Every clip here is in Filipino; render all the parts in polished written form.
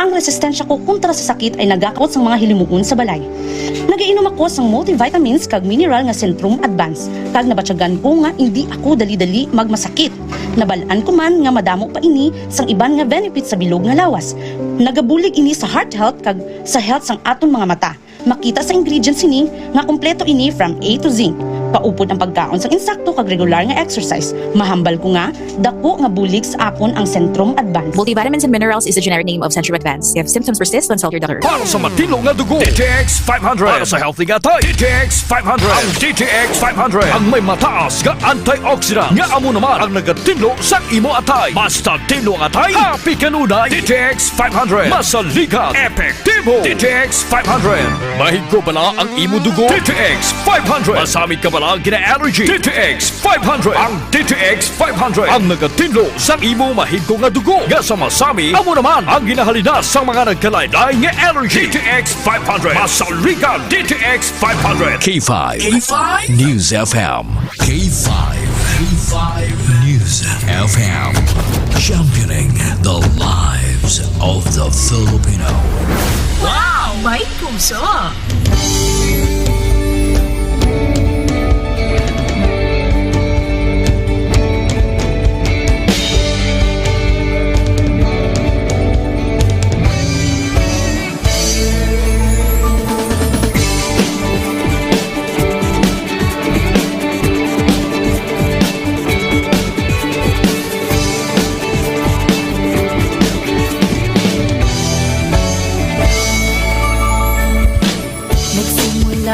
ang resistensya ko kontra sa sakit ay nagakot sa mga hilimuon sa balay. Nagainom ako sang multivitamins kag mineral nga Centrum Advance, kag nabatyagan ko nga hindi ako dali-dali magmasakit. Nabalaan ko man nga madamo pa ini sang iban nga benefits sa bilog nga lawas. Nagabulig ini sa heart health kag sa health sang aton mga mata. Makita sa ingredients ini nga kompleto ini from A to Z. Paupod ang pagkaon sang insakto kag regular nga exercise. Mahambal ko nga, dako nga bulig sa akon ang Centrum Advance. Multivitamins and minerals is the generic name of Centrum Advance. If symptoms persist, consult your doctor. Para sa matino nga dugo, DTX 500. Para sa healthy nga tayo, DTX 500. Ang DTX 500 ang may mataas nga antioxidant nga amo naman ang nagatinlo sa imo atay. Basta tinlo ang atay, happy kanunay. DTX 500 masaligat, epektibo. DTX 500 mahigko bala ang imo dugo. DTX 500 masamit ka bala ang gina-allergy. DTX 500 ang DTX 500 ang nagatinlo sa imo mahigko nga dugo. Nga sa masami, amo naman ang ginahalinas sa mga nagkalaylay nga allergy. DTX 500 masaligat. DTX 500 K5 News FM. K5 News FM. Championing the lives of the Filipino. Wow! May puso!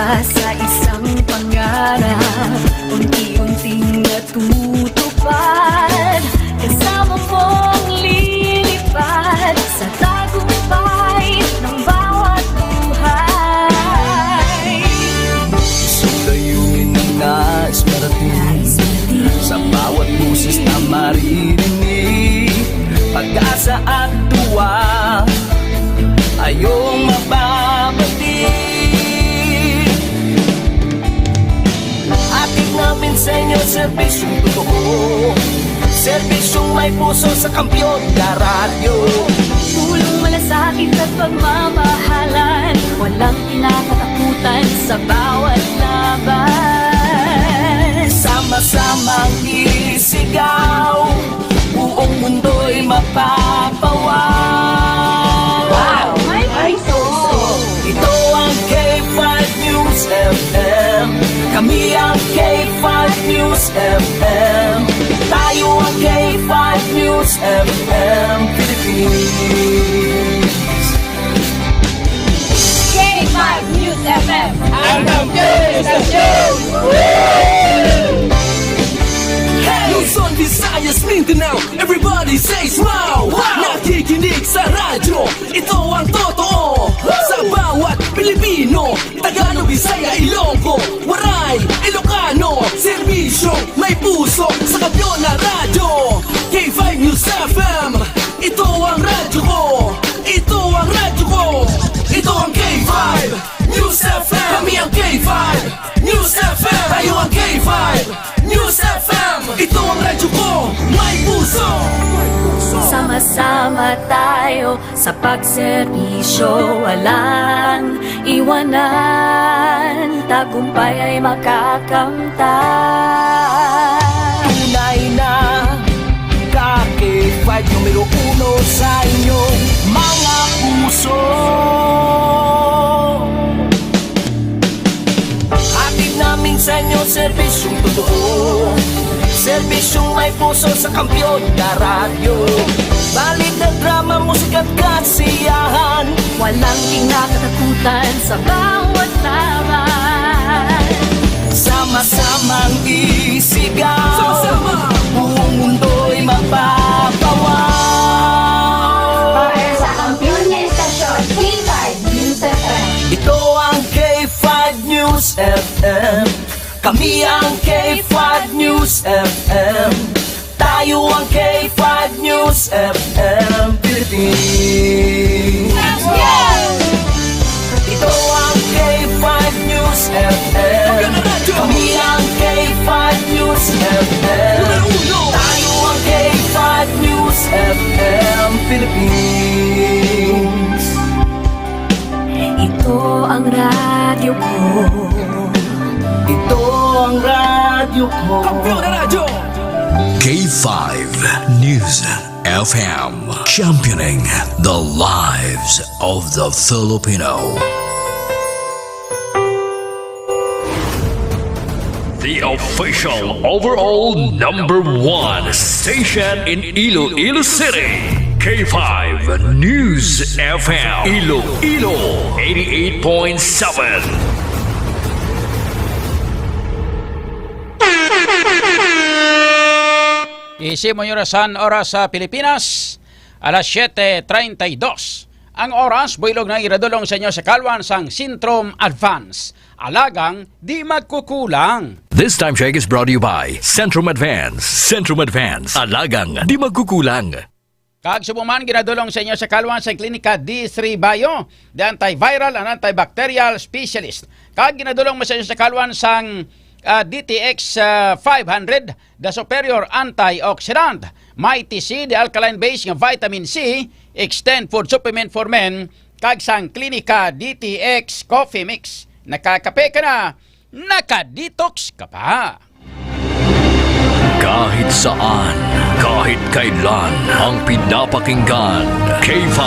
Sa isang pangarap, unti-unting natutupad. Kasama mong lilipad sa tagumpay ng bawat buhay. Isang layunin ang nais marating sa bawat busis na maririnig. Pag-asa at tuwa ayong mababati. Ating namin sa inyo serbisyong totoo, serbisyong may puso sa kampiyon na radyo. Tulong malasakit at pagmamahalan, walang kinakatakutan sa bawat laban. Sama-samang isigaw, buong mundo'y mapapawaw. Wow! May puso! Ito ang K5 News FM. Kami ang K5 News FM. Tayo ang K5 News FM Philippines. K5 News FM! Ang News FM. Luzon, Visayas, Mindanao, everybody say smile. Nakikinig sa radyo, ito ang totoo. Sa bawat Pilipino, Tagalog, Bisaya, Ilonggo, Waray, Ilocano, serbisyo may puso sa kampiyon na radyo. K5 News FM, ito ang radyo ko. Ito ang radyo ko. Ito ang K5 News FM. Kami ang K5 News FM. Tayo ang K5 News FM. Ito ang radyo ko, may puso. Sama-sama tayo sa pagserbisyo, walang iwanan, tagumpay ay makakamtan. Tunay na K5 numero 1 sa inyong mga puso. Hatid namin sa inyo serbisyong totoo, serbisyong may puso sa kampiyon na radyo. Balit na drama, musika at kasiyahan, Walang kinakatakutan sa bawat laban. sama-samang isigaw. Sama-sama, buong mundo'y mapapawaw. Para sa kampiyon niya istasyon, K5 News FM. Ito ang K5 News FM. Kami ang K5 News FM. Tayo ang K5 News FM Philippines. Ito ang K5 News FM. Kami ang K5 News FM. Tayo ang K5 News FM Philippines. totoo. Kampiyon na radyo! K5 News FM, championing the lives of the Filipino. The official overall #1 station in Iloilo City. K5 News FM. Iloilo 88.7. Isip mo yung oras sa Pilipinas, alas 7:32. Ang oras, builog na iradulong sa inyo sa kalwan sang Sintrom Advance. Alagang di magkukulang. This time check is brought to you by Centrum Advance. Centrum Advance. Alagang di magkukulang. Kag subuman ginadulong sa inyo sa kalwan sa klinika D3 Bio, the antiviral and antibacterial specialist. Kag ginadulong mo sa inyo sa kalwan sang DTX 500, the superior antioxidant. Mighty C, the alkaline base ng vitamin C, extend food supplement for men. Kag sang klinika DTX coffee mix. Nakakape ka na, nakadetox ka pa. Kahit saan, kahit kailan, ang pinapakinggan. K5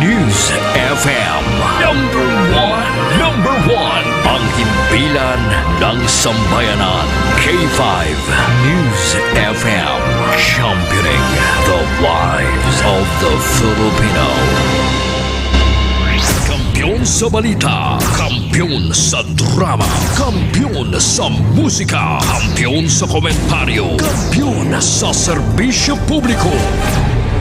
News FM. Number one. Ang himpilan ng sambayanan. K5 News FM. Championing the lives of the Filipino. Kampiyon sa balita, kampiyon sa drama, kampiyon sa musika, kampiyon sa komentaryo, kampiyon sa serbisyo publiko.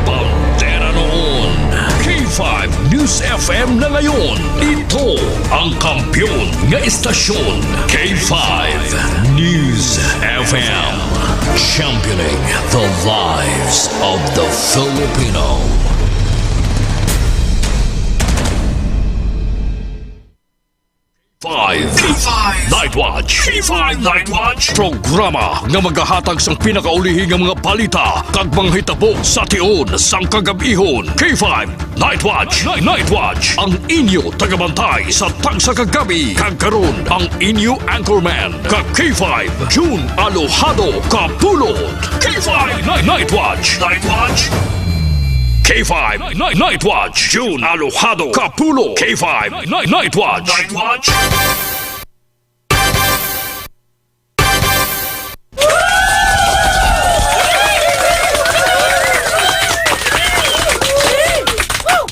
Pantera noon, K5 News FM na ngayon. Ito ang kampiyon nga istasyon, K5 News FM. Championing the lives of the Filipino. Night Watch. K5 Night Watch. Programa nga magahatag sang pinakaulihi nga mga balita kag mga hitabo sa tion sang kagabihon. K5 Night Watch. Night Watch. Ang inyo tagabantay sa tagsa kagabi. Kag karon ang inyo anchorman kag K5 June Alojado Kapulot. K5 Night Watch. Night Watch. K5 Night Watch. June Alojado Capulo. K5 Night Watch. Night Watch.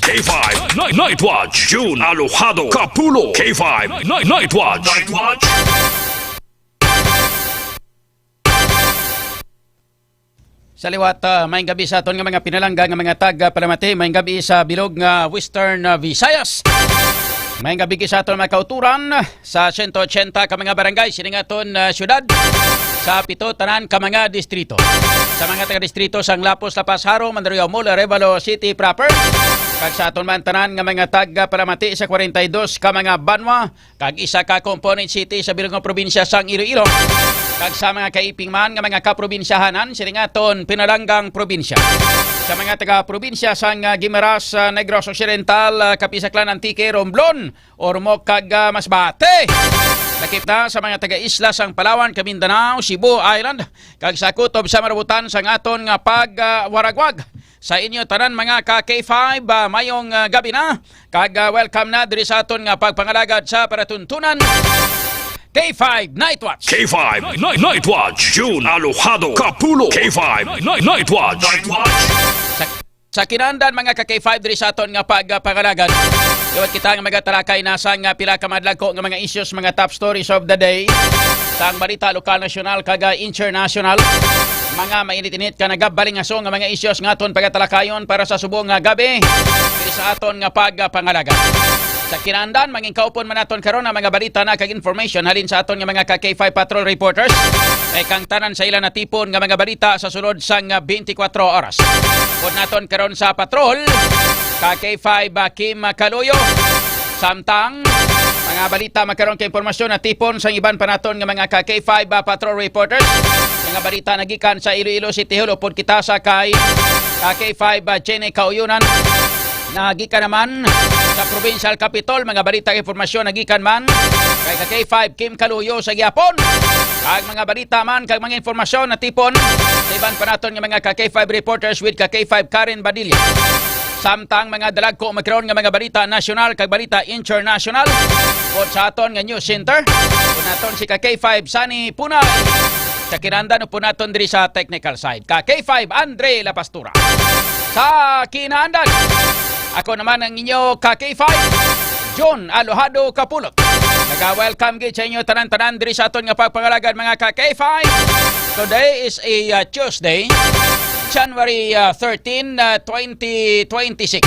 K5 Night Watch. June Alojado Capulo. K5 Night Watch. Night Watch. Sa liwat, may gabi sa aton nga mga pinalangga nga mga taga-palamati, may gabi sa bilog nga Western Visayas. May gabi sa aton mga kauturan sa 180 ka mga barangay, siningaton syudad, sa 7 tanan ka mga distrito. Sa mga taga-distrito sang Lapos, Lapas, Haro, Mandaluyong, Mula, Arevalo City proper. Kag sa aton man tanan nga mga taga-palamati sa 42 ka mga banwa, kag isa ka component city sa bilog nga probinsya sang Iloilo. Kag sa mga kaiping man nga mga kaprobinsyahanan, siningaton pinalanggang probinsya. Sa mga taga-probinsya sang Guimaras, Negros Occidental, Kapisaklan, Antique, Romblon, Ormoc, kag Masbate. Nakita sa mga taga-isla sang Palawan, Mindanao, Cebu Island, kag sa kutob sa marabutan sang aton nga pagwaragwag. Sa inyo tanan mga ka-K5, mayong gabi na, kag welcome na diri sa aton nga pagpangalagad sa paratuntunan. K5 Night Watch. K5 Night Watch. June Alojado Capulo. K5 Night Watch. Night Watch. Sa kinandan mga ka-K5 diri sa aton nga pagpangalagad. Iwat kita nga magatalakay na sa nga pila ka madlagko nga mga issues, mga top stories of the day. Sa balita lokal, nasyonal kag international. Mga mainit-init ka nagabalingaso nga mga issues nga aton pagatalakayon para sa subong nga gabi diri sa aton nga pagpangalagad. Sa kinandan, maging kaupon man naton karon ang mga balita na kag information halin sa aton nga mga K5 patrol reporters. Ay kang tanan sa ilan na tipon nga mga balita sa sulod sang 24 oras. Pod naton karon sa patrol, K5 Kim Kaluyo. Samtang mga balita magkaroon kay impormasyon na tipon sa iban pa naton nga mga K5 patrol reporters. Mga balita nagikan sa Iloilo City Hall upod kita sa kay K5 Jenny Kauyunan. nagikan naman sa Provincial Capitol, mga balita informasyon nagikan man kay ka-K5 Kim Kaluyo sa Gyapon. Kag mga balita man kag mga informasyon na tipon sa iban pa naton nga mga ka-K5 reporters with ka-K5 Karen Badilla. Samtang mga dalag ko magkaroon nga mga balita nasyonal kag balita international po sa aton nga news center. Po naton si ka-K5 Sunny Punay. Sa kinanda no po naton diri sa technical side. Ka-K5 Andre La Pastura. Sa kinandan, ako naman ang inyo ka-K5 John Alojado Kapulot. Nag-welcome gid sa inyo tanan-tanan diri sa aton nga pagpangalagan mga ka-K5. Today is a Tuesday, January 13, 2026.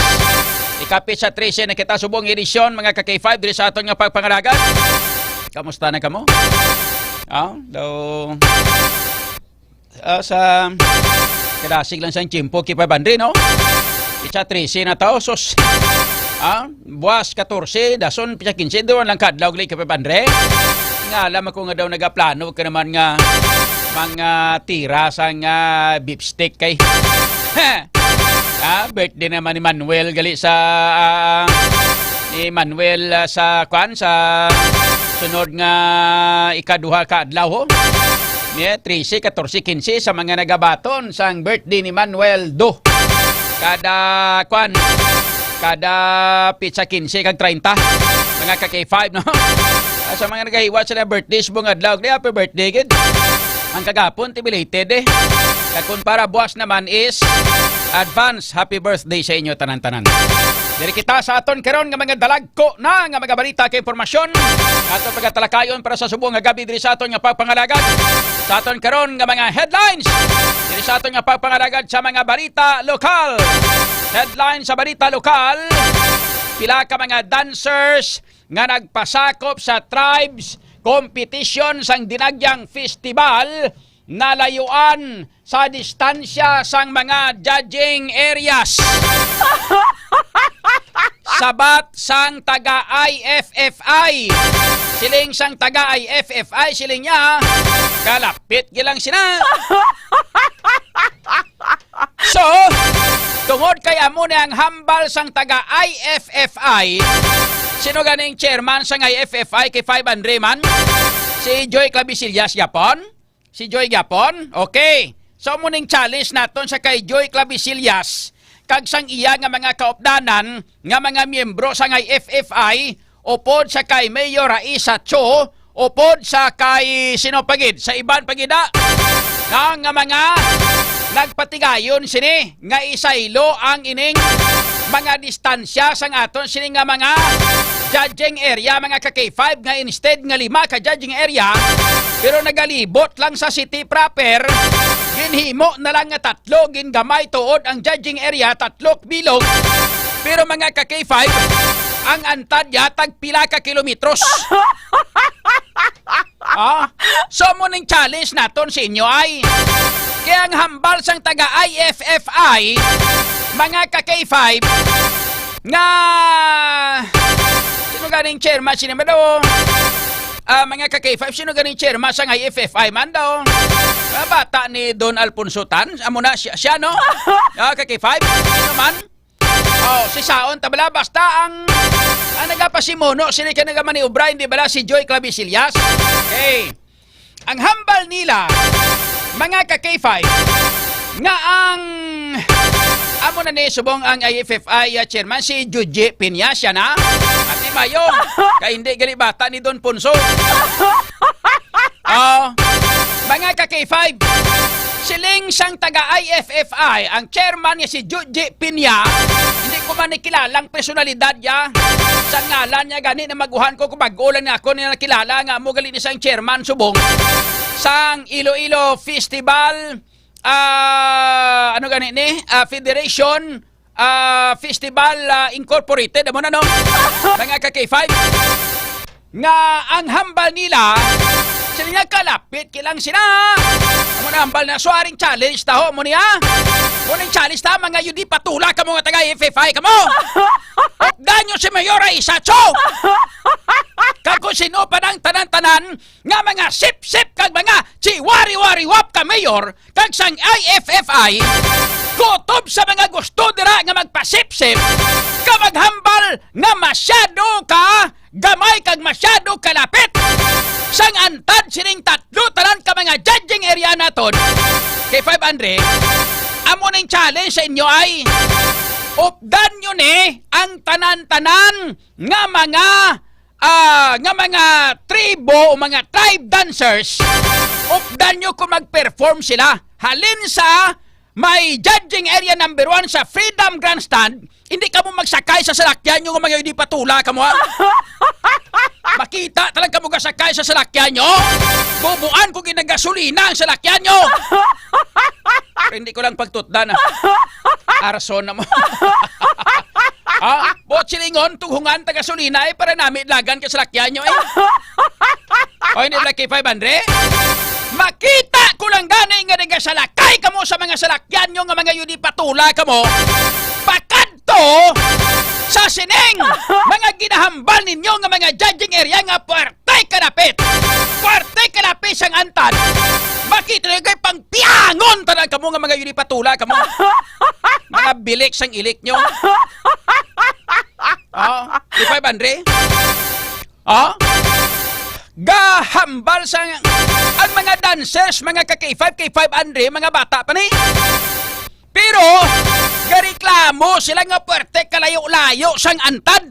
Ikapit sa 13 na kita subong edisyon mga ka-K5 diri sa aton nga pagpangalagan. Kamusta na kamo? Sa kadasig lang sa chimpo kipa bandri no? Pitsa 13 na tao sos. Buwas 14, dason pitsa 15 doon lang kadlaw gali kipa bandri. Nga alam ako nga daw nagaplano ka naman nga mga tira sa nga beef steak kay. Birthday naman ni Manuel gali sa sa kwan sa sunod nga ikaduha ka adlaw ho. 13, 14, 15 sa mga nagabaton sang birthday ni Manuel Do. Kada pizza 15 kag 30 mga ka-K5 no. Sa mga nagahiwa sila birthdays buong adlaw, happy birthday gid. Ang kagapon belated Kung para buwas naman is advance happy birthday sa inyo tanan-tanan. Diri kita sa aton karon nga mga dalagko na nga mga balita kay impormasyon ato pagatalakayon para sa subong nga gabi diri sa aton nga pagpangalagad. Sa aton karon nga mga headlines diri sa aton nga pagpangalagad sa mga balita lokal. Headline sa balita lokal, pila ka mga dancers nga nagpasakop sa tribes competition sang Dinagyang Festival na layuan sa distansya sang mga judging areas. Sabat sang taga-IFFI. Siling sang taga-IFFI, siling niya, kalapit gilang sina. So, tungod kay amo ni ang hambal sang taga-IFFI, sino ganing chairman sang IFFI kay 500 man? Si Joy Clavisillas Yapon? Si Joy Yapon? Okay. So, muning challenge naton sa kay Joy Clavisillas kag sang iya nga mga kaopdanan nga mga miyembro sa IFFI upod sa kay Mayor Raisa Cho upod sa kay sino pagid sa iban pagida nga mga nagpatigayon sini nga isaylo ang ining mga distansya sang aton sini nga mga judging area mga ka-K5 nga instead nga 5 ka judging area pero nagalibot lang sa city proper. Ginhimo na lang nga 3 gingamay tuod ang judging area 3 bilog pero mga ka-K5 ang antad yatag pila ka kilometros. So muning challenge naton sa inyo ay kaya ang hambal sang taga-IFFI mga ka-K5 nga sino ganing chairman sino ba daw? Mga ka-K5 sino ganing chairman sang IFFI man daw? Bata ni Don Alfonso Tan amo na siya no? Ka-K5 sino man? Si Saon tabala basta ang nagapasimuno sila ka nagamaniubra hindi bala si Joy Clavisillas. Okay. Ang hambal nila mga ka-K5 nga ang amo na ni subong ang IFFI chairman si Juji Pinya siya na at imayong kay hindi gali bata ni Don Ponso. Mga ka-K5 siling sang taga-IFFI ang chairman niya si Juji Pinya hindi ko man nakilalang personalidad niya sa ngalan niya gani na maguhan ko kung bagulan niya ako na nakilala nga mo gali ni sang chairman subong sang Iloilo Festival Federation Festival Incorporated amo na no mga ka-K5 nga ang hambal nila sila niya kalapit kilang sila amo na hambal na swaring challenge taho mo niya muning challenge ta mga yudi patula ka mo nga taga-FFI ka mo ganyo si Mayor Raisa Cho kako sino pa ng tanan-tanan nga mga sip-sip kag mga chiwari-wari liwap ka mayor kag sang IFFI kutob sa mga gusto dira nga magpasipsip ka maghambal nga masyado ka gamay kag masyado kalapit sang antad sining tatlo tanan ka mga judging area naton kay 500 amo ning challenge sa inyo ay updan nyo ni ang tanan-tanan nga mga tribo o mga tribe dancers. Updan nyo kung mag-perform sila. Halin sa may judging area number 1 sa Freedom Grandstand, hindi ka mo magsakay sa salakyan nyo ng mga hindi patula ka mo ha. Makita talaga mo gasakay sa salakyan nyo. Bubuan kung ginagasolina ang salakyan nyo. Pero hindi ko lang pagtutdan ha. Arason na mo. Botsilingon, tuhungan, taga-sulina para namin lagan ka sa lakyan nyo O hindi laki 500? Makita ko lang ganay nga nagasalakay ka mo sa mga salakyan nyo nga mga yun patula ka mo. Pakadto sa sining mga ginahambal ninyo nga mga judging area nga puwertay kalapit. Puwertay kalapit sang antad. Makita nyo kay pangpiangon tanan ka mo nga mga yun patula ka mo. Mga bilik sang ilik nyo. Di 500? Gahambal sa ang mga dancers, mga ka-K5, K500, mga bata pa ni. Pero, gareklamo sila nga puwerte kalayo-layo sang antad.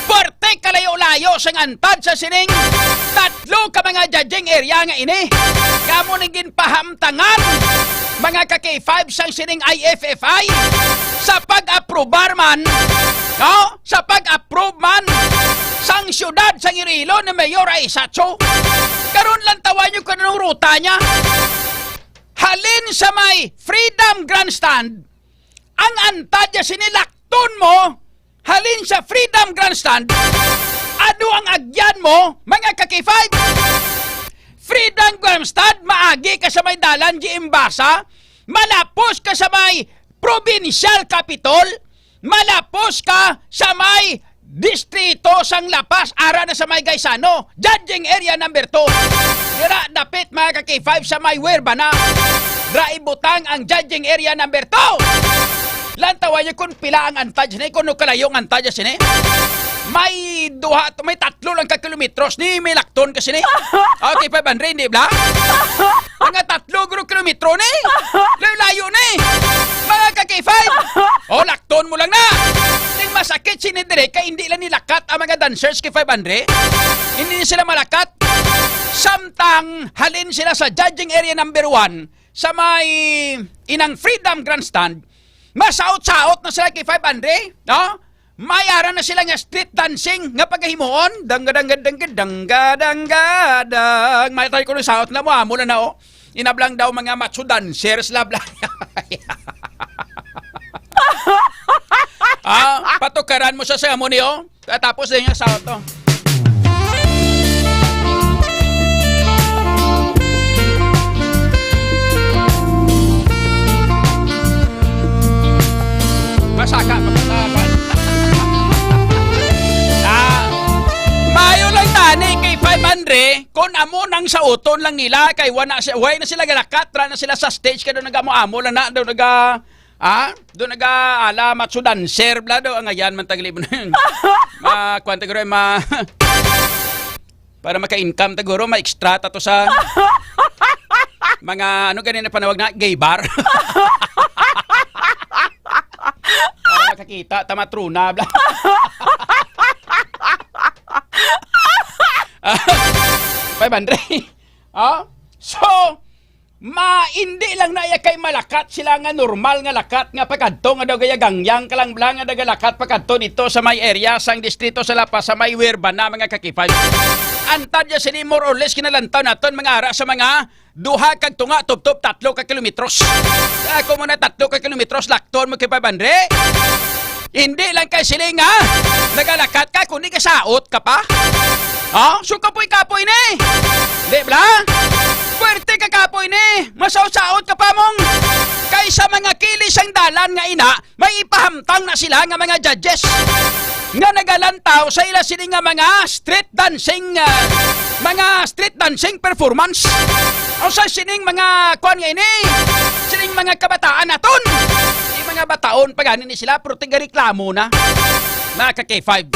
Puwerte kalayo-layo sang antad sa sining tatlo ka mga judging area nga ini. Kamo ning ginpahamtangan mga ka-K5 sang sining IFFI sa pag-aprobar man, no? Sa pag-approve man sang syudad sang Iloilo ni Mayor Aisatso. Karon lang tawan nyo kanong ruta niya. Halin sa may Freedom Grandstand, ang antad niya sinilakton mo, halin sa Freedom Grandstand, ano ang agyan mo, mga ka-K5? Freedom Grandstand, maagi ka sa may dalan di Imbasa, malapos ka sa may Provincial Capitol, malapos ka sa may distrito sang Lapas, ara na sa may Gaisano, judging area number 2. Dira dapit mga ka-K5 sa may Huerba na. Dira ibutang ang judging area number 2. Lantawan niyo kung pila ang antad sini, kung kalayo ang antad sini. May tatlo lang ka kilometros ni may lakton kasi ni. Okay, 500, di ba? Mga tatlo kilometro ni. Layo ni. Mga ka-K5. Lakton mo lang na. Ting masakit sinidire ka hindi lang nilakat ang mga dancers kay 500. Hindi sila malakat. Samtang halin sila sa judging area number 1 sa may inang Freedom Grandstand. Masaot-saot na sila kay 500, no? Mayara na sila nga street dancing nga paghimuon. Dangga-dangga-dangga-dangga-dang. May tayo ko ng saot na mo, mula na o. Inablang daw mga macho dancers, labla. Patukaran mo sa ceremony, o. Tapos din yung saot, o. Masaka, mapatakan. Mayo lang tani kay 500 kung amo nang sauton lang nila kay way na sila galakat, na sila sa stage kay doon nagamo-amo lang na doon doon alamat so dancer bla do ang ayan man taglib na kwanta guro para maka-income taguro ma-extra to sa mga ano ganyan na panawag na gay bar. Para makakita tamatruna bla. So, hindi lang na kay malakat sila nga normal nga lakat nga pagkadto nga daw gaya gangyang kalang blang nga daga lakat pagkadto dito sa may area sang distrito sa Lapas sa may Huerba na mga kakipay. Antad ya sini more or less kinalantaw naton mga ara sa mga duha kag tunga tuptop 3 ka kilometros. Ako muna 3 ka kilometros lakton mo kay 500. Hindi lang kay sila nga nagalakat ka kundi ka saot ka pa. So kapoy-kapoy ni. Di ba? Puwerte ka kapoy ni. Masaot-saot ka pa mong. Kaysa mga kilis ang dalan nga ina, may ipahamtang na sila nga mga judges. Nga nagalantaw sa ila sila nga mga street dancing performance. O sa sining mga kuan nga ini, sining mga kabataan naton. Yung mga bataon pa ganin ni sila pero tiga-reklamo na. Naka K5.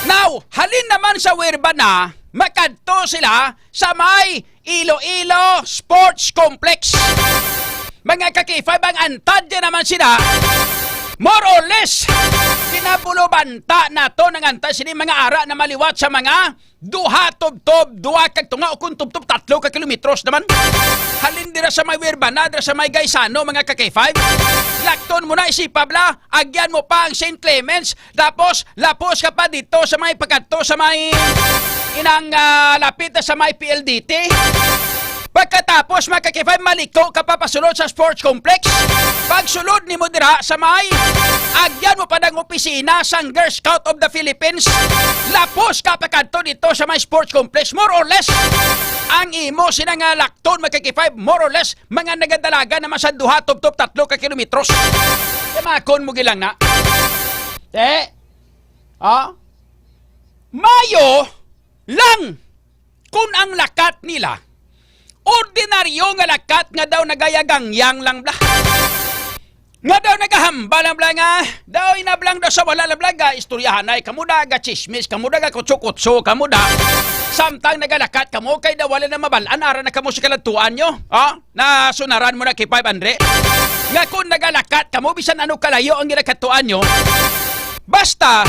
Now, halin naman sa Werba na makadto sila sa may Iloilo Sports Complex. Mga ka-K5 ang antad naman sila. More or less, pinapulubanta na to ng antay sini mga ara na maliwat sa mga duha tob-tob, duha kag tunga o kung tob-tob 3 ka kilometros naman. Halin dira sa may Werba na, dira sa may Gaisano, mga ka-K5. Lakton mo na isipabla, agyan mo pa ang St. Clements, tapos lapos ka pa dito sa may pagkadto sa may inang lapit na sa may PLDT. Pagkatapos mga ka-K5, maliko ka pa pasulod sa sports complex. Pagsulod ni mo dira sa may agyan mo pa ng opisina sang Girl Scout of the Philippines. Lapos ka pa kadto dito sa may sports complex. More or less, ang imo sinang lakton mga ka-K5, more or less, mga nagadalaga naman sa duha top 3 ka kilometros. Yamakon mo gilang na. Mayo lang kung ang lakat nila ordinaryo nga lakat nga daw nagayagangyang lang bla. Nga daw nagahamba lang bla nga. Daw inablang daw sa wala lang bla ga istoryahan ay kamuda ga chismis, kamuda ga kutso-kutso, kamuda. Samtang nagalakat kamo kay daw wala na mabalaan ara na kamo si kaladtuan nyo. Na sunaran mo na kay 500. Nga kung nagalakat kamo bisan ano kalayo ang ginakatuan nyo. Basta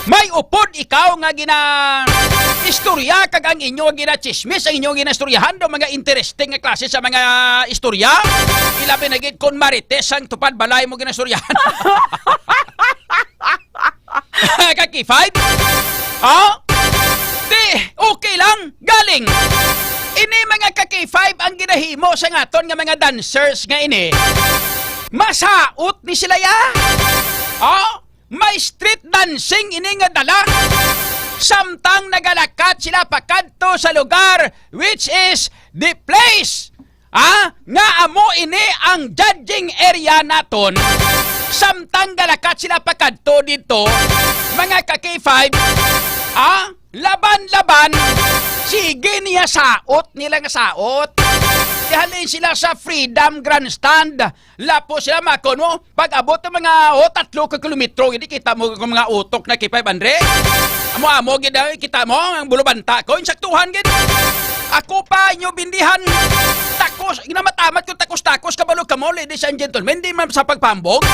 may upod ikaw nga gina istorya kag ang inyo gina chismis, ang inyo gina istoryahan do mga interesting nga klase sa mga istorya. Ilabi na gid kon marites ang tupad balay mo gina istoryahan. Kaki 5? Di, okay lang, galing. Ini mga kaki 5 ang ginahimo sa ngaton nga mga dancers nga ini. Masaot ni sila ya. May street dancing ini nga dala. Samtang nagalakat sila pakadto sa lugar which is the place nga amo ini ang judging area naton. Samtang galakat sila pakadto dito, mga ka-K5, laban-laban, sige niya saot nila nga saot. Dihalin sila sa Freedom Grandstand. Lapo sila makon mo. Pag abot ng mga 3 ka kilometro, hindi kita mo ng mga utok na K500. Amo-amo, kita mo ang bulubanta ko. Insaktuhan, gid. Ako pa, inyo bindihan. Takos, ginamatamat ko takos-takos. Kabalo ka mo, ladies and gentlemen. Hindi man sa pagpambog.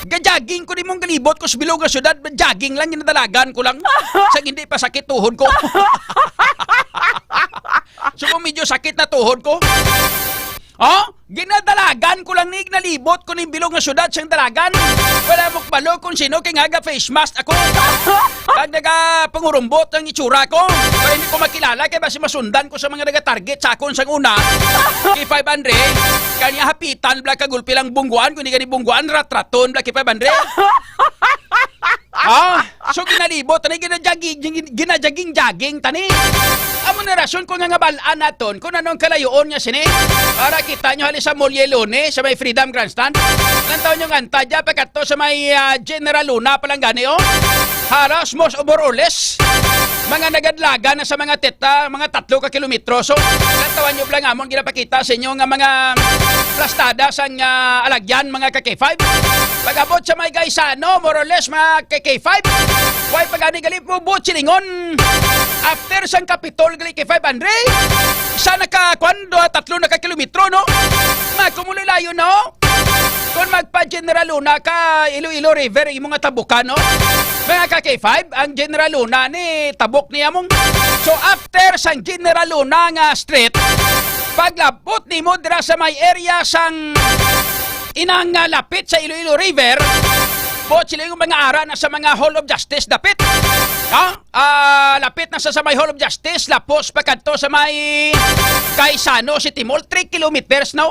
Gajaging ko di mong galibot ko sa bilog na syudad. Jogging lang, ginadalagan ko lang. Sa hindi pa sakit tuhod ko. So kung medyo sakit na tuhod ko, ginadalagan ko lang ni nalibot ko ng bilog na syudad siyang dalagan. Wala mong balo kung sino kay nga face mask ako. Kag nagapangurumbot ang itsura ko. Kaya hindi ko makilala kaya basi masundan ko sa mga nagatarget sa akon sang una. Kay 500, kanya hapitan bla kagulpi lang bungguan, kung hindi ka ni bungguan, ratraton bla kay 500. So ginalibot, tani ginajaging tani. Amo na rason kung nga balaan naton, kung anong kalayoon niya sini. Para kita nyo halis sa Mollelone, sa may Freedom Grandstand. Lantaw nyo nga antadya, pagkato sa may General Luna palang gani, Haras, most or less. Mga nagadlaga na sa mga teta, mga 3 ka kilometro. So, lantawan nyo lang amon ginapakita sa inyo nga mga plastada sa alagyan, mga ka-K5. Pag-abot sa may Gaisano, more or less, mga K5. Why pag-ani galip mo, silingon. After sang Kapitol, gali K500. Isa nakakwando, 3 na ka-kilometro, no? Magkumulilayo, no? Kung magpa-General Luna ka, Iloilo River, yung mga tabukan, no? Mga ka-K5, ang General Luna ni tabok niya mong. So, after sang General Luna nga street, paglabot ni mo dira sa may area sang inang lapit sa Iloilo River, po sila yung mga ara na sa mga Hall of Justice dapit. Lapit na sa may Hall of Justice, lapos pagkanto sa may Gaisano City Mall, 3 kilometers now.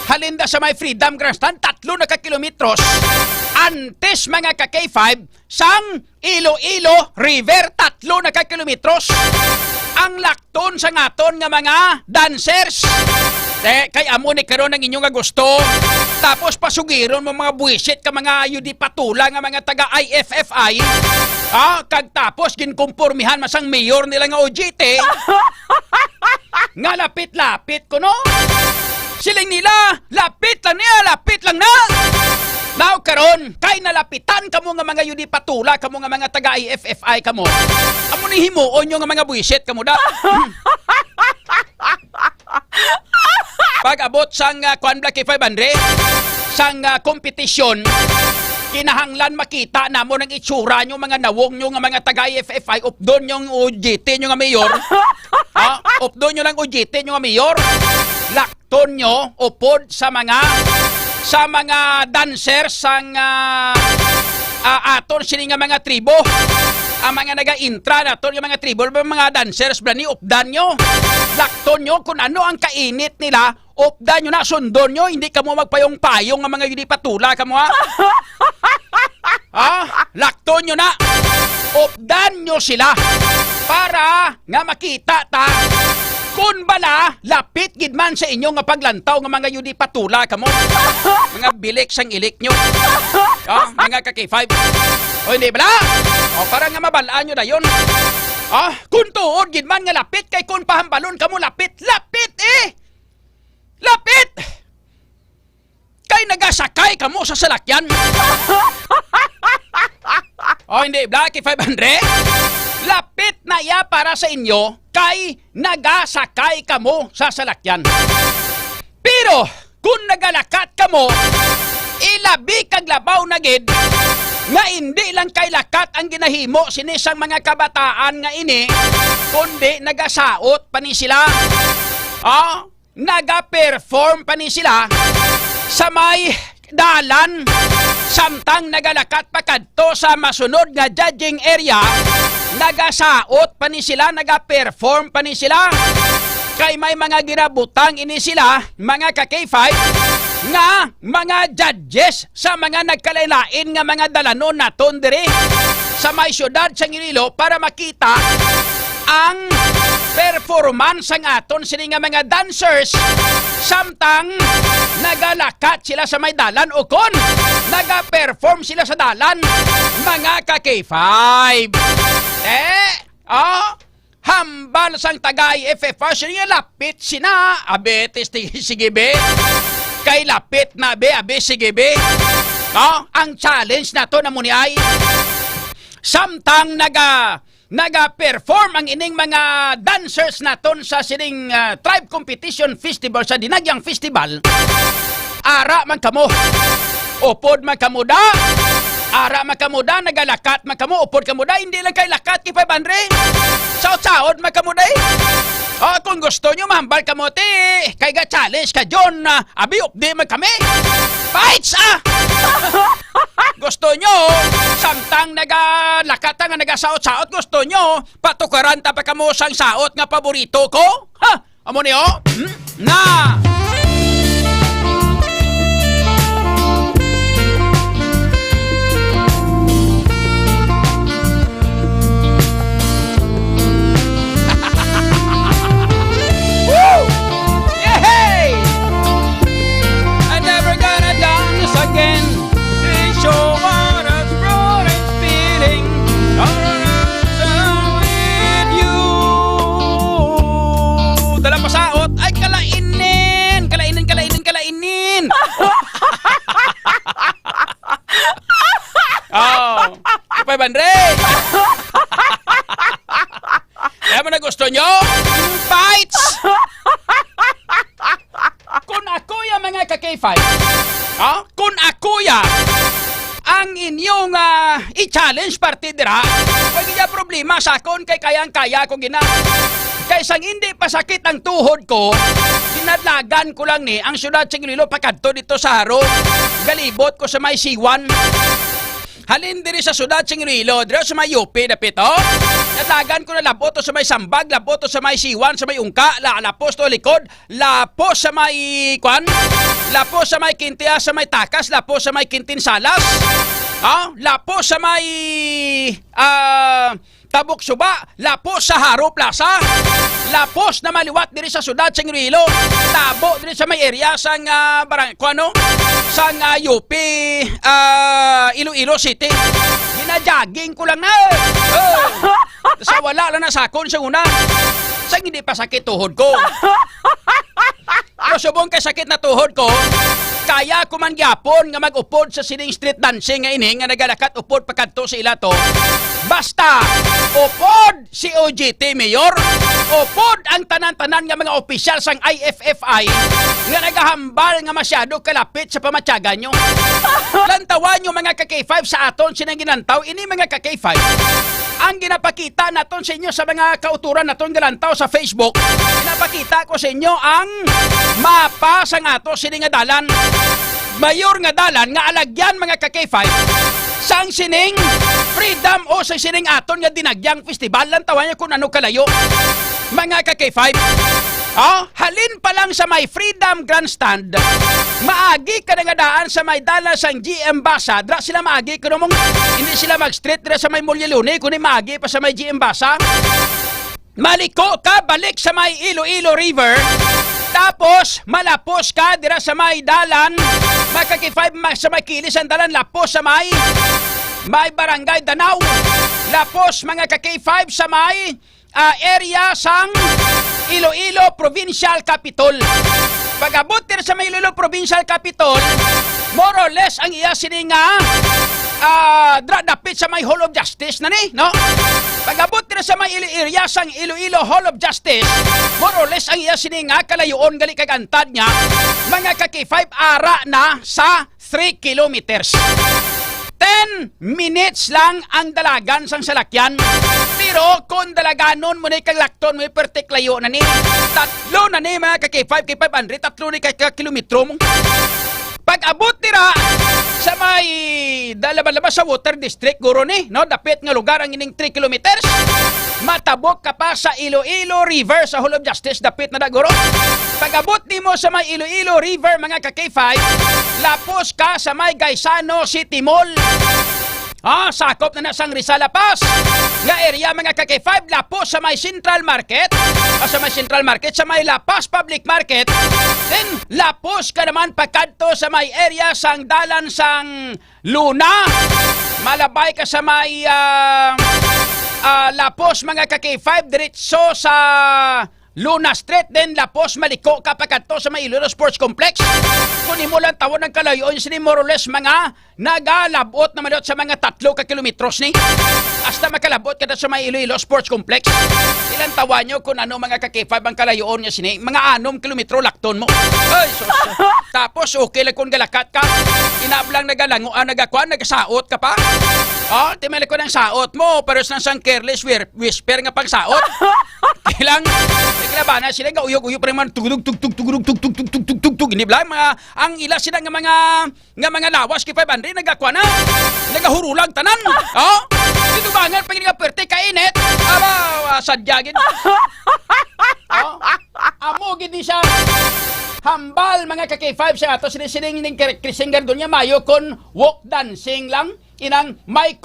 Halinda sa may Freedom Grandstand, 3 na ka-kilometros. Antes mga ka-K5, sang Iloilo River, 3 na ka-kilometros. Ang lakton sa ngaton nga mga dancers. Kay amo ni karon ang inyong gusto. Tapos pasugiron mo mga buwisit ka mga yudi patula nga mga taga IFFI. Kag tapos ginkumpurmihan masang mayor nila nga OJT. Nga lapit-lapit ko, no? Siling nila, lapit lang na! Now karon, kay nalapitan kamo nga mga yudi patula, kamo nga mga taga-IFFI kamo. Amo ni himuon yung nga mga buwisit kamo da. Pag abot sang Kwan Black 500, sang kompetisyon, kinahanglan makita namo ng itsura nyo mga nawong nyo nga mga taga-IFFI, updon yung OJT nyo nga mayor. Updon nyo lang OJT nyo nga mayor. Lakton nyo upod sa mga dancers sang aton sini nga mga tribo. Ang mga naga-intra naton nga mga tribo, mga dancers brani updan nyo. Lakton nyo kung ano ang kainit nila, updan nyo na, sundon nyo, hindi ka mo magpayong-payong nga mga hindi patula ka mo ha. Lakton nyo na, updan nyo sila para nga makita ta kung bala lapit gid man sa inyo nga paglantaw nga mga yudi patula kamo. Mga bilik sang ilik nyo. Mga ka-K5. O hindi bala? Para nga mabalaan nyo na yun. Kung tuod gid man nga lapit, kay kung pahambalon kamo lapit eh! Lapit! Kay nagasakay kamo sa salakyan. O hindi bala, K500? Lapit na ya para sa inyo kay nagasakay kamo sa salakyan. Pero kung nagalakat kamo, ilabi kag labaw na gid nga hindi lang kay lakat ang ginahimo sinisang mga kabataan nga ini, kundi nagasaot pa ni sila. Naga-perform pa ni sila sa may dalan, samtang nagalakat pa kadto sa masunod nga judging area. Nagasaot pa ni sila, naga-perform pa ni sila. Kay may mga ginabutang ini sila, mga ka-K5, nga mga judges sa mga nagkalailain nga mga dalanon naton diri sa may syudad sa Iloilo para makita ang performance ng aton sini nga mga dancers, samtang nagalakat sila sa may dalan o kon naga-perform sila sa dalan, mga ka-K5. Hambal sang taga-IFFI siya lapit sina, abetes sige be, kay lapit na be, abe sige be. Ang challenge na to na muni ay samtang naga-perform ang ining mga dancers naton sa sining Tribe Competition Festival sa Dinagyang Festival. Ara man kamo, upod man kamo da. Ara makamuda, nagalakat makamu, upod kamuda, hindi lang kay lakat kay 500. Saot-saot makamuda eh. Kung gusto nyo mahambal kamote, kay ga challenge ka John, abi updi man kami. Fights Gusto nyo, samtang nagalakatan nga nagasaot-saot, gusto nyo, patukaran ta pa kamo sang saot nga paborito ko? Amo niyo? Na! Again, show what us brought us feeling with you. Dalang pasaot ay kalainin. Kapay Bandre. Kaya mo na gusto nyo? Fights! Kung ako yung mga ka-K5, kung ako ang inyong i-challenge partidera, huwag niya problema sa akon kay kayang-kaya ko gina. Kaysang hindi pa sakit ang tuhod ko, dinadlagan ko lang ni ang syudad sa Iloilo pakadto dito sa Haro. Galibot ko sa may C1. Halin diri sa syudad sa Iloilo, diri sa may UP dapit Nadagan ko na labot to sa may Sambag, labot to sa may C1, sa may Ungka, lapos to likod, lapos sa may Kwan, lapos sa may Kintia, sa may Takas, lapos sa may Kintin Salas, lapos sa may Tabok Suba, lapos sa Haro Plaza, lapos na maliwat diri sa syudad sa Iloilo, tabo diri sa may area sang sang UP Iloilo City. Gina-jogging ko lang na. Sa wala lang na sakon sa una. Sa hindi pa sakit tuhod ko. Pero subong kay sakit na tuhod ko, kaya ko man gyapon nga mag-upod sa sining street dancing nga ini nga nagalakat upod pagkadto sa ila to. Basta upod si OJT Mayor, upod ang tanan-tanan nga mga opisyal sang IFFI nga nagahambal nga masyado kalapit sa pamatyagan nyo. Lantawan nyo mga ka-K5 sa aton sinang ginantaw, ini mga ka-K5. Ang ginapakita naton sa inyo sa mga kauturan naton galantaw sa Facebook, ginapakita ko sa inyo ang mapa sang ato sining nga dalan. Mayor nga dalan nga alagyan mga ka-K5 sang sining freedom o sa sining aton nga dinagyang festival. Lantawan nyo kung ano kalayo mga ka-K5. Halin pa lang sa may Freedom Grandstand, maagi ka na nga daan sa may dala sang GM Basa. Dra sila maagi ka namang hindi sila mag-street dira sa may Mulyaluni, kundi maagi pa sa may GM Basa. Maliko ka, balik sa may Iloilo River, tapos malapos ka dira sa may dalan, makaki-5 sa may kilis ang dalan, lapos sa may barangay Danau, lapos mga kaki-5 sa may area sang Iloilo Provincial Capitol. Pag-abot din sa may Iloilo Provincial Capitol, more or less ang iya sininga dapit sa may Hall of Justice na ni, no? Pag-abot din sa may area sang Iloilo Hall of Justice, more or less ang iya sininga kalayoon gali kagantad niya, mga kaki-5 ara na sa 3 kilometers. 10 minutes lang ang dalagan sang salakyan. Pero kung dalaganon mo na kaglakton mo pertiklayo na ni, tatlo na ni mga kaki-5, kay 500, tatlo ni kilometro mo. Pag-abot nila sa may dalabas sa water district, guro ni, no? Dapit nga lugar ang ining 3 kilometers. Matabok ka pa sa Iloilo River sa Hall of Justice, dapit na guro. Pag-abot ni mo sa may Iloilo River, mga ka-K5, lapos ka sa may Gaisano City Mall. Sakop na sang Rizal Pass nga area mga kaki-5, lapos sa may Central Market, sa may Central Market, sa may La Paz Public Market, then lapos ka naman pagkadto sa may area sang dalan sang Luna, malabay ka sa may lapos mga kaki-5, diretso sa Luna Street, then lapos maliko ka pagkadto sa may Iloilo Sports Complex. Kung mo lang tawon ng kalayoon, sini more or less mga nagalabot naman sa mga 3 kilometros ni. Hasta makalabot ka sa may Iloilo Sports Complex. Ilan tawan nyo kung ano mga kaki-5 ang kalayoon niya sini? Mga 6 kilometro lakton mo. Ay, tapos okay lang kung galakat ka. Inablang nagalanguan, nagasaot ka pa. Timali ko ng saot mo, pero sang careless whisper nga pang saot. Kailang ba na sila nga uyog-uyog pa naman tugtug ini bla mga ang ila sila nga mga lawas kay 500 nagakuha na nagahurulag tanan. Dito bangan pag nga perte kainit sadyagin. Amo gid ni siya hambal mga kaki-5 sa ato sining krising gandun niya mayo kon walk dancing lang inang may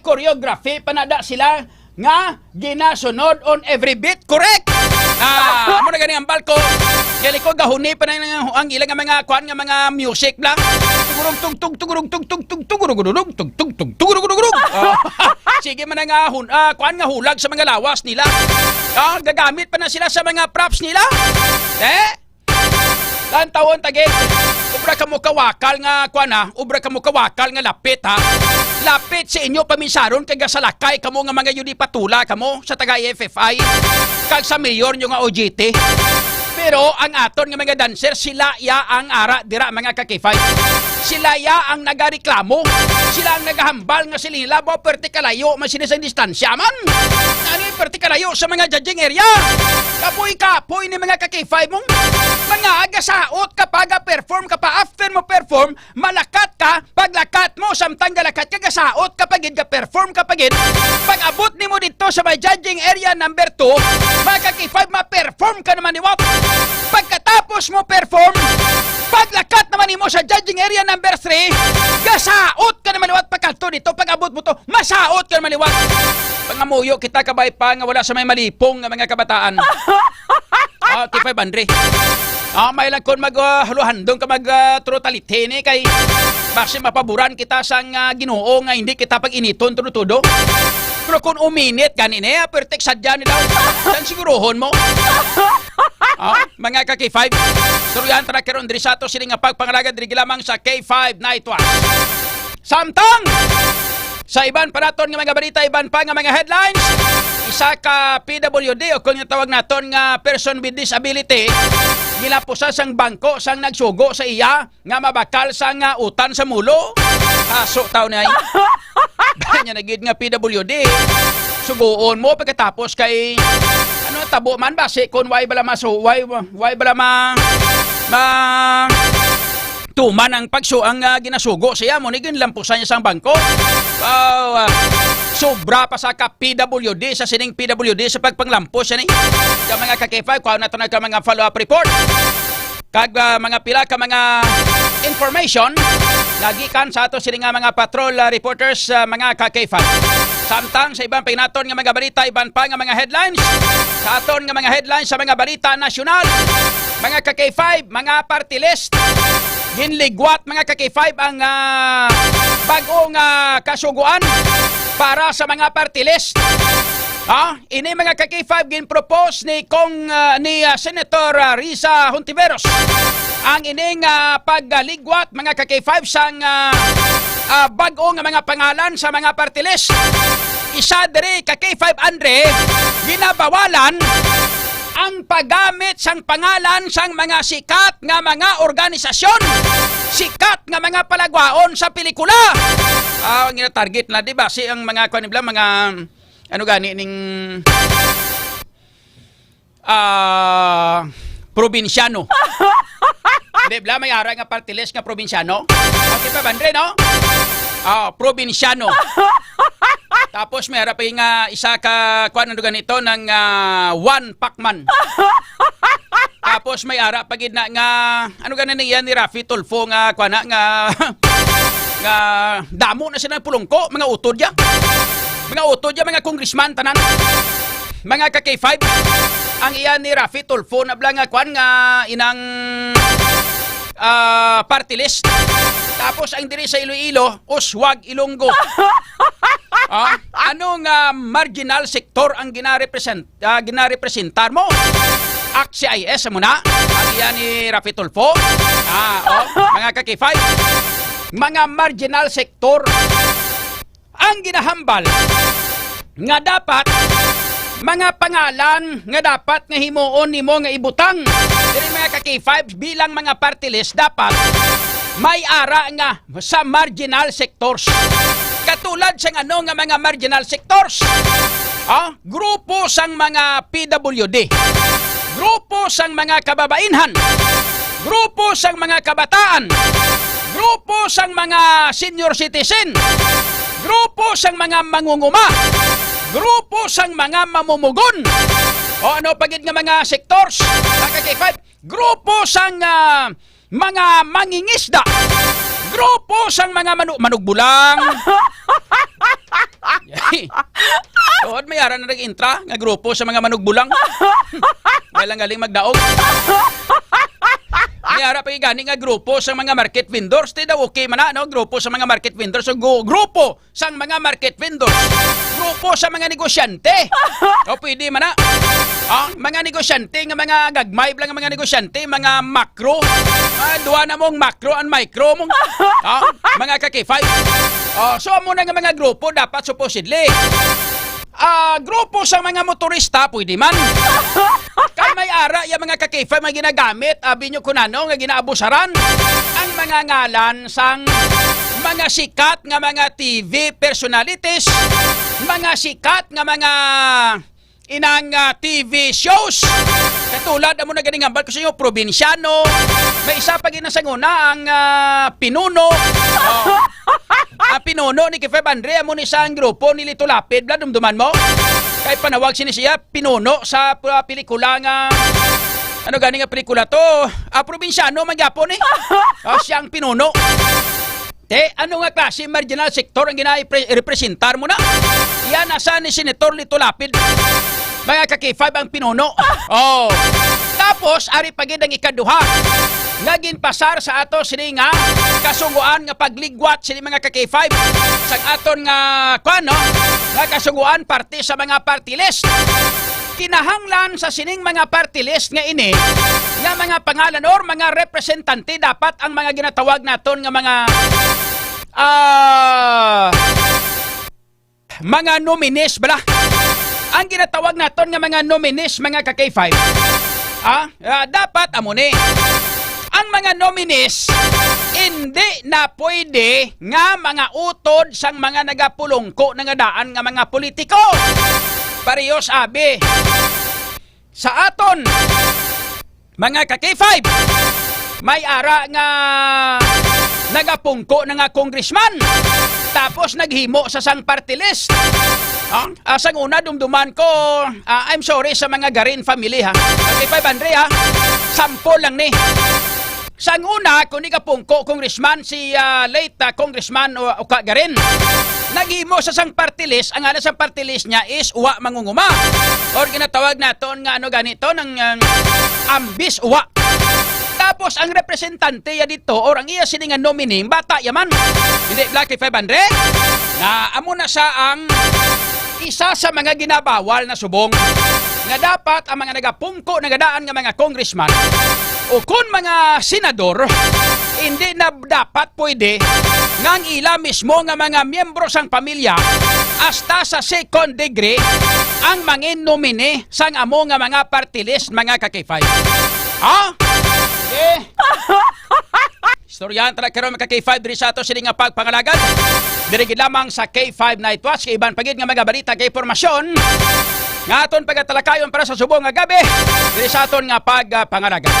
choreography panada sila nga ginasunod on every beat, correct? Amo na gani ang balko. Gali ko gahuni pa na ang ilang nga mga kuan nga mga music lang. Tugurug tug tug tugurug tug tug tug tugurug tug tug tug tugurug. Sige man nga kuan nga hulag sa mga lawas nila. Gagamit pa na sila sa mga props nila. Lan tawon tagit. Ubra ka mo kawakal nga kuan ubra ka mo kawakal nga lapit Lapit sa inyo paminsaron kay gasalakay kamo nga mga yun patula kamo sa taga FFI kag sa mayor nyo nga OJT. Pero ang aton nga mga dancer sila ya ang ara dira mga kaki-5. Sila ya ang nagareklamo. Sila ang nagahambal nga sila ba perti kalayo man sila sa distansya man. Ano perti kalayo sa mga judging area. Kapoy ni mga kaki-5 mong mga agasaot kapag perform ka pa after mo perform malakat ka paglakat mo samtang galakat ka gasaot kapag perform kapag pag abot nimo dito sa may judging area number 2 mga kaki-5 ma-perform ka naman niwap. Pagkatapos mo perform paglakat naman nimo sa judging area number 3 gasaot ka naman niwap pagkanto dito pag abot mo to masaot ka naman niwap. Pangamuyo kita kabay pa nga wala sa may malipong nga mga kabataan. Kay 500. May lang kon maghaluhandong ka mag-trotalitene kay basi mapaboran kita sang Ginoo nga hindi kita pag-initon tudo-tudo. Pero kung uminit ganine, pertek sadya ni daw. San sigurohon mo? Mga ka-K5, suruyan tara karon diri sa ato sini nga pagpangalagad diri lamang sa K5 Night Watch. Samtang sa iban pa naton nga mga balita, iban pa nga mga headlines, isa ka PWD o kung yung tawag naton nga person with disability, gilapusa sang bangko sang nagsugo sa iya nga mabakal sang utan sa mulo. Kaso taw na ay. Banya nagid nga PWD. Suguon mo pagkatapos kay ano tabo man base kun why bala why bala tuman ang ang ginasugo siya mo ni ginlampusan niya sang bangko. Sobra pa sa ka PWD sa sining PWD sa pagpanglampos yan ka mga ka-K5 kuha na ito ka mga follow-up report kag mga pila ka mga information lagi kan sa ato sining mga patrol reporters mga ka-K5. Samtang sa ibang pinaton nga mga balita, iban pa nga mga headlines sa aton nga mga headlines sa mga balita nasyonal, mga ka-K5, mga party list ginligwat mga ka-K5 ang bagong kasuguan para sa mga party list. Ini mga ka-K5 ginpropose ni Senator Risa Hontiveros ang ining pagligwat mga ka-K5 sang bagong mga pangalan sa mga party list. Isa diri ka-K5 Andre ginabawalan ang paggamit sang pangalan sang mga sikat nga mga organisasyon, sikat nga mga palagwaon sa pelikula. Ang target na di ba si ang mga kanibla mga ano gani ning probinsyano. Di ba may ara nga party list nga probinsyano? Okay pa Bandre no? Probinsyano. Tapos may harap nga isa ka kuan ano ganito ng One Pacman. Tapos may harap pagid na nga ano ganin niya ni Rafi Tulfo nga kuan nga nga damo na sila ng pulongko, mga utod ya. Mga utod ya, mga congressman tanan. Mga ka-K5 ang iyan ni Rafi Tulfo na blang nga kuan nga inang party list. Tapos ang diri sa Iloilo, Uswag Ilonggo. Anong marginal sector ang ginarepresentar mo? AXIS mo na? Ang iyan ni Rafi Tulfo? Mga ka-K5, mga marginal sector ang ginahambal nga dapat mga pangalan nga dapat nga himuon nimo nga ibutang diri mga ka-K5 bilang mga party list dapat may ara nga sa marginal sectors. Katulad sa ano nga mga marginal sectors. Grupo sang mga PWD. Grupo sang mga kababainhan. Grupo sang mga kabataan. Grupo sang mga senior citizen. Grupo sang mga mangunguma. Grupo sang mga mamumugon. Ano pagid nga mga sectors? K5. Grupo sang mga mangingisda. Grupo sang mga manugbulang. Tuod may ara na nag-intra nga grupo sa mga manugbulang. Kailang galing magdaog. May ara pa gani nga grupo sa mga market vendors. Di daw okay man no? Grupo sa mga market vendors. So, grupo sa mga market vendors. Grupo sa mga negosyante. O pwede man na. Mga negosyante nga mga gagmay lang mga negosyante, mga macro. Duwa na mong macro and micro mong. Mga ka-K5. So muna nga mga grupo dapat supposedly. Grupo sa mga motorista pwede man. Kay may ara yung mga ka-K5 mga ginagamit, binyo kunano nga ginaabusaran ang mga ngalan sang mga sikat nga mga TV personalities, mga sikat nga mga inang TV shows. Katulad mo na ganing hambal ko sa inyo, probinsyano. May isa pa ginasanguna ang pinuno. Pinuno ni Kifeb Andre mo ni isang grupo ni Lito Lapid. Dumduman mo? Kay panawag siya pinuno sa pelikula nga ano gani nga pelikula to? Probinsyano magyapon eh. Siyang pinuno. Ano nga klase marginal sector ang gina-representar mo na? Yan nasa ni Senator Lito Lapid. Mga ka-K5 ang pinuno. Tapos ari pagid ang ikaduha nga ginpasar sa ato sini nga kasuguan nga pagligwat sini mga ka-K5 sa aton nga kuno nga kasuguan parte sa mga party list. Kinahanglan sa sining mga party list nga ini nga mga pangalan or mga representante dapat ang mga ginatawag naton nga mga nominees bala. Ang ginatawag naton nga mga nominees mga ka-K5 dapat amo ni ang mga nominees hindi na pwede nga mga utod sang mga nagapulongko nga daan nga mga politiko. Pareho sabi sa aton mga ka-K5 may ara nga nagapungko na nga congressman tapos naghimo sa sang party list. Sang una dumduman ko, I'm sorry sa mga Garin family ha. Okay, 500 ha. Sample lang ni. Sang una, kung di ka pungko congressman, si late congressman Uka Garin, naghimo sa sang party list, ang ala sa party list niya is uwa mangunguma. Or ginatawag naton nga ano ganito, ng ambis uwa. Tapos ang representante ya dito or ang iya siningan nominee bata yaman. Hindi Blacky 500 na amo na sa ang isa sa mga ginabawal na subong nga dapat ang mga nagapungko nagadaan nga mga congressman o kung mga senador hindi na dapat pwede nga ang ila mismo nga mga miyembro sang pamilya hasta sa second degree ang mangin nominee sang amo nga mga party list mga ka-K5. Istoryahan talaga karon mga K5 diri sa ato sini nga pagpangalagad. Diri gid lamang sa K5 Night Watch kay iban pagid nga mga balita kay impormasyon nga aton pagatalakayon para sa subong nga gabi diri sa aton nga pagpangalagad.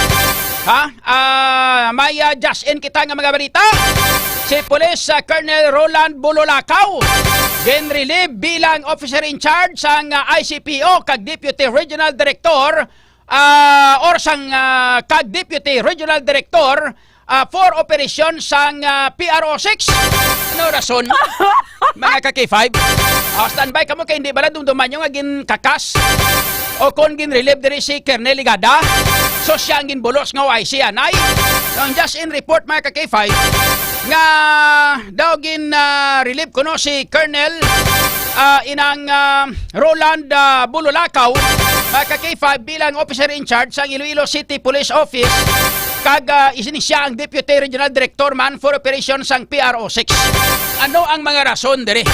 May just in kita nga mga balita. Si Police Colonel Roland Bulolakaw gin-relieve bilang officer in charge sang ICPO kag Deputy Regional Director or sang kag Deputy Regional Director for operation sang PRO6. Ano rason? Mga ka-K5? Standby ka mo kay hindi bala dumduman nyo nga ginkakas o kung gin-relieve diri si Colonel Ligada so siya ang ginbulos nga YC anay. Ang just in report mga ka-K5 nga daw gin-relieve kuno si Colonel inang Roland Bulolakaw mga ka-K5 bilang officer in charge sa Iloilo City Police Office kag isini siya ang Deputy Regional Director man for operations sang PRO6. Ano ang mga rason diri?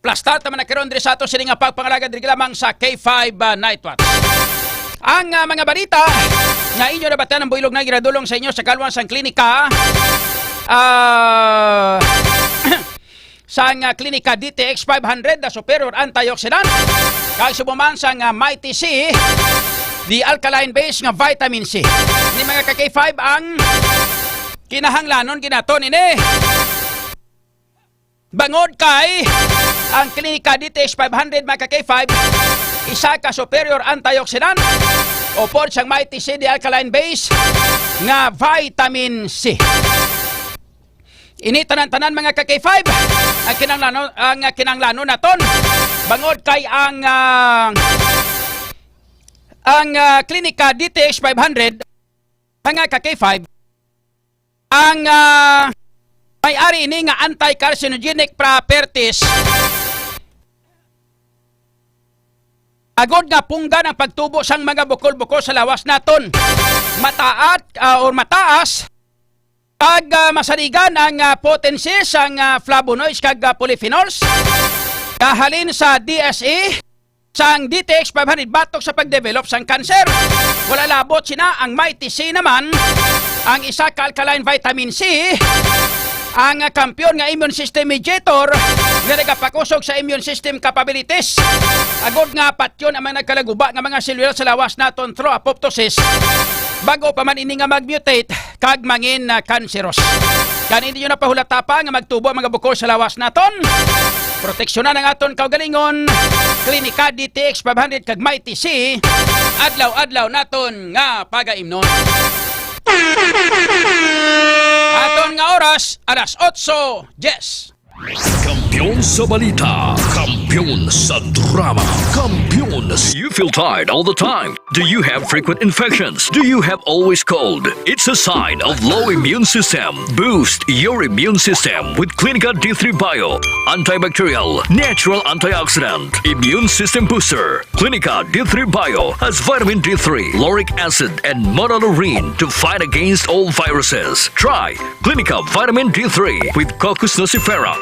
Plus start naman na karon diri sa ato sini nga pagpangalagad diri lamang sa K5 Night Watch. Ang mga balita nga inyo nabatan ang builog na giradulong sa inyo sa kalwan sang klinika sang klinika DTX 500 the superior antioxidant kag subuman sang Mighty C the alkaline base nga vitamin C. Ni mga ka-K5 ang kinahanglanon ginaton ini. Bangod kay ang klinika DTX 500 mga ka-K5 isa ka superior antioxidant o pod siyang Mighty C the alkaline base nga vitamin C. Ini tanan-tanan mga ka-K5 ang kinahanglanon naton bangod kay ang klinika DTX 500 mga ka-K5 ang may-ari ini nga anti-carcinogenic properties agod nga punggan ang pagtubo sang mga bukol-bukol sa lawas naton mataas kag masaligan ang potency sang flavonoids kag polyphenols kahalin sa DSE sang DTX 500 batok sa pagdevelop sang cancer. Wala labot sina ang Mighty C naman ang isa ka alkaline vitamin C ang kampiyon nga immune system mediator nga nagapakusog sa immune system capabilities. Agod nga patyon ang mga nagkalaguba nga mga selula sa lawas naton through apoptosis bago pa man ini nga magmutate kag mangin cancerous. Kan hindi nyo napahulata pa nga magtubo mga bukol sa lawas naton. Proteksyonan ang aton kaugalingon. Klinika DTX 500 kag Mighty C. Adlaw-adlaw naton nga pagaimnon. Aton nga oras, alas 8:10. Kampiyon sa balita, kampiyon sa drama, kampiyon sa... You feel tired all the time? Do you have frequent infections? Do you have always cold? It's a sign of low immune system. Boost your immune system with Clinica D3 Bio, antibacterial, natural antioxidant, immune system booster. Clinica D3 Bio has vitamin D3, lauric acid, and monolurine to fight against all viruses. Try Clinica Vitamin D3 with Coccus nocifera.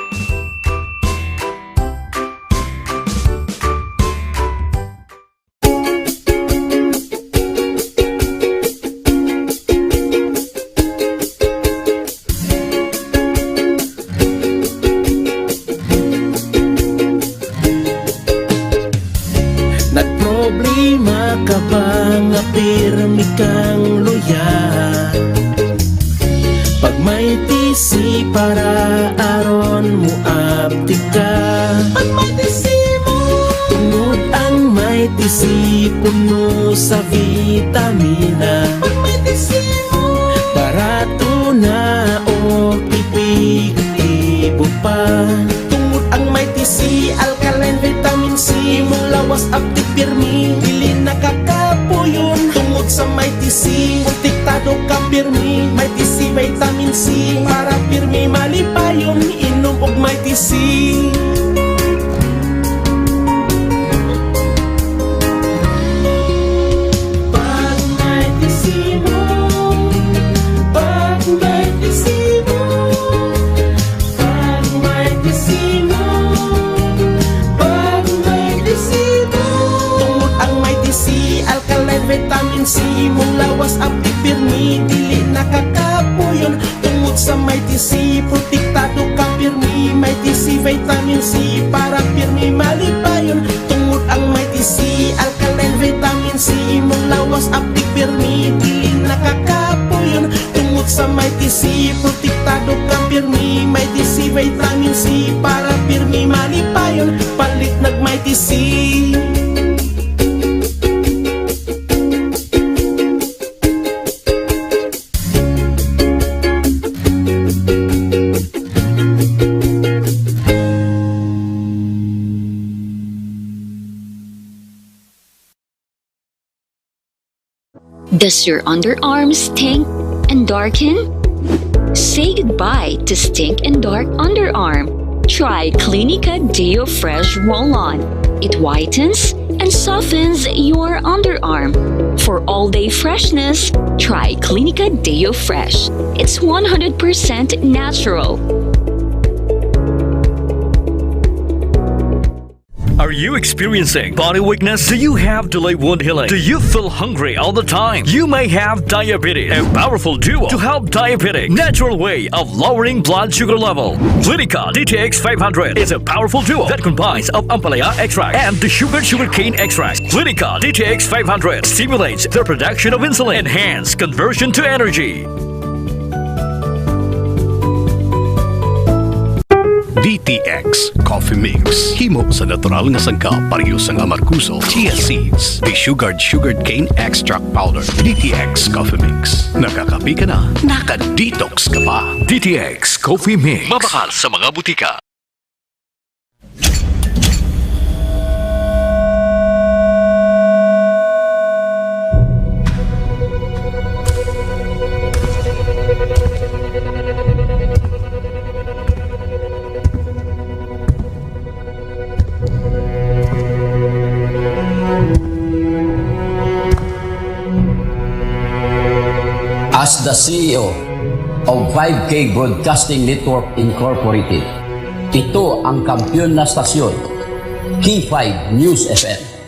Nagproblema ka ba nga pirmi kang luya? Pag may tisi para aron mo aptik ka. Pag may tisi mo, tungod ang may tisi puno sa vitamina. Pag may tisi mo, barato na o tipig-ibo pa. Tungod ang may tisi, alkaline vitamin C, mong lawas aptik pirmi, dili nakakapuyon. Tungod sa may tisi, multiktado ka pirmi, may tisi vitamin C, para pirmi malipayon, inom og may tisi. Pag may tisi mo, pag may tisi mo, pag may tisi mo, pag may tisi mo. Tungod ang may tisi, alkaline vitamin C, mong lawas aptik pirmi, dili nakakapuyon. Tungod sa may tisi, protektado ka pirmi, may tisi vitamin C, para pirmi malipayon. Tungod ang may tisi, alkaline vitamin C, mong lawas aptik pirmi, dili nakakapuyon. Tungod sa may tisi, protektado ka pirmi, may tisi vitamin C, para pirmi malipayon. Palit nag may tisi. Does your underarm stink and darken? Say goodbye to stink and dark underarm. Try Clinica Deo Fresh Roll-On. It whitens and softens your underarm. For all-day freshness, try Clinica Deo Fresh. It's 100% natural. Are you experiencing body weakness? Do you have delayed wound healing? Do you feel hungry all the time? You may have diabetes. A powerful duo to help diabetic. Natural way of lowering blood sugar level. Clinica DTX 500 is a powerful duo that combines of ampalaya extract and the sugarcane extract. Clinica DTX 500 stimulates the production of insulin, enhance conversion to energy. DTX Coffee Mix. Himo sa natural nga sangka pareho sang amarkuso, chia seeds, desugared sugared cane extract powder. DTX Coffee Mix. Nakakapi ka na, naka-detox ka pa. DTX Coffee Mix. Mabakal sa mga butika. As the CEO of 5K Broadcasting Network Incorporated, ito ang kampiyon na stasyon, K5 News FM.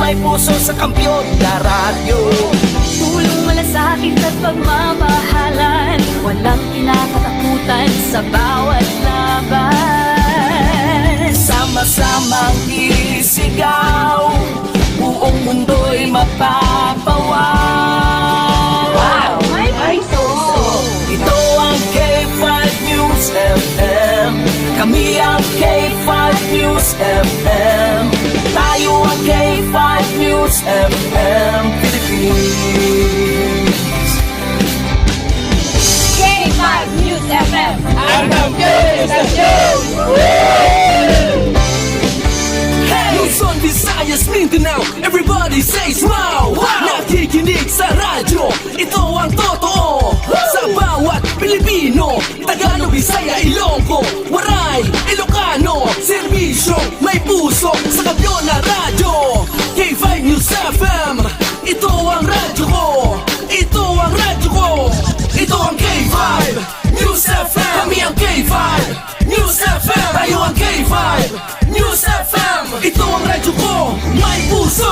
may puso sa kampiyon na radyo. Tulong malasakit at pagmamahalan, walang kinakatakutan sa bawat laban. Sama-samang isigaw, buong mundo'y mapapawaw. Wow! May puso! Ito ang K5 News FM. Kami ang K5 News FM. Tayo ang K5 News FM Philippines. K5 News FM. Ang kampiyon sa Luzon, Visayas, Mindanao, everybody say smile. Nakikinig sa radyo, ito ang totoo. Sa bawat Pilipino, Tagalog, Bisaya, Ilonggo, Waray, Ilocano, serbisyo, may puso sa kampiyon na radyo. K5 News FM, ito ang radyo ko. Ito ang radyo ko. Ito ang K5 News FM. Kami ang K5 News FM. Tayo ang K5 News FM. Ito ang radyo ko, may puso.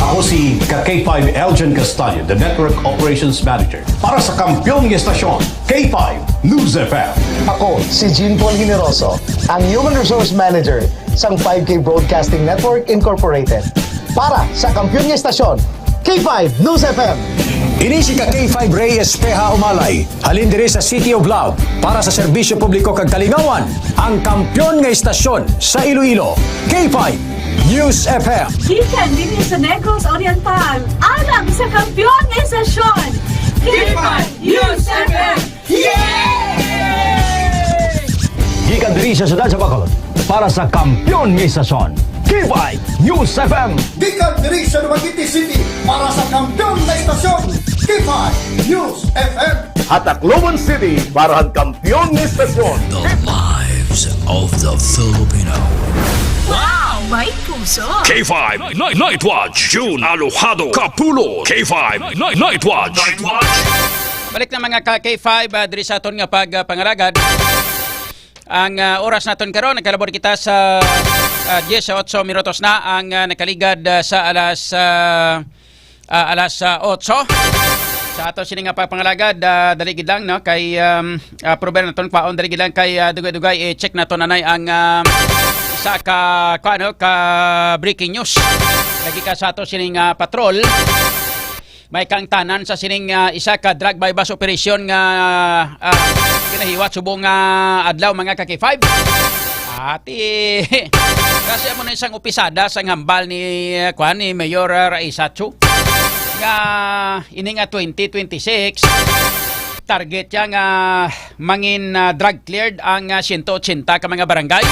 Ako si K5 Elgin Castaño, the Network Operations Manager. Para sa kampiyon ng estasyon, K5 News FM. Ako si Jean Paul Generoso, ang Human Resource Manager sa 5K Broadcasting Network Incorporated. Para sa kampiyon ng estasyon, K5 News FM. Ini si K5 Ray Espeja Umalay, halin diri sa City of Love para sa serbisyo publiko kag kalingawan, ang kampiyon nga istasyon sa Iloilo, K5 News FM. Gikan din sa Negros Oriental, alam sa kampiyon ng estasyon, K5 News FM! Gikan diri sa syudad sa Bacolod para sa kampiyon nga istasyon, K5 News FM. Gikan diri sa Dumaguete City para sa kampiyon na istasyon, K5 News FM. At Tacloban City para sa kampiyon nga istasyon. The lives of the Filipino. Wow! May puso! K5 Night Watch, June Alojado, Capulo. K5 Night Watch. Balik na mga K5 diri sa aton nga pagpangaragad. Ang oras naton karon nagkalabor kita sa 10:08 minutos na ang nakaligad sa alas 8. Sa ato sini nga pagpangalagad daligid lang no kay proben naton kwaon daligid lang kay dugay-dugay i-check naton anay ang isa ka breaking news. Lagi ka sa ato sini nga patrol. May kang tanan sa sining isa ka drug by bus operation nga kinahiwat subong adlaw mga K5. Ati kasi mo na isang upisada sa hambal ni Mayor Raisa Chu nga ini nga 2026 target niya nga mangin drug cleared ang 180 ka mga barangay.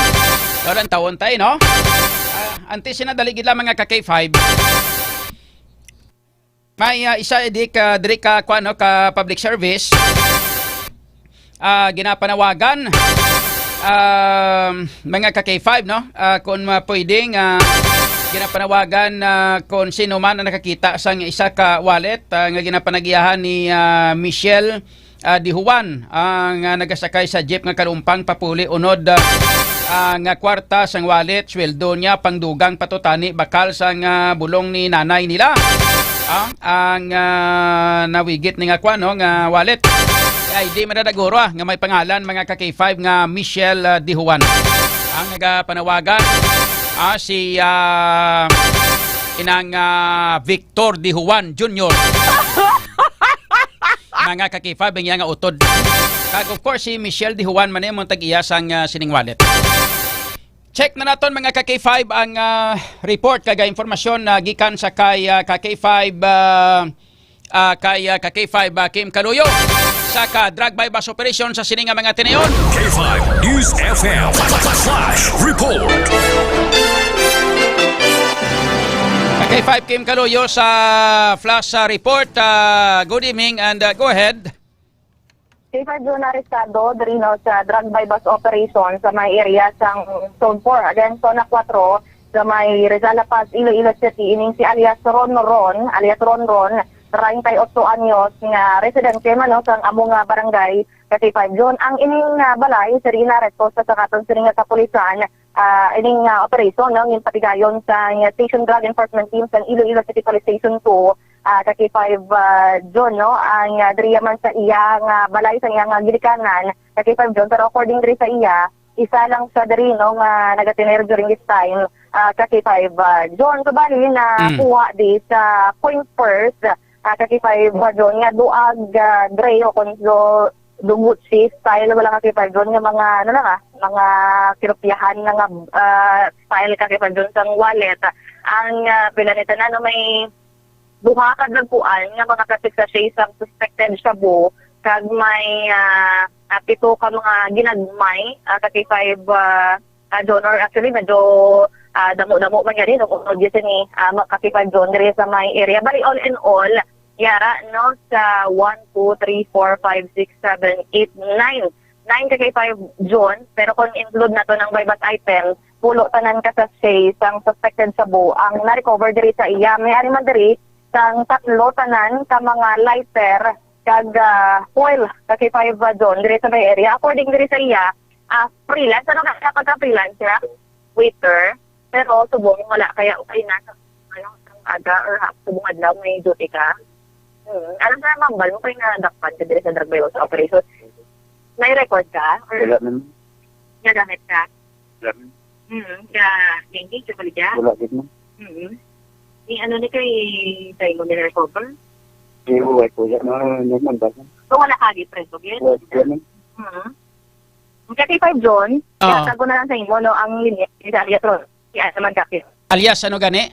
Walang taon tayo no. Antes sinadaligid lang mga K5. May isa di ka public service ginapanawagan mga K5 no kung pwedeng ginapanawagan kung sino man ang nakakita sa isa ka wallet nga ginapanagiyahan ni Michelle Di Juan ang nagasakay sa jeep nga kalumpang papuli unod nga kwarta sang wallet sweldo niya pangdugang patutani bakal sang bulong ni nanay nila. Ang nawigit ni nga nga wallet ay di madadaguro nga may pangalan mga K5 nga Michelle Di Juan. Ang nagapanawagan si inang Victor Di Juan Jr. Mga K5 ang nga utod. Kag of course si Michelle Di Juan man mo tag-iya sang sining wallet. Check na naton mga K5 ang report kag informasyon na gikan sa kay K5 Kim Kaluyo sa ka drug by bus operation sa sininga mga tinayon. K5 News FM Flash Report. K5 Kim Kaluyo sa Flash Report. Good evening and go ahead. K5 Zona Arestado, Drino sa drug by bus operation sa may area sang Zone 4. Again, Zona 4 sa may Rizal La Paz, Iloilo City. Ining si alias Ron 38 anyos nga residente man no sang among nga barangay K5 John. Ang ining balay siri na resposta sa katon siri nga kapulisan ining operation no yung patigayon sa Station Drug Enforcement Team sa Iloilo City Police Station 2 K5 John no ang diriya man sa iya nga balay sa iya nga gilikanan K5 John, pero according diri sa iya isa lang sa diri no nga nagatiner during this time K5 John. Kabali na kuha di sa point first K5 John nga duag Dre o konso Dugutsi style wala K5 John nga mga ano lang mga kinopyahan nga style K5 John sang wallet. Ang pinanita na no may duha ka dagkuan nga mga kasik-sachet sang suspected shabu kag may pito ka mga ginagmay K5 John, or actually medyo damo-damo man yan kung audience ni K5 John diri sa may area. Bali all in all yara no sa 1, 2, 3, 4, 5, 6, 7, 8, 9 K5 John, pero kung include na to ng bypass item pulo tanan ka sa sang suspected sabu ang na-recover diri sa iya. May ari man diri sang tatlo tanan ka mga lighter kag oil K5 John diri sa may area. According diri sa iya freelance ano ka pagka-freelance siya waiter, pero subong wala kaya okay na sa aga or subong adlaw may duty ka. Alam na mambal mo kayo na dakpan ka diri sa drug bypass operation. May record ka? Or wala naman. Nagamit ka? Wala naman. Hindi, sa paligya? Wala din mo. Ano ni kay tayo mo nire-recover? Hindi ko ko yan. Naman ba? So wala kagi preso, gin? Wala naman. Ang K5 John, kaya tago na lang sa imo, no, ang linya, si alias Ron. Kaya naman kakit. Alias ano gani?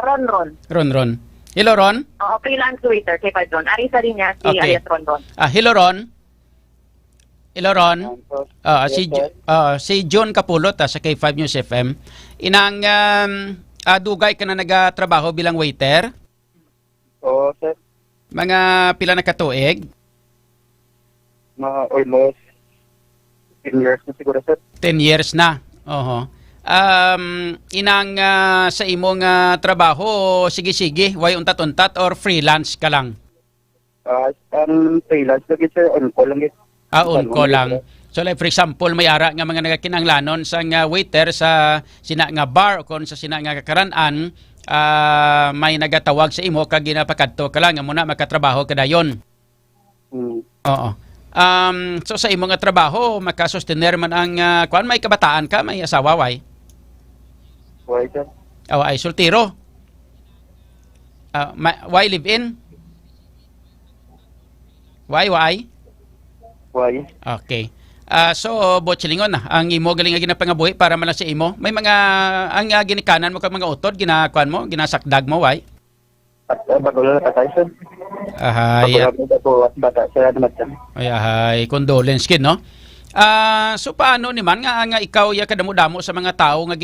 Ron. Ron. Hello Ron? Oo, freelance waiter, K5 John. Ari sa linya, si Okay. alias Ron. Hello Ron? Si John Kapulot sa K5 News FM. Inang dugay ka na nagatrabaho bilang waiter? Oo, sir. Mga pila na katuig? Mga almost 10 years na siguro, sir. 10 years na. Oho. Inang sa imong trabaho, sige, way untat-untat or freelance ka lang? Ang freelance lagi, sir. On-call lang yun. On-call lang. So like for example, may ara nga mga nagakinanglanon sa waiter sa sina nga bar o kung sa sina nga kakaran-an, may nagatawag sa imo kag ginapakadto ka lang muna makatrabaho ka dayon. Oo. So sa imo nga trabaho makasustener man ang kuan may kabataan ka, may asawa way? Why, sir? Ay soltero. Why live in? Why? Why? Okay. So botchilingon na ang imo galing nga ginapangabuhi para man lang sa imo. May mga ang ginikanan mo kag mga utod ginakuan mo, ginasakdag mo way? Bago lang patay, sir. Bata, sir, naman. Ay, condolence kin, no? So paano naman nga ikaw ya kadamo-damo sa mga tao nga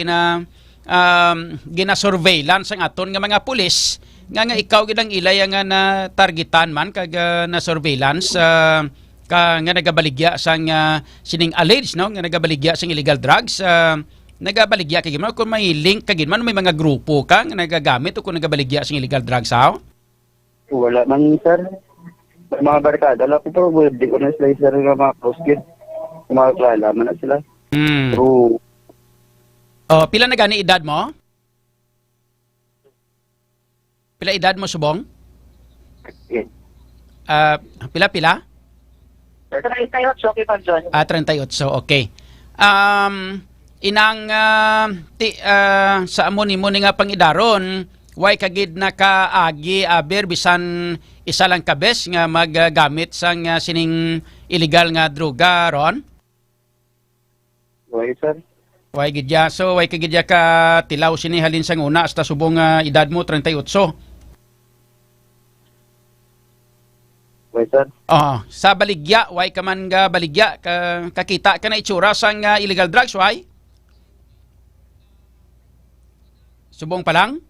gina-surveillance ang aton nga mga pulis nga ikaw gidang ilay nga na targetan man kag na surveillance ka nga nagabaligya sang sining alleged no nga nagabaligya sang illegal drugs nagabaligya kay man kung may link kag man may mga grupo ka nga nagagamit o kung nagabaligya sang illegal drugs how? Wala man, sir. Mga barkada lang pero di ko na sila, sir, nga mga close kid. Mga klalaman na sila. True. Pila na gani edad mo? Pila edad mo, Subong? Pila? 38, K5 John. 38, okay. Inang sa amon mo ni nga pangidaron, way kagid na kaagi aber bisan isa lang kabes nga maggamit sang sining illegal nga droga ron? Why, sir? Way gidya. So way kagidya ka tilaw sini halin sang una hasta subong edad mo 38. Sir? Sa baligya, why ka man nga baligya, kakita ka na itsura sang illegal drugs, why? Subong pa lang?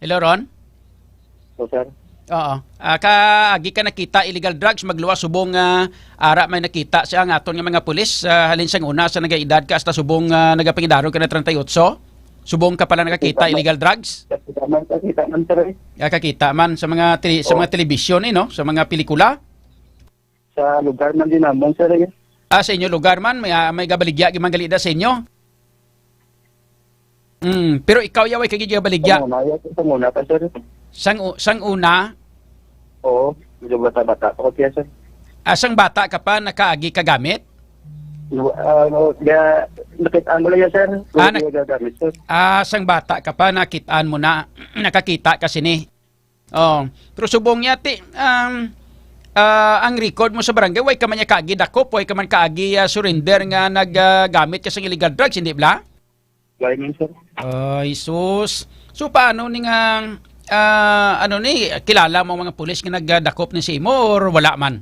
Hello, Ron? So, sir? Kaagi ka nakita illegal drugs, magluwas subong ara may nakita siya ang aton nga mga pulis halin sang una sa nagaedad ka hasta subong nagapangidaron ka na 38? Subong ka pala nakakita illegal drugs? Kakita man sir. Kakita man sa mga sa mga telebisyon no? Sa mga pelikula? Sa lugar man din naman sir. Sa inyo lugar man may gabaligya gimangalida sa inyo? Pero ikaw yaway kay gabaligya. Sa muna pa sir. Sang una? Oo, medyo bata-bata ako kaya sir. Asang bata ka pa nakaagi ka gamit? Nakitaan mo lang yan sir. Gagamit sir. Sang bata ka pa nakitaan mo na nakakita kasi ni. Oh, pero subong yati ang record mo sa barangay way ka man kaagi dakop, way ka man kaagi surrender nga naggamit ka sa illegal drugs, hindi ba? Why man sir? Ay sus. So paano ni nga kilala mo mga pulis nga nagdakop ni si mo or wala man?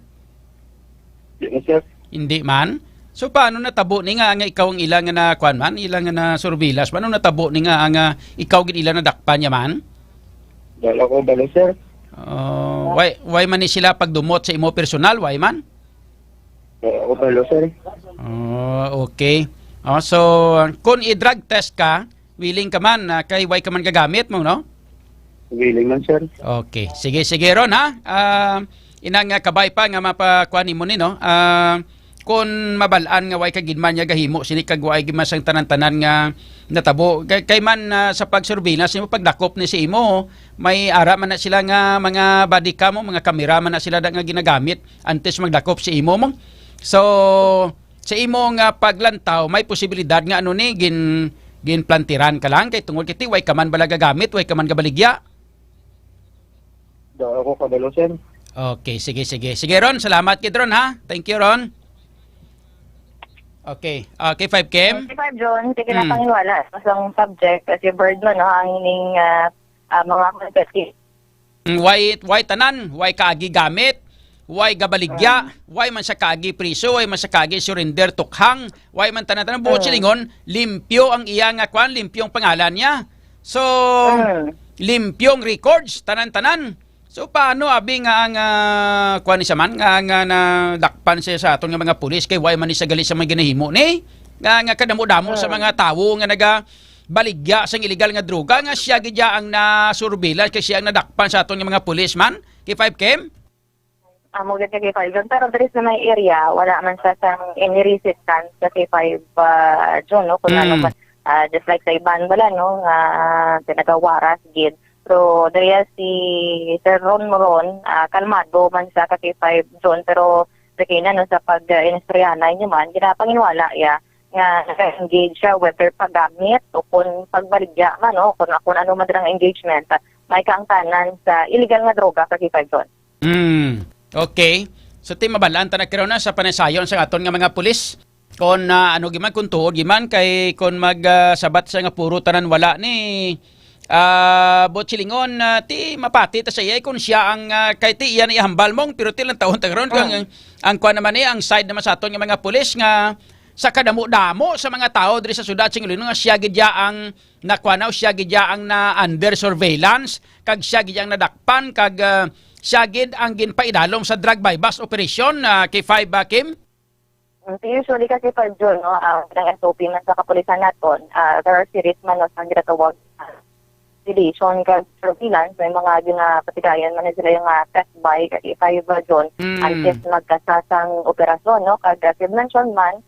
Hindi sir. Hindi man. So paano natabo ni nga ikaw ang ilang na kuan man, ilang na surveillance, paano natabo ni nga ang ikaw gid ilang na dakpan niya man? Wala ko balo sir. Why man ni sila pagdumot sa imo personal, why man? Wala ko balo sir. Okay. So kung i-drug test ka, willing ka man kay why ka man gagamit mo, no? Willing man sir. Okay. Sige ron ha. Inang kabay pa nga mapakuan mo ni no. Kung mabalaan nga way kagidman niya gahimo sini kag way gimasang tanan-tanan nga natabo kay man sa pagsurveillance mo pagdakop ni si imo may ara man na sila nga mga body cam mo mga kamera man na sila nga ginagamit antes magdakop si imo mo. So sa imo nga paglantaw may posibilidad nga ginplantiran ka lang kay tungod kiti way ka man bala gagamit way ka man gabaligya. Daw ako kabalo sir. Okay, sige Ron, salamat kid Ron ha. Thank you Ron. Okay. K5 Kim? K5 John, sige na pangiwala. Masang subject kasi bird man, no, ang ining mga competitive. Why tanan? Why kaagi gamit? Why gabaligya? Why man sa kaagi priso? Why man sa kaagi surrender tukhang? Why man tanan-tanan buot silingon? Limpyo ang iya nga kwan, limpyo ang pangalan niya. So, limpyo ang records, tanan-tanan. So paano abi nga ang kuan ni saman nga nadakpan siya sa aton nga mga pulis kay why man ni sa gali sa mga ginahimo ni nga kadamo-damo sa mga tawo nga naga baligya sa illegal nga droga nga siya gid ang nasurveillance kay siya ang nadakpan sa aton nga mga pulis man kay 5 Kim. Amo gid kay 5 pero diri sa may area wala man sa any resistance sa K5 John no kun ano man just like sa iban wala no nga pinagawaras gid. So, dahil si Sir Ron Moron, kalmado man sa K5 John, pero sakina no, sa pag-inistoryahanay niyo man, ginapanginwala ya, nga naka-engage siya, whether paggamit o kung pagbaligya man, no, kung ano man ang engagement, may kaangtanan sa illegal nga droga sa K5 John. Okay. So, mabalaan ta nagkaroon na sa panasayon sa aton nga mga pulis. Kung giman, kung tuod giman, kay kung magsabat sa nga puro tanan wala ni Botchilingon ti mapati ta sa iya kung siya ang kay ti iyan ihambal mong pero ti lang taon tagron kang ang kuan naman ang side naman sa aton nga mga pulis nga sa kadamo-damo sa mga tao diri sa syudad sing Iloilo nga siya gid ang nakuanaw siya gid ang na under surveillance kag siya gid ang nadakpan kag siya gid ang ginpaidalom sa drug bypass operation kay 5 Kim. Usually kasi pa John no ang SOP man sa kapulisan naton there are series man no sa ginatawag relation kag surveillance may mga ginapatigayan man sila yung test by kay 5 John antes magkasasang operasyon no kag mention man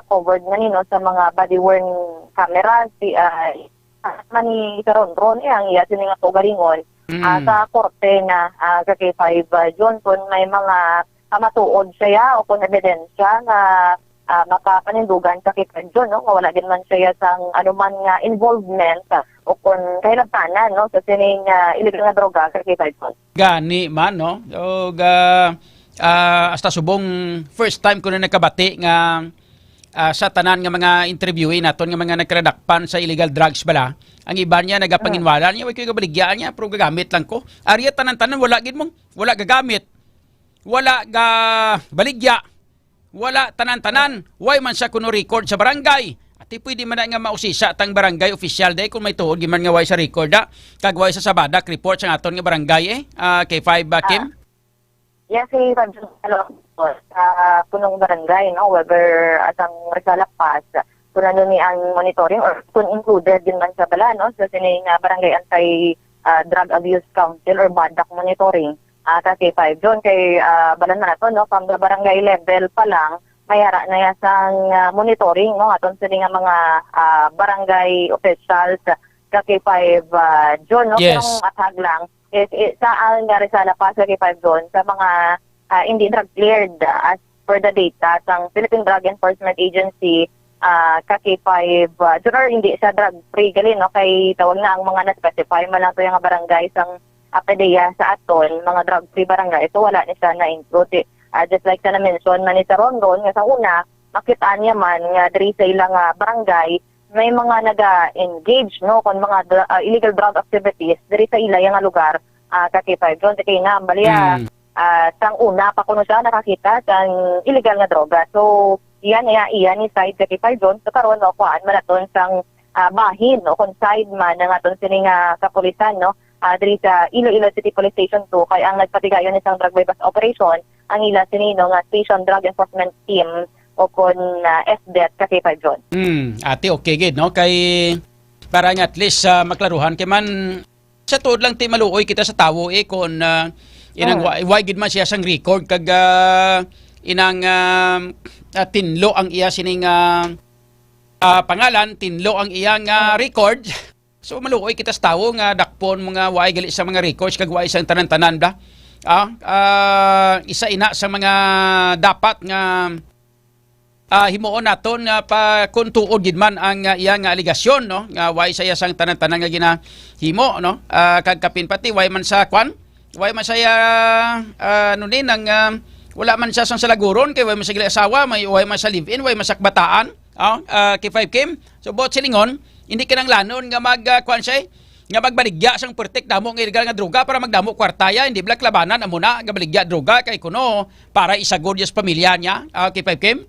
covered na nino sa mga body worn camera man ni Ron ang iya sini nga tugalingon sa korte na kay 5 John kung may mga matuod siya o kung ebidensya na makapanindugan sa kay John no wala din man siya sang anuman nga involvement o kung kahilaptanan no sa sining illegal nga droga sa kay John. Gani man no. O hasta subong first time ko na nakabati nga sa tanan nga mga interviewin naton nga mga nagkradakpan sa illegal drugs bala. Ang iba niya nagapanginwala niya way ko gabaligyan niya pero gagamit lang ko. Ariya tanan-tanan wala gid mong wala gagamit. Wala ga baligya. Wala tanan-tanan. Why man siya kuno record sa barangay? At pwede man nga mausisa tang barangay official day kung may tuod giman nga way sa record kag way sa sabadak report sa aton nga barangay kay 5 Kim. Yes, si punong barangay no whether asang Rizal Pass kung ano ni ang monitoring or kung included din man sa bala, no? So, sining Barangay Anti-Drug Abuse Council or BADAC monitoring ka K5 Zone. Kay balan man na to, no? From the barangay level pa lang, mayara na yasang monitoring, no? Aton sining mga barangay officials ka K5 Zone, no? Yes. Pero ang atag lang is saan nga rin sana pa sa K5 Zone sa mga hindi drug cleared as per the data ng Philippine Drug Enforcement Agency ka K5 Zone or hindi sa drug free gali, no? Kay tawag na ang mga na-specify man lang to yung barangay sang PDEA sa aton, mga drug free barangay, so wala ni siya na-include. Just like sa na-mention man ni sa Rondon, nga sa una, makita niya man nga diri sa ilang barangay, may mga naga-engage, no, kung mga illegal drug activities diri sa ilang lugar, ka K5 Zone. Kaya na, baliya, sang una, pa kuno siya nakakita sang illegal nga droga. So, iyan ni side sa K5 Zone, so karon no, kuhaan man naton sang bahin, no, kung side man ng aton sining kapulisan, no, diri sa Iloilo City Police Station 2, kay ang nagpatigayon isang drug bypass operation, ang ila sinino nga Station Drug Enforcement Team o kon SDET ka K5 Zone. Ate, okay gid, no? Kay para nga at least maklaruhan kay man sa tuod lang ti maluoy kita sa tawo kung inang why gid man siya sang record kag inang tinlo ang iya sining pangalan, tinlo ang iyang record. So maluoy kita sa tawo nga dakpon mga why gali sa mga records kag why isang tanan-tanan da. Isa ina sa mga dapat nga himuon naton nga pa kung tuod gid man ang iyang aligasyon, no, nga why saya sang tanan-tanan nga ginahimo, no, kag kapin pati why man sa kwan, why man saya nunin ang wala man siya sang salaguron kay why man sa asawa, why man sa live-in, why man sa kabataan, K5 Kim. So bot silingon hindi ka nang lanon nga mag-kwan siya, nga magbaligya sang pertek damo nga illegal nga droga para magdamo kwartaya, hindi blak labanan amo na nga baligya droga kay kuno para isagod yung pamilya niya, K5 Kim.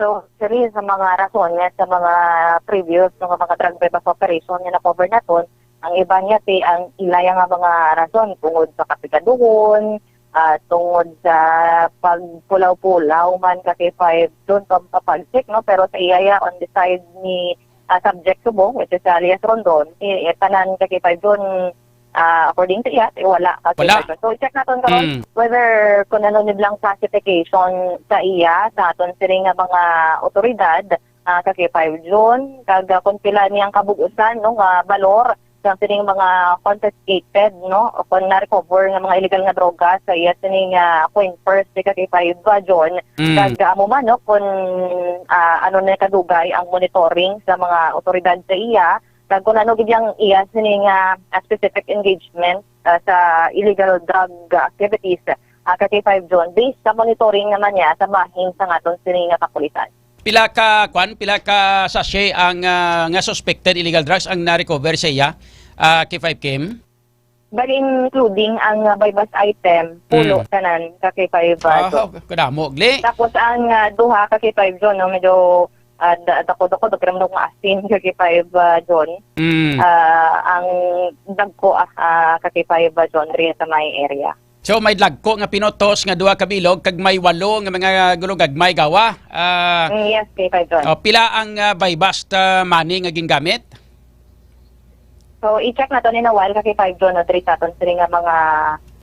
So, actually, sa mga rason niya, sa mga previous mga drug bypass operation niya na cover naton, ang iba niya ang ilaya nga mga rason tungod sa kapikaduhon, tungod sa pagpulaw-pulaw man ka K5 doon papagsik, no? Pero sa iyaya on the side ni subject subong, which is alias Rondon, tanan ka K5 doon, according to iya, wala ka K5. So, check natin karon whether kung ano niblang classification sa iya, sa aton siring nga mga otoridad, ka K5 Zone, kag kung pila niyang kabugusan, no, nga balor, sa sining mga confiscated, no, o kung na-recover nga mga illegal nga droga sa iya sining coin first ka K5 Zone, kag amo man, no, kung ano na kadugay ang monitoring sa mga otoridad sa iya, kag kung ano gid yang iya sining specific engagement sa illegal drug activities ka K5 Zone based sa monitoring naman niya sa bahin sa aton sining kapulisan. Pila ka sachet ang nga suspected illegal drugs ang na-recover sa iya, K5 Kim? Bali including ang bypass item, pulo tanan ka K5 Zone. Kadamo gli. Tapos ang duha ka K5 Zone, no, medyo dako-dako dagram ng asin ka K5 Zone. Ang dagko ka K5 Zone rin sa may area. So may lagko nga pinotos nga duha ka bilog kag may 8 nga mga gulugag may gawa. Yes, K5 Zone. Pila ang buy-bust money nga gingamit? So i-check na to ni Nawal ka K5 Zone, no, 3,000 sila nga mga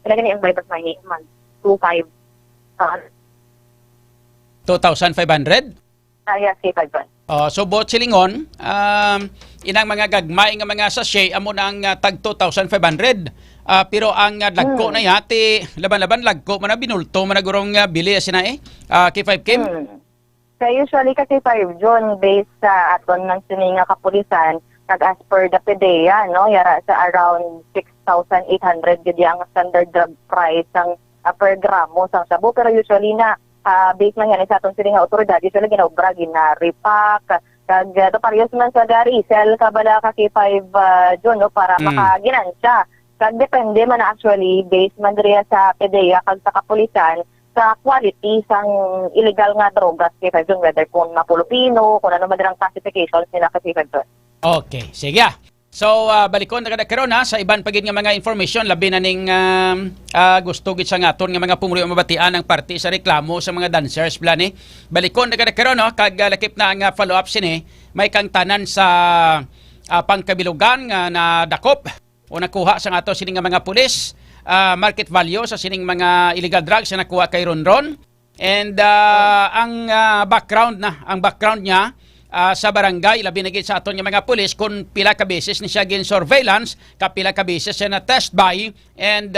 talaga ni ang buy-bust money man 2,500. 2,500? Yes, K5 Zone. So bot silingon, inang mga gagmay nga mga sachet amo na ang tag 2,500. Pero ang lagko na yati, laban-laban lagko man na binulto man na gurong bili sina K5 Kim. So usually kasi K5 Zone based sa aton ng sining kapulisan, kag as per the PDEA, no, yara sa around 6,800 gid ang standard drug price ang per gramo sang sabu, pero usually na based man yan sa aton sining otoridad, usually ginobra gina repack kag to parehas man sa resell kabala ka K5 Zone, no, para makaginansya. Kag depende man actually based man diri sa PDEA kag sa kapulisan sa quality sang illegal nga drogas K5 Zone, whether kung mapulupino, kung ano man dirang classifications nila ka K5 Zone. Okay, sige. So balikon na kada karon sa iban pagid nga mga information labi na ning gusto gid sa ngaton nga mga pumuli mabatian ang parte sa reklamo sa mga dancers plani. Balikon na kada karon kag lakip na ang follow up sini may kang tanan sa pangkabilugan nga nadakop o nakuha sa ato sining nga mga pulis market value sa sining mga illegal drugs na nakuha kay Ronron. And ang background niya sa barangay labi na gid sa aton nga mga pulis kung pila ka beses ni siya gin surveillance, kapila ka beses siya na test buy and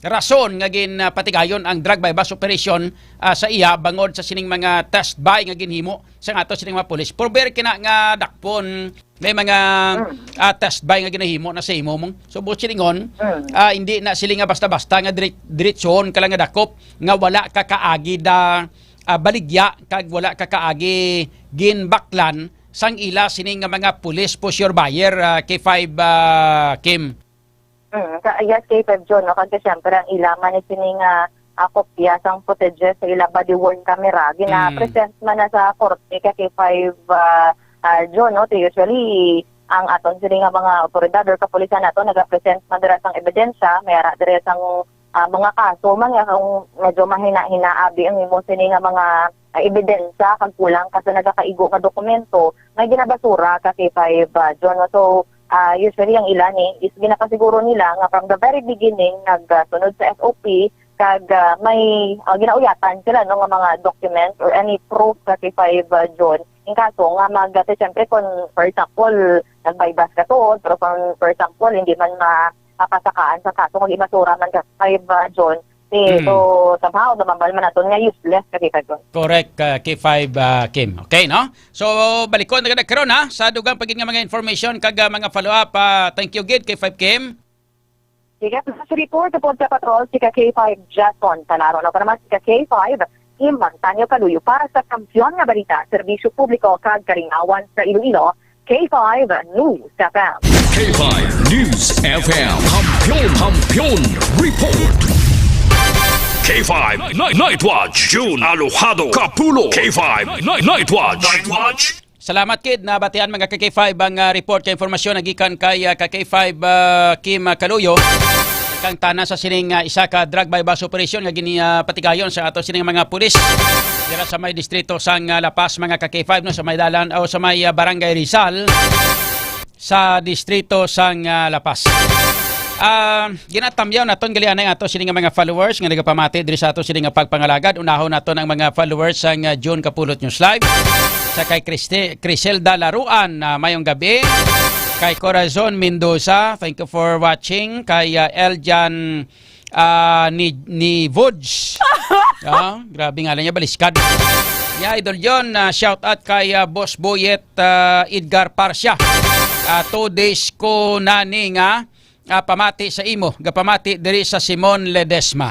rason nga gin patigayon ang drug by bus operation sa iya bangod sa sining mga test buy nga ginhimo sa ato sining mga pulis. Porber kina nga dakpon may mga test buy nga ginahimo na sa imo mong. So buot siningon hindi na sila nga basta-basta nga diretsyon ka lang nga dakop nga wala ka kaagi da baligya kag wala ka kaagi ginbaklan sang ila sining nga mga pulis push your buyer K5 Kim. Yes, K5 John, no? Kasi siyempre ang ila man ni sining kopya sang footage sa ila body worn camera gina-present man na sa korte ka K5 John, no? Usually ang aton sining nga mga otoridad or kapulisan nato naga-present man dira sang ebidensya may ara dira sang mga kaso man nga kung medyo mahina-hina abi ang imo sini nga mga ebidensya kag kulang kasi nagakaigo nga dokumento may ginabasura ka kay 5 John. So usually ang ilan is ginapasiguro nila nga from the very beginning nagsunod sa SOP kag may ginauyatan sila no nga mga documents or any proof ka kay 5 John in kaso nga magate siyempre kung for example nagbaybas ka to pero kung for example hindi man kasakaan sa kaso kung ibasura man ka 5 John. So somehow namambal man naton nga useless kasi John. Correct K5 Kim. Okay no? So balikon na karon sa dugang pagin nga mga information kag mga follow up. Thank you gid K5 Kim. Sige, sa report po sa patrol si K5 Jason Talaro no para mas si K5 Kim Mantanyo Kaluyo para sa kampyon nga balita serbisyo publiko kag karingawan sa Iloilo. K5 News FM. K5 News FM. Kampiyon Report. K5 Night Watch. June Alojado Capulo. K5 Night Watch. Salamat kid na batian mga K5 ang report kay informasyon nagikan kay K5 Kim Kaluyo. Kang tana sa sining isa ka drug by bus operation nga ginipatigayon sa ato sining mga pulis dira sa may distrito sang La Paz mga K5 no sa may dalan o sa may barangay Rizal sa distrito sang La Paz. Ginatamyaw naton gali anay ato sining mga followers nga nagapamati diri sa ato sining pagpangalagad. Unahon naton ang mga followers sang June Kapulot News Live. Sa kay Criselda Laruan mayong gabi. Kay Corazon Mendoza, thank you for watching. Kay Eljan ni Vodge. Grabe nga lang niya, baliskad. Idol John, shout out kay Boss Boyet Edgar Parsia. 2 days ko nani nga pamati sa imo. Gapamati diri sa Simon Ledesma.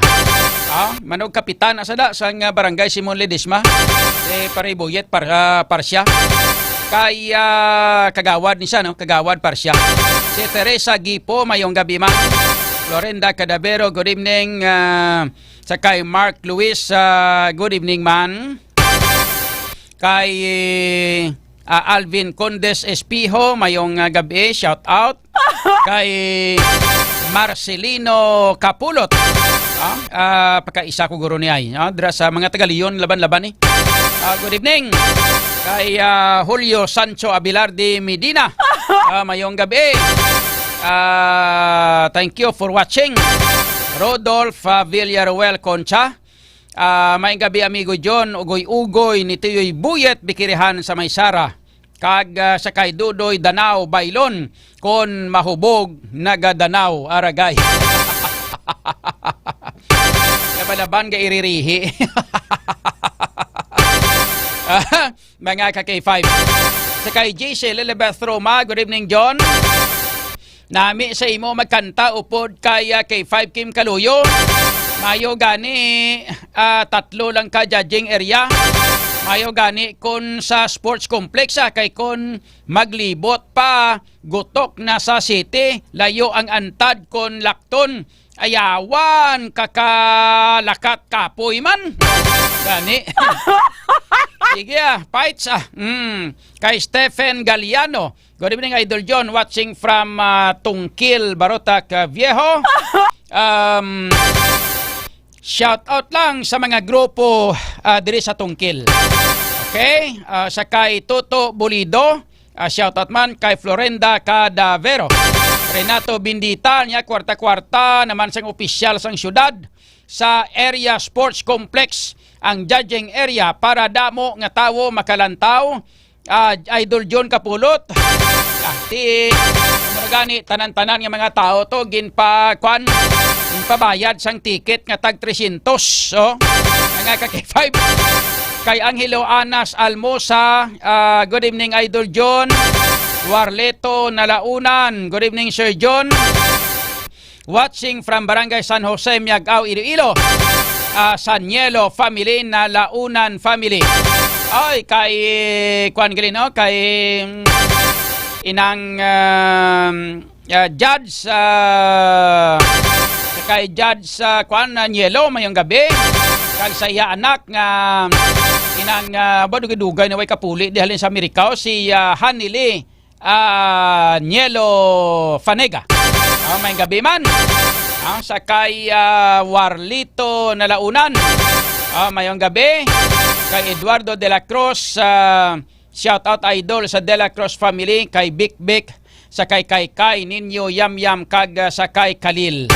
Manog kapitan asada sa barangay Simon Ledesma. Pare Boyet Parsia. Kay kagawad ni siya, no? Kagawad Parsia. Si Teresa Gipo, mayong gabi man. Florenda Cadavero, good evening. Sa kay Mark Luis, good evening man. Kay Alvin Condes Espijo, mayong gabi, shout out. Kay Marcelino Capulot. Pagkaisa ko guro ni ay. Dira sa mga Tagaliyon, laban-laban eh. Good evening. Kay Julio Sancho Abilardi Medina. Mayong gabi. Thank you for watching. Rodolph Villaruel Concha. Mayong gabi amigo John. Ugoy-ugoy ni Tiyoy Buyet Bikirihan sa Maysara. Kag sa kay Dudoy Danao Bailon. Kon mahubog nagadanaw aragay. Labalaban ga iririhi. Mga ka-K5. Sa kay JC Lilibeth Roma, good evening John. Nami sa imo magkanta upod kay K5 Kim Kaluyo. Mayo gani 3 lang ka judging area. Mayo gani kon sa sports complex kay kon maglibot pa gutok na sa city. Layo ang antad kon lakton. Ayawan kakalakat kapoy man. Gani. Sige fights Kay Stephen Galliano. Good evening, Idol John. Watching from Tungkil, Barotac, Viejo. Shout out lang sa mga grupo diri sa Tungkil. Okay? Sa kay Toto Bulido. Shout out man kay Florenda Cadavero. Renato Bindita niya kwarta-kwarta naman sang opisyal sang syudad sa area sports complex ang judging area para damo nga tawo makalantaw. Idol John Kapulot. Ti gani tanan-tanan nga mga tao to ginpabayad sang ticket nga tag 300. So, nga kay 5 kay Angelo Anas Almosa. Good evening, Idol John. Warleto Nalaunan. Good evening, Sir John. Watching from Barangay San Jose, Miagao, Iloilo. Sanyelo family, Nalaunan family. Ay, kay Kwan Galino, kay inang judge kay Judge Kwan Nyelo mayong gabi. Kag sa iya anak nga inang badugay na way kapuli di halin sa Amerika si Hanili Nyelo Fanega. Mayong gabi man. Sa kay Warlito Nalaunan. Mayong gabi. Kay Eduardo de la Cruz, shout out idol sa de la Cruz family, kay Bik Bik, sa kay Ninyo Yam Yam, kag sa kay Khalil.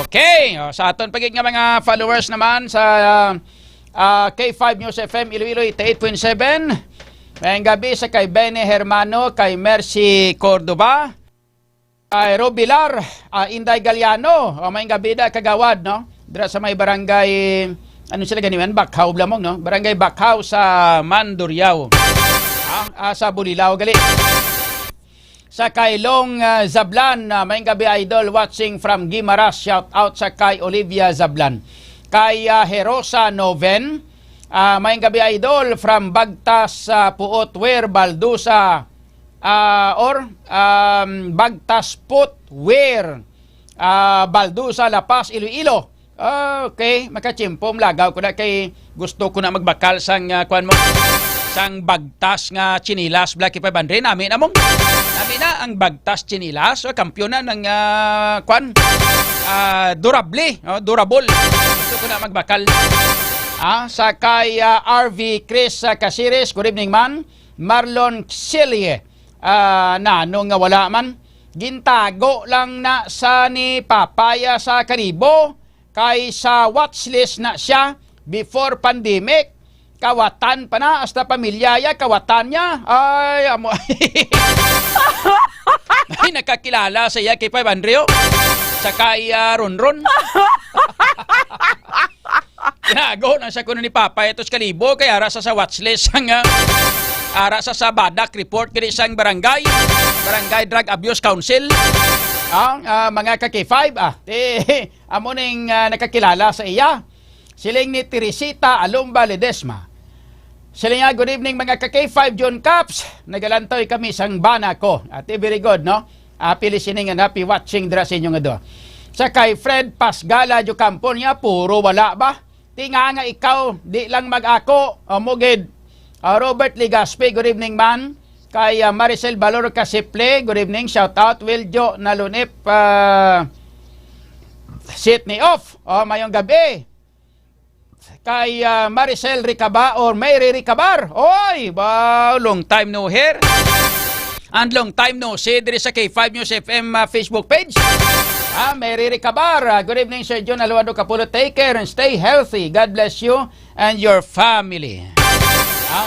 Okay, sa aton pagig nga mga followers naman sa K5 News FM Iloilo 88.7. Ngayong gabi sa kay Bene Hermano, kay Mercy Cordoba, kay Robilar, Inday Galliano. Ngayong gabi da kagawad, no? Dira sa may barangay, ano sila ganiman? Bakhaw Blamong, no? Barangay Bakhaw sa Mandurriao. Sa Bulilao gali. Sa kay Long Zablan, may gabi idol watching from Guimaras. Shout out sa kay Olivia Zablan. Kay Herosa Noven, may gabi idol from Bagtas Puot Wer Baldusa Bagtas Puot Wer Baldusa La Paz Iloilo. Okay, makachimpom lagaw ko na kay gusto ko na magbakal sang kuan mo sang bagtas nga chinilas Blacky 500 namin na ang bagtas chinilas kampiyon na ng kuan durable gusto ko na magbakal sa kay RV Chris Casires. Good evening man. Marlon Xilie nanong nga wala man gintago lang na sa ni Papaya sa Karibo. Kay sa watchlist na siya before pandemic. Kawatan pa na, hasta pamilyaya, kawatan niya. Ay, amo. Ay, nakakilala sa iya kay 500. Sa kay Ronron. Tinago na sa kuno ni Papa ito sa Kalibo. Kaya ara sa watchlist ang ara sa Badak report kini sang Barangay Drug Abuse Council. Mga kaki-5 amo ning nakakilala sa iya. Siling ni Teresita Alumba Ledesma. Siling nga, good evening mga kaki-5 John Caps. Nagalantoy kami sang bana ko. Very good, no? Happy listening and happy watching dira sa inyo nga do. Sa kay Fred Pasgala jo kampo niya, puro wala ba? Tinga nga ikaw, di lang mag-ako. Mugid. Robert Ligaspe, good evening man. Kay Maricel Valor Casiple, good evening, shout out. Wiljo Nalunip, sit ni off, mayong gabi. Kay Maricel Ricaba or Mary Ricabar, oy, wow, long time no hear. And long time no see, diri sa K5 News FM Facebook page. Mary Ricabar, good evening Sir John Aluado Kapulot, take care and stay healthy. God bless you and your family.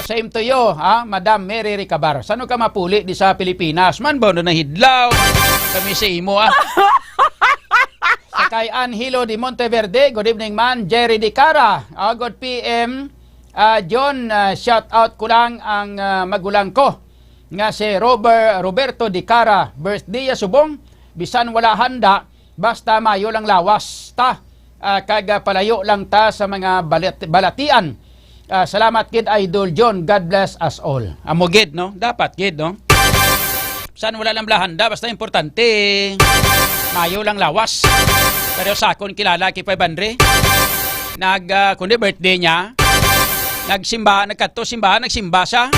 Same to you, Madam Mary Ricabar. Saan ka mapuli di sa Pilipinas? Man ba na hidlaw? Kami sa imo, Sa kay Angelo de Monteverde, good evening man. Jerry Di Cara, good PM. John, shout out ko lang ang magulang ko. Nga si Roberto Di Cara, birthday ya subong. Bisan wala handa, basta mayo lang lawas ta. Kag palayo lang ta sa mga balatian. Salamat kid Idol John. God bless us all. Amo gid, no? Dapat gid, no? Saan wala lang blahanda, basta importante mayo lang lawas. Pero sa akon kilala kay 500 kundi birthday niya nagkato simbahan, nagsimba siya.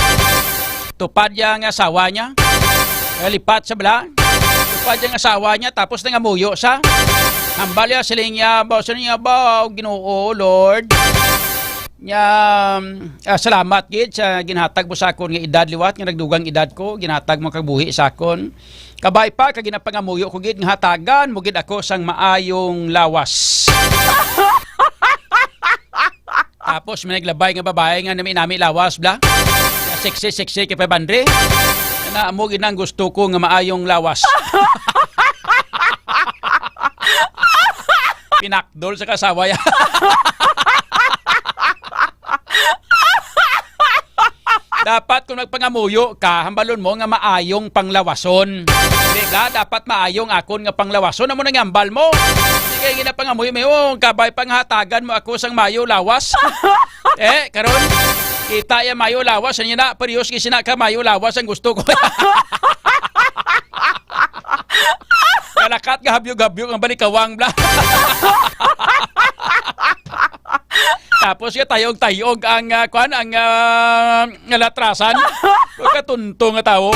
Tupad yung asawa niya. Lipat sa bala. Tupad yung asawa niya, tapos nangamuyo siya. Hambal ya, siling niya, Ginoo, Lord. Salamat gid sa ginhatag mo sa akon nga edad liwat nga nagdugang edad ko, ginhatag mo kag buhi sa akon. Kabay pa kag ginapangamuyo ko gid nga hatagan mo gid ako sang maayong lawas. Tapos may naglabay nga babae nga nami lawas bla. Sexy kay Pabandre. Na amo gid nang gusto ko nga maayong lawas. Pinakdol sa kasawa ya. Dapat kung nagpangamuyo ka, hambalon mo nga maayong panglawason. Diba? Dapat maayong akon nga panglawason. Amo nang hambal mo. Hindi kayo ginapangamuyo mo. Kabay panghatagan mo ako sang mayo lawas. Karon kita ya mayo lawas. Ano na? Parehos kisina ka mayo lawas ang gusto ko. Kalakat nga habyog-habyog ang balikawang bla. Tapos nga tayog-tayog ang latrasan. Katunto nga tao.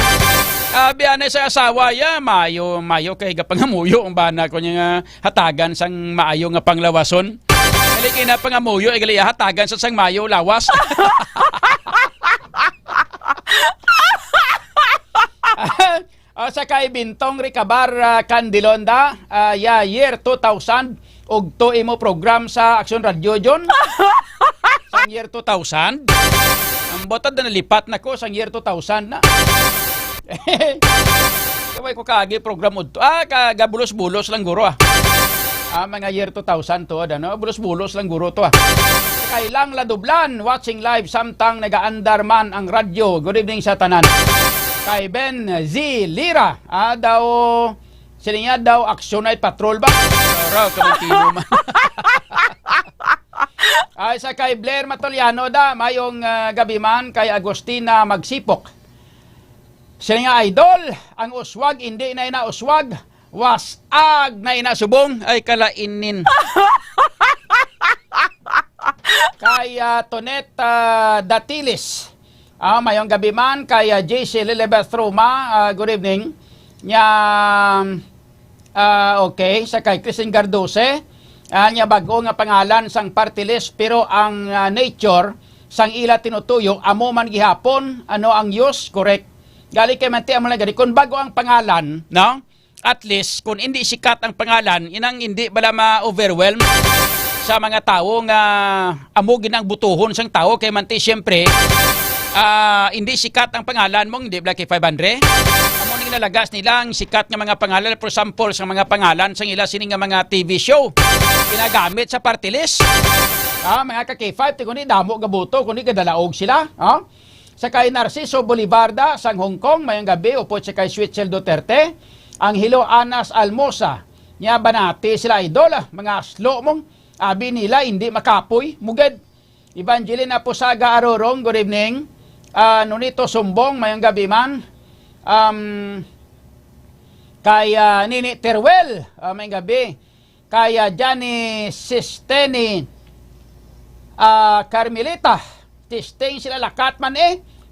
Biyanay sa asawa ya, mayo kay gapangamuyo ang bana ko niya hatagan sang maayo nga panglawason. Kali na pangamuyo ay gali hatagan sa sang mayo lawas. Sa kay Bintong Ricabar Candilonda, year 2000 og to imo program sa Aksyon Radio John. Sang year 2000. Ang botad na nalipat na ko sang year 2000 na. Kaway ko kaagi program udto. Kagabulos-bulos lang guro mga year 2000 to no. Bulos-bulos lang guro to Kailang ladublan watching live samtang nagaandar man ang radyo. Good evening sa tanan. Kay Ben Z Lira daw sila daw aksyon ay patrol ba? Raw kamantino man. Ay sa kay Blair Matoliano mayong gabi man kay Agustina Magsipok. Sila nga idol, ang uswag hindi na inauswag, wasag na inasubong ay kalainin. Kay Tonet Datilis. Mayong gabi man kay JC Lilibeth Roma, good evening. Okay, sa kay Christine Gardose, nya bago nga pangalan sang party list pero ang nature sang ila tinutuyo amo man gihapon ang use correct. Gali kay manti amo lang gani kun bago ang pangalan, no? At least kung hindi sikat ang pangalan, inang hindi bala ma-overwhelm sa mga tao nga amo ginang butuhon sang tao kay manti syempre hindi sikat ang pangalan mo, hindi bala kay 500. Amo ning nalagas nilang sikat nga mga pangalan, for example sa mga pangalan sang ila sining nga mga TV show ginagamit sa party list. Mga ka-K5 kundi damo gabuto kundi kadalaog sila. Sa kay Narciso Bolivarda sang Hong Kong mayang gabi upod sa kay Switzel Duterte, ang Hilo Anas Almosa nya banati sila idol mga aslo mong abi nila hindi makapoy mugad. Evangelina Pusaga Arorong, good evening. Nonito Sumbong mayang gabi man. Kay Nini Teruel mayang gabi. Kay Johnny Sisteni Carmelita, testing sila lakat man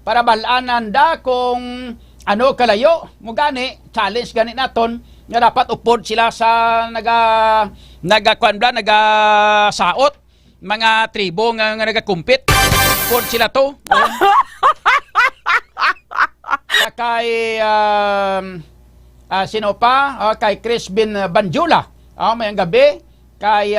para balanan kung ano kalayo mo gani challenge gani naton nga dapat upod sila sa nagasaot mga tribo nga nagakumpit upod sila to. Kay sino pa kay Chris Banjula mayang gabi kay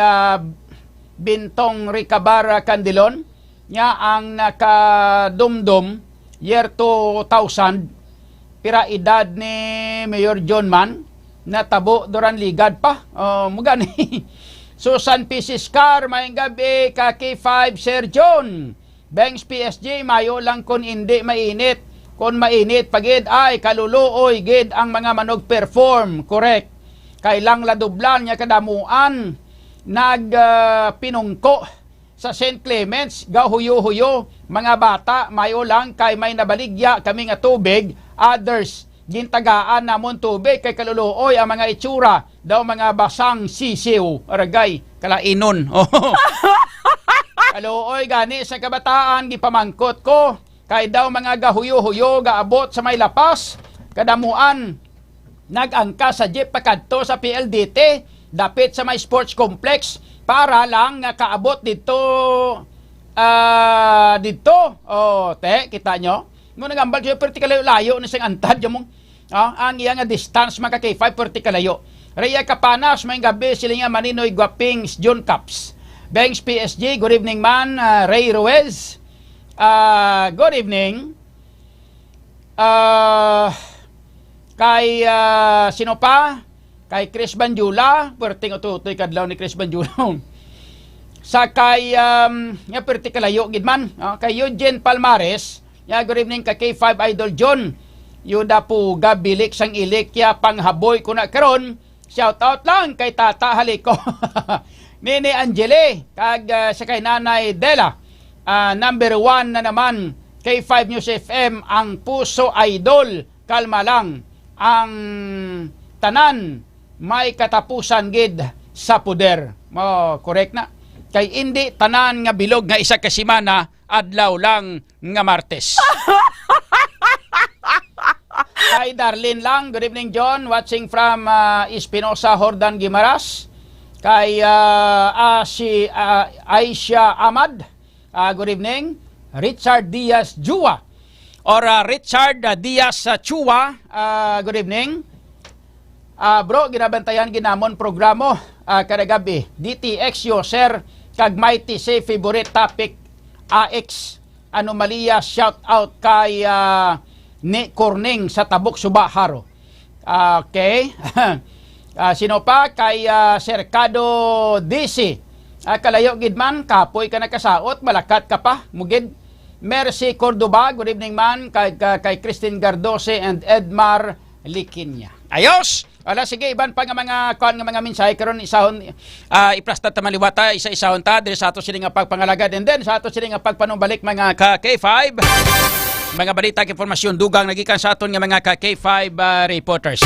Bintong Ricabar Candilon nya ang nakadumdum year 2000 pira edad ni Mayor John Man natabo duran ligad pa mugani. Susan P. Siscar mayang gabi ka K5 Sir John Banks PSG mayo lang kun hindi mainit kun mainit pagid ay kaluluoy gid ang mga manog perform correct. Kailang ladublan nya kadamuan pinungko sa St. Clements gahuyo-huyo mga bata mayo lang kay may nabaligya kami nga tubig others gintagaan namon tubig kay kaluluoy ang mga itsura daw mga basang sisiw aragay kalainon. Kaluoy gani sa kabataan gipamangkot ko kay daw mga gahuyo-huyo gaabot sa may lapas kadamuan nag-angka sa jeep pakadto sa PLDT dapit sa may sports complex para lang nga kaabot dito kita nyo mo nagambal siya perti kalayo na siyang antad yung ang iya nga distance maka K5 perti kalayo Rhea Capanas may gabi sila nga Maninoy Guapings John Caps Banks PSG good evening man Ray Ruiz good evening kay sino pa? Kay Chris Banjula, perting ututoy kadlaw ni Chris Banjula. Sa kay nga perti kalayo gid man, kay Eugene Palmares, good evening kay K5 Idol John. Yuda po gabilik sang ilik ya panghaboy ko na karon. Shout out lang kay Tata Haliko. Nini Angele kag sa kay Nanay Dela. Number 1 na naman K5 News FM ang puso idol. Kalma lang ang tanan may katapusan gid sa puder. Correct na. Kay hindi tanan nga bilog nga isa ka semana adlaw lang nga Martes. Kay Darlene lang, good evening John, watching from Espinosa, Hordan, Guimaras. Kay Aisha Ahmad, good evening. Richard Diaz Jua or Richard Diaz Chua, good evening. Bro, ginabantayan ginamon programo kada gabi. DTX user kag mighty say favorite topic AX anomalia shout out kay ni Corning sa Tabuk Subaharo. Okay. Sino pa kay Cercado DC. Kalayo gid man kapoy ka nakasaot malakat ka pa mugid. Mercy Cordoba, good evening man kay Christine Gardose and Edmar Likinya. Ayos. Wala sige iban pa nga mga kuan nga mga mensahe karon isahon iprasta ta maliwata isa-isahon ta diri sa ato sila nga pagpangalagad and then sa ato sila nga pagpanumbalik mga K5 mga balita ug impormasyon dugang nagikan sa aton nga mga K5 reporters.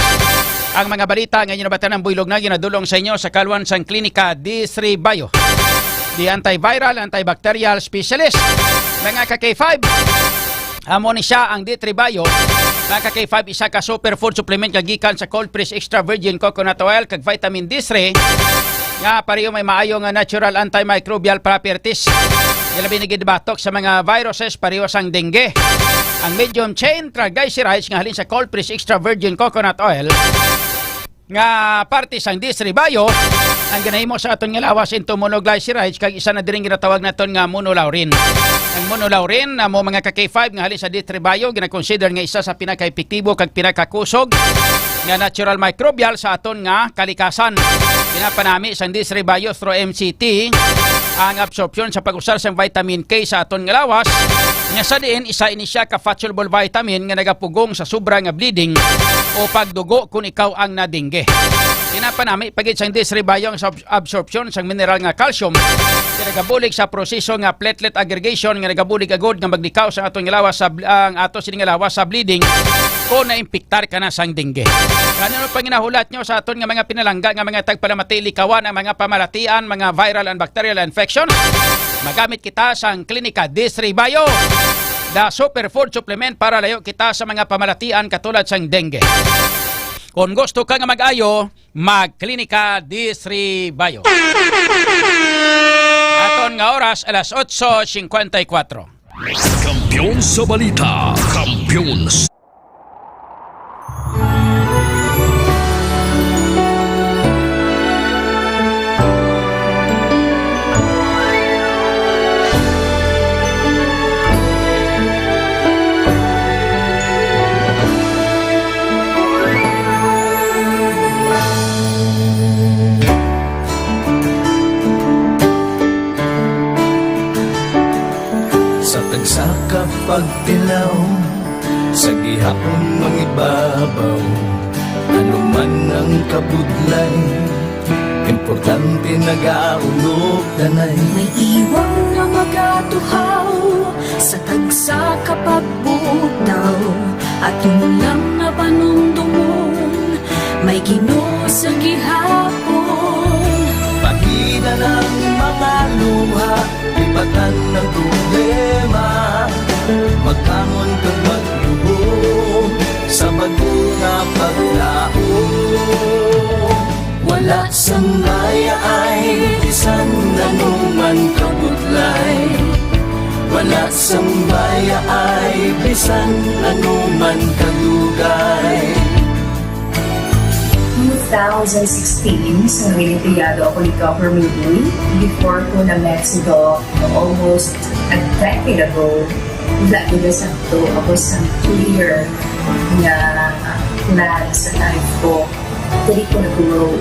Ang mga balita ngayon nabatan ng buylog na ginadulong sa inyo sa Kalwan sang Klinika D3 Bio. The antiviral, antibacterial specialist. Mga K5 amo ni siya ang D3 Bio. Mga K5 isa ka superfood supplement nga gikan sa cold press extra virgin coconut oil kag vitamin D3 nga pareho may maayo nga natural antimicrobial properties. Ilabi ni gibatok sa mga viruses pareho sang dengue. Ang medium chain triglycerides nga halin sa cold press extra virgin coconut oil nga parte sang D3 Bio ang ginahimo sa aton nga lawas into monoglycerides kag isa na diring ginatawag naton nga monolaurin. Ang monolaurin mo mga K5 nga halin sa D3 Bio gina-consider nga isa sa pinaka-epektibo kag pinakakusog nga natural microbial sa aton nga kalikasan. Pinapanami sang D3 Bio through MCT ang absorption sa pag-usar sang vitamin K sa aton nga lawas nga sa diin isa ini siya ka soluble vitamin nga nagapugong sa sobra nga bleeding o pagdugo kung ikaw ang nadingge. Pinapanami pagit sang D3 Bio ang absorption sang mineral nga calcium nga nagabulig sa proseso nga platelet aggregation nga nagabulig agod nga maglikaw sa aton nga lawas sa ang ato sini nga lawas sa bleeding kung naimpiktar ka na sang dengue. Ano pa ginahulat nyo sa aton nga mga pinalangga nga mga tagpalamati likawan ang mga pamalatian, mga viral and bacterial infection? Magamit kita sang Klinika D3 Bio, the superfood supplement para layo kita sa mga pamalatian katulad sang dengue. Kung gusto ka nga mag-ayo, mag-Klinika D3 Bio. Aton nga oras, alas 8:54. Kampiyon sa balita. Kampiyon sa sa kapagtilaw sa gihapon mangibabaw ano man ang kabudlay importante nagaulog danay may iwang nga magatuhaw sa tagsa kapagbutaw at yung lang nga panumdumon may Ginoo sa gihapon pagida ng mga luha lipatan ng problema, magkamon kag magluhom sa bago nga paglao. Wala sambaya ay bisan anuman kabudlay, wala sambaya ay bisan anuman kadugay. 2016, sa Olimpiado ako ni Government Day, before ko na Mexico, almost a decade ago, dahil sa ito, ako sa 2-year na plan sa life ko, dali ko na-grow,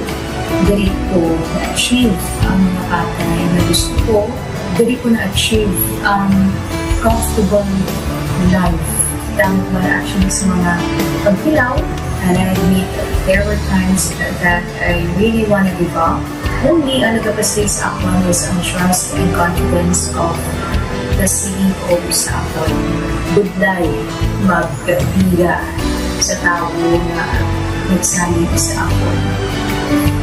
dali ko na-achieve ang mga patay na gusto ko, dali ko na-achieve ang comfortable life. Dahil wala actually sa mga pagkilaw, and I admit there were times that I really want to give up. Only ang nagkapastay sa ako was ang trust and confidence of the CEO sa ako. Budlay, magkabiga sa tao na nagsalit sa ako.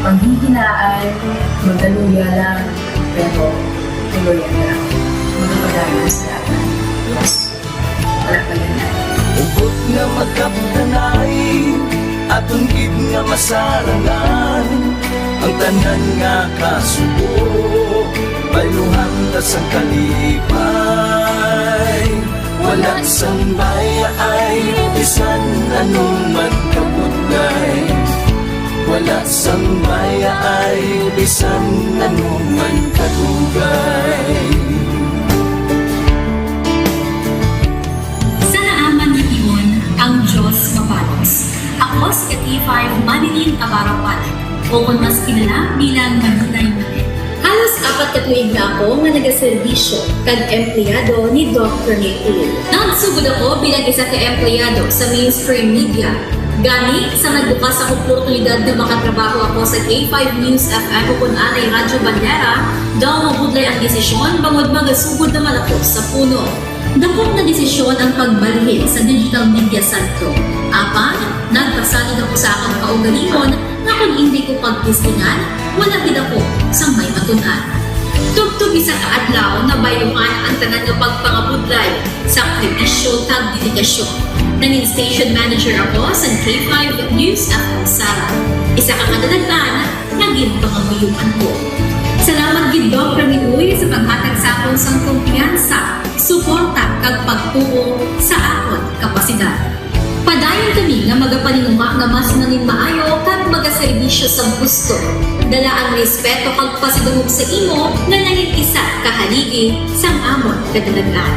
Panghihinaan, magdaluya lang, pero tuloy lang. Magpapagayon sa lahat. Yes, wala pa yan na. Ugot nga magkaptanay, atong gid nga masarangan, ang tanan nga kasubo, bayluhan ta sa kalipay. Wala sambaya ay bisan anuman kabudlay, wala sambaya ay bisan anuman kadugay. Ang Diyos mapalos. Ako si K5 Manilin Abarapalan o kung mas kilala bilang Manilay Manil. Halos 4 ka tuig na ako nga nagaserbisyo kag empleyado ni Dr. Nick Ulo. Nagsugod ako bilang isa ka empleyado sa mainstream media. Gani sa nagbukas ang oportunidad na makatrabaho ako sa K5 News FM o kung anay Radyo Bandera, daw mabudlay ang desisyon bangod magasugod na malakos sa puno. Dakot na desisyon ang pagbalhin sa digital media sentro. Apan, nagpasalig ako sa akong kaugalingon na kung hindi ko pagtistingan, wala gid ako sa may matunan. Tugtog isa ka adlaw na bayuhan ang tanan nga pagpangabudlay sa sakripisyo kag dedikasyon. Nanging station manager ako sa K5 News FM Sala. Isa ka kadagdagan na ginpangabuyuan ko. Salamat gid Dr. Niuy sa paghatag sa akon sang kumpiyansa, suporta kag pagtuo sa akon kapasidad. Padayon kami nga magapaninuma nga mas nanging maayo kag magaserbisyo sa gusto. Dala ang respeto kag pasidungog sa imo nga nanging isa kahaligi sang amon kadalagan.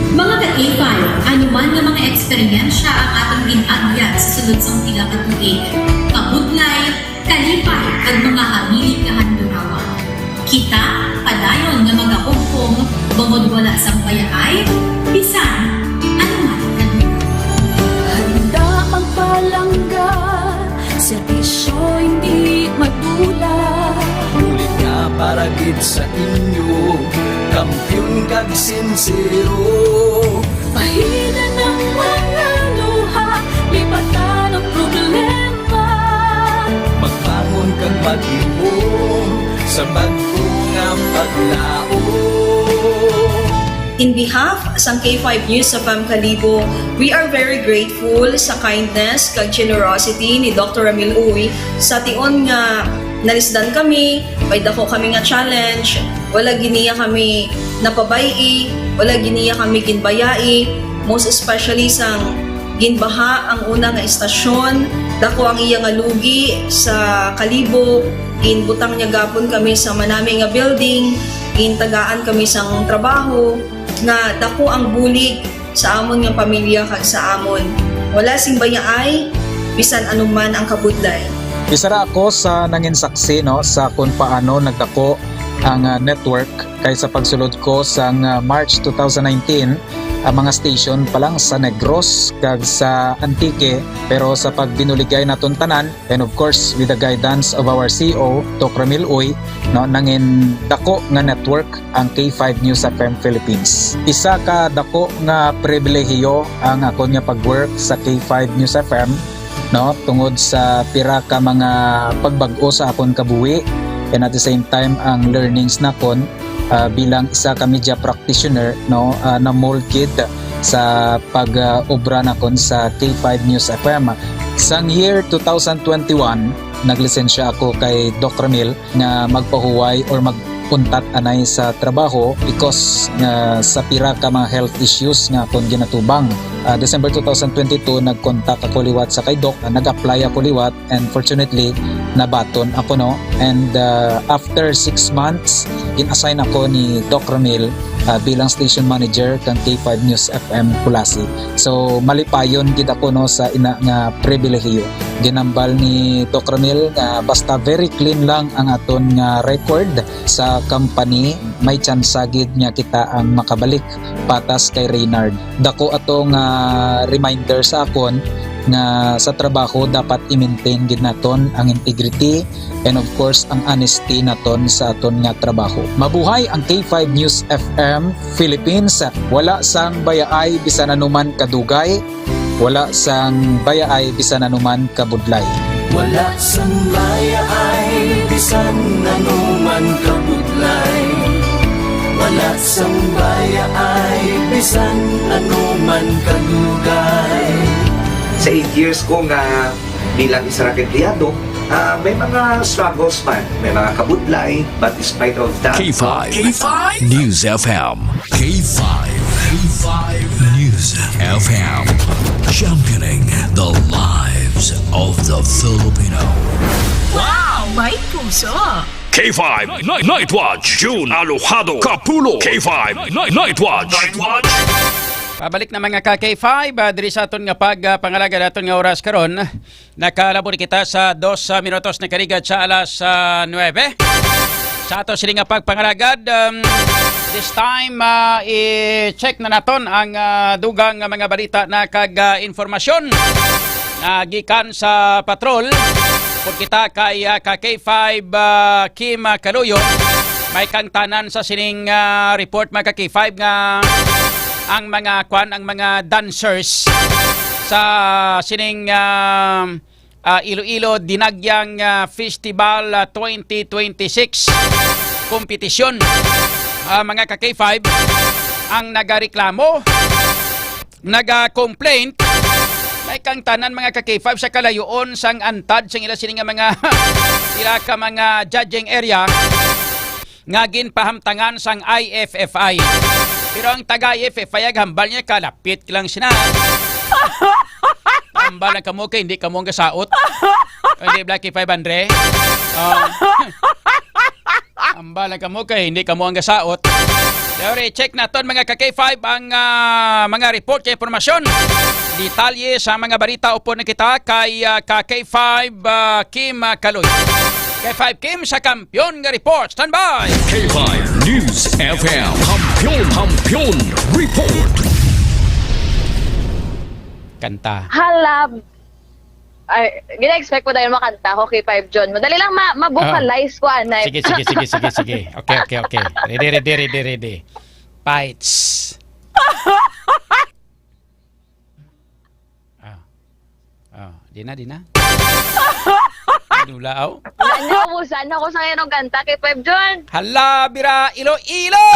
Mga ka-K5, anuman nga mga eksperyensya ang atong ginagyan sa sunod sang pila ka tuig. Kabudlay, kalipay kag mga hamilig nga handurawan. Kita, padayon nga magahugpong, bangod wala sang payaay, bisan, anuman kanina. Handa magpalangga, serbisyo hindi madula. Ulit nga para gid sa inyo, kampiyon kag sincero. Pahina ng mga luha, lipatan ang problema. Magbangon kag mag-ihom sa bago nga paglao. In behalf sa K5 News sa Kalibo, we are very grateful sa kindness kag generosity ni Dr. Ramil Uy sa tion nga nalisdan kami, may dako kami nga challenge, wala giniya kami napabayi, wala giniya kami ginbayai, most especially sang ginbaha ang una nga istasyon, dako ang iya nga lugi sa Kalibo, ginbutang niya gapon kami sa manami nga building, gintagaan kami sang trabaho, nga dako ang bulig sa amon nga pamilya kag sa amon. Wala sing bayaay, bisan anuman ang kabudlay. Isa ra ako sa nangin saksi no sa kung paano nagdako ang network kay sa pagsulod ko sa March 2019 ang mga station pa lang sa Negros kag sa Antique, pero sa pagbinuligay naton tanan and of course with the guidance of our CEO Dr. Ramil Uy no nangin dako nga network ang K5 News FM Philippines. Isa ka dako nga pribilehiyo ang ako nga pagwork sa K5 News FM no tungod sa pira ka mga pagbag-o sa akon kabuhi and at the same time ang learnings nakon bilang isa ka media practitioner no na molded sa pag-obra nakon sa K5 News FM. Sang year 2021, naglisensya ako kay Doc Ramil nga magpahuway or magpuntat anay sa trabaho because sa pira ka mga health issues nga akong ginatubang. December 2022, nag-contact ako liwat sa kay Doc, nag-apply ako liwat and fortunately nabaton ako no. And after 6 months, in-assign ako ni Doc Ramil bilang station manager kang K5 News FM Kulasi. So malipayon gid ako no sa ina nga pribilehiyo. Ginambal ni Doc Ramil nga basta very clean lang ang aton nga record sa company, may chance gid nga kita ang makabalik patas kay Reynard. Dako atong reminder sa akon nga sa trabaho dapat i-maintain gid naton ang integrity and of course ang honesty naton sa aton nga trabaho. Mabuhay ang K5 News FM Philippines. Wala sang bayaay bisan anuman kadugay, wala sang bayaay bisan anuman kabudlay. Wala sang bayaay bisan anuman kabudlay. Wala sang bayaay bisan anuman kadugay. Sa 8 years ko nga bilang isa ra empleyado, may mga struggles man, may mga kabudlay, but despite of that, K5 News FM. K5 News FM. Championing the lives of the Filipino. Wow! May puso! K5 Night Watch. June Alojado Capulo. K5 Night Watch. Pabalik na mga ka-K5, diri sa aton nga pangalaga naton nga oras karon. Nakalabo kita sa 2 minutos na karigad sa alas 9. Sa ato sila nga pagpangalagad, this time i-check na naton ang dugang mga balita na kag-informasyon na gikan sa patrol. Kung kita kay ka-K5 Kim Kaluyo, may kangtanan sa sining report mga ka-K5 nga ang mga dancers sa sining Iloilo Dinagyang Festival 2026 kompetisyon. Mga ka-K5 ang nagareklamo, naga-complaint, may kang tanan mga ka-K5 sa kalayoon sang antad sang ila sining mga ila ka mga judging area nga ginpahamtangan sang IFFI. Pero ang taga-IFFI hambal niya kalapit lang sina. Hambal lang kamo kay hindi kamo ang gasaot. Hindi Blacky 500. Hambal lang kamo kay hindi kamo ang gasaot. Pero check naton mga ka-K5 ang mga report kay informasyon. Detalye sa mga balita upon na kita kay ka-K5 Kim Kaloy. K5 Kim sa Kampiyon nga report. Stand by! K5 News FM. Kampiyon report. Kanta. Halab. Ay, gina-expect ko dahil makanta ko kay 5 John. Madali lang ma-vocalize ko, anay. Sige. Okay. Ready. Fights. Di na. Dulao. Naubusan ako sa ngayon ng kanta kay 5 John. Hala, bira, Iloilo!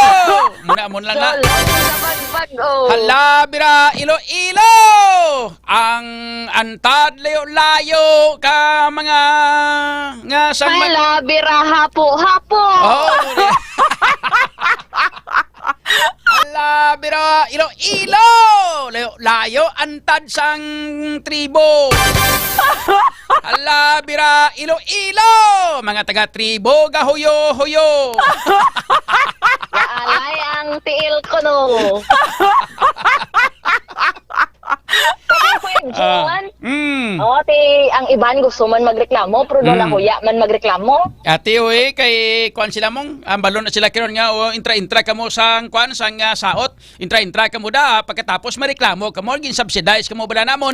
Muna lang na. Hala, bira, Iloilo! Ang antad, layo-layo ka mga nga sa Hala, bira, hapo. Oh, hala, bira, Iloilo! Layo, antad sang tribo. Hala, bira, Iloilo! Mga taga-tribo, gahuyo-huyo! Alay ang tiil ko, no? John, ang iban gusto man magreklamo, pero doon ako ya man magreklamo. Ate, kay kuan sila mong, balon na sila kiron nga, intra-intra ka mo sang kuan, sang saot, intra-intra ka mo da, pagkatapos mareklamo ka mo, gin-subsidize ka mo bala namon.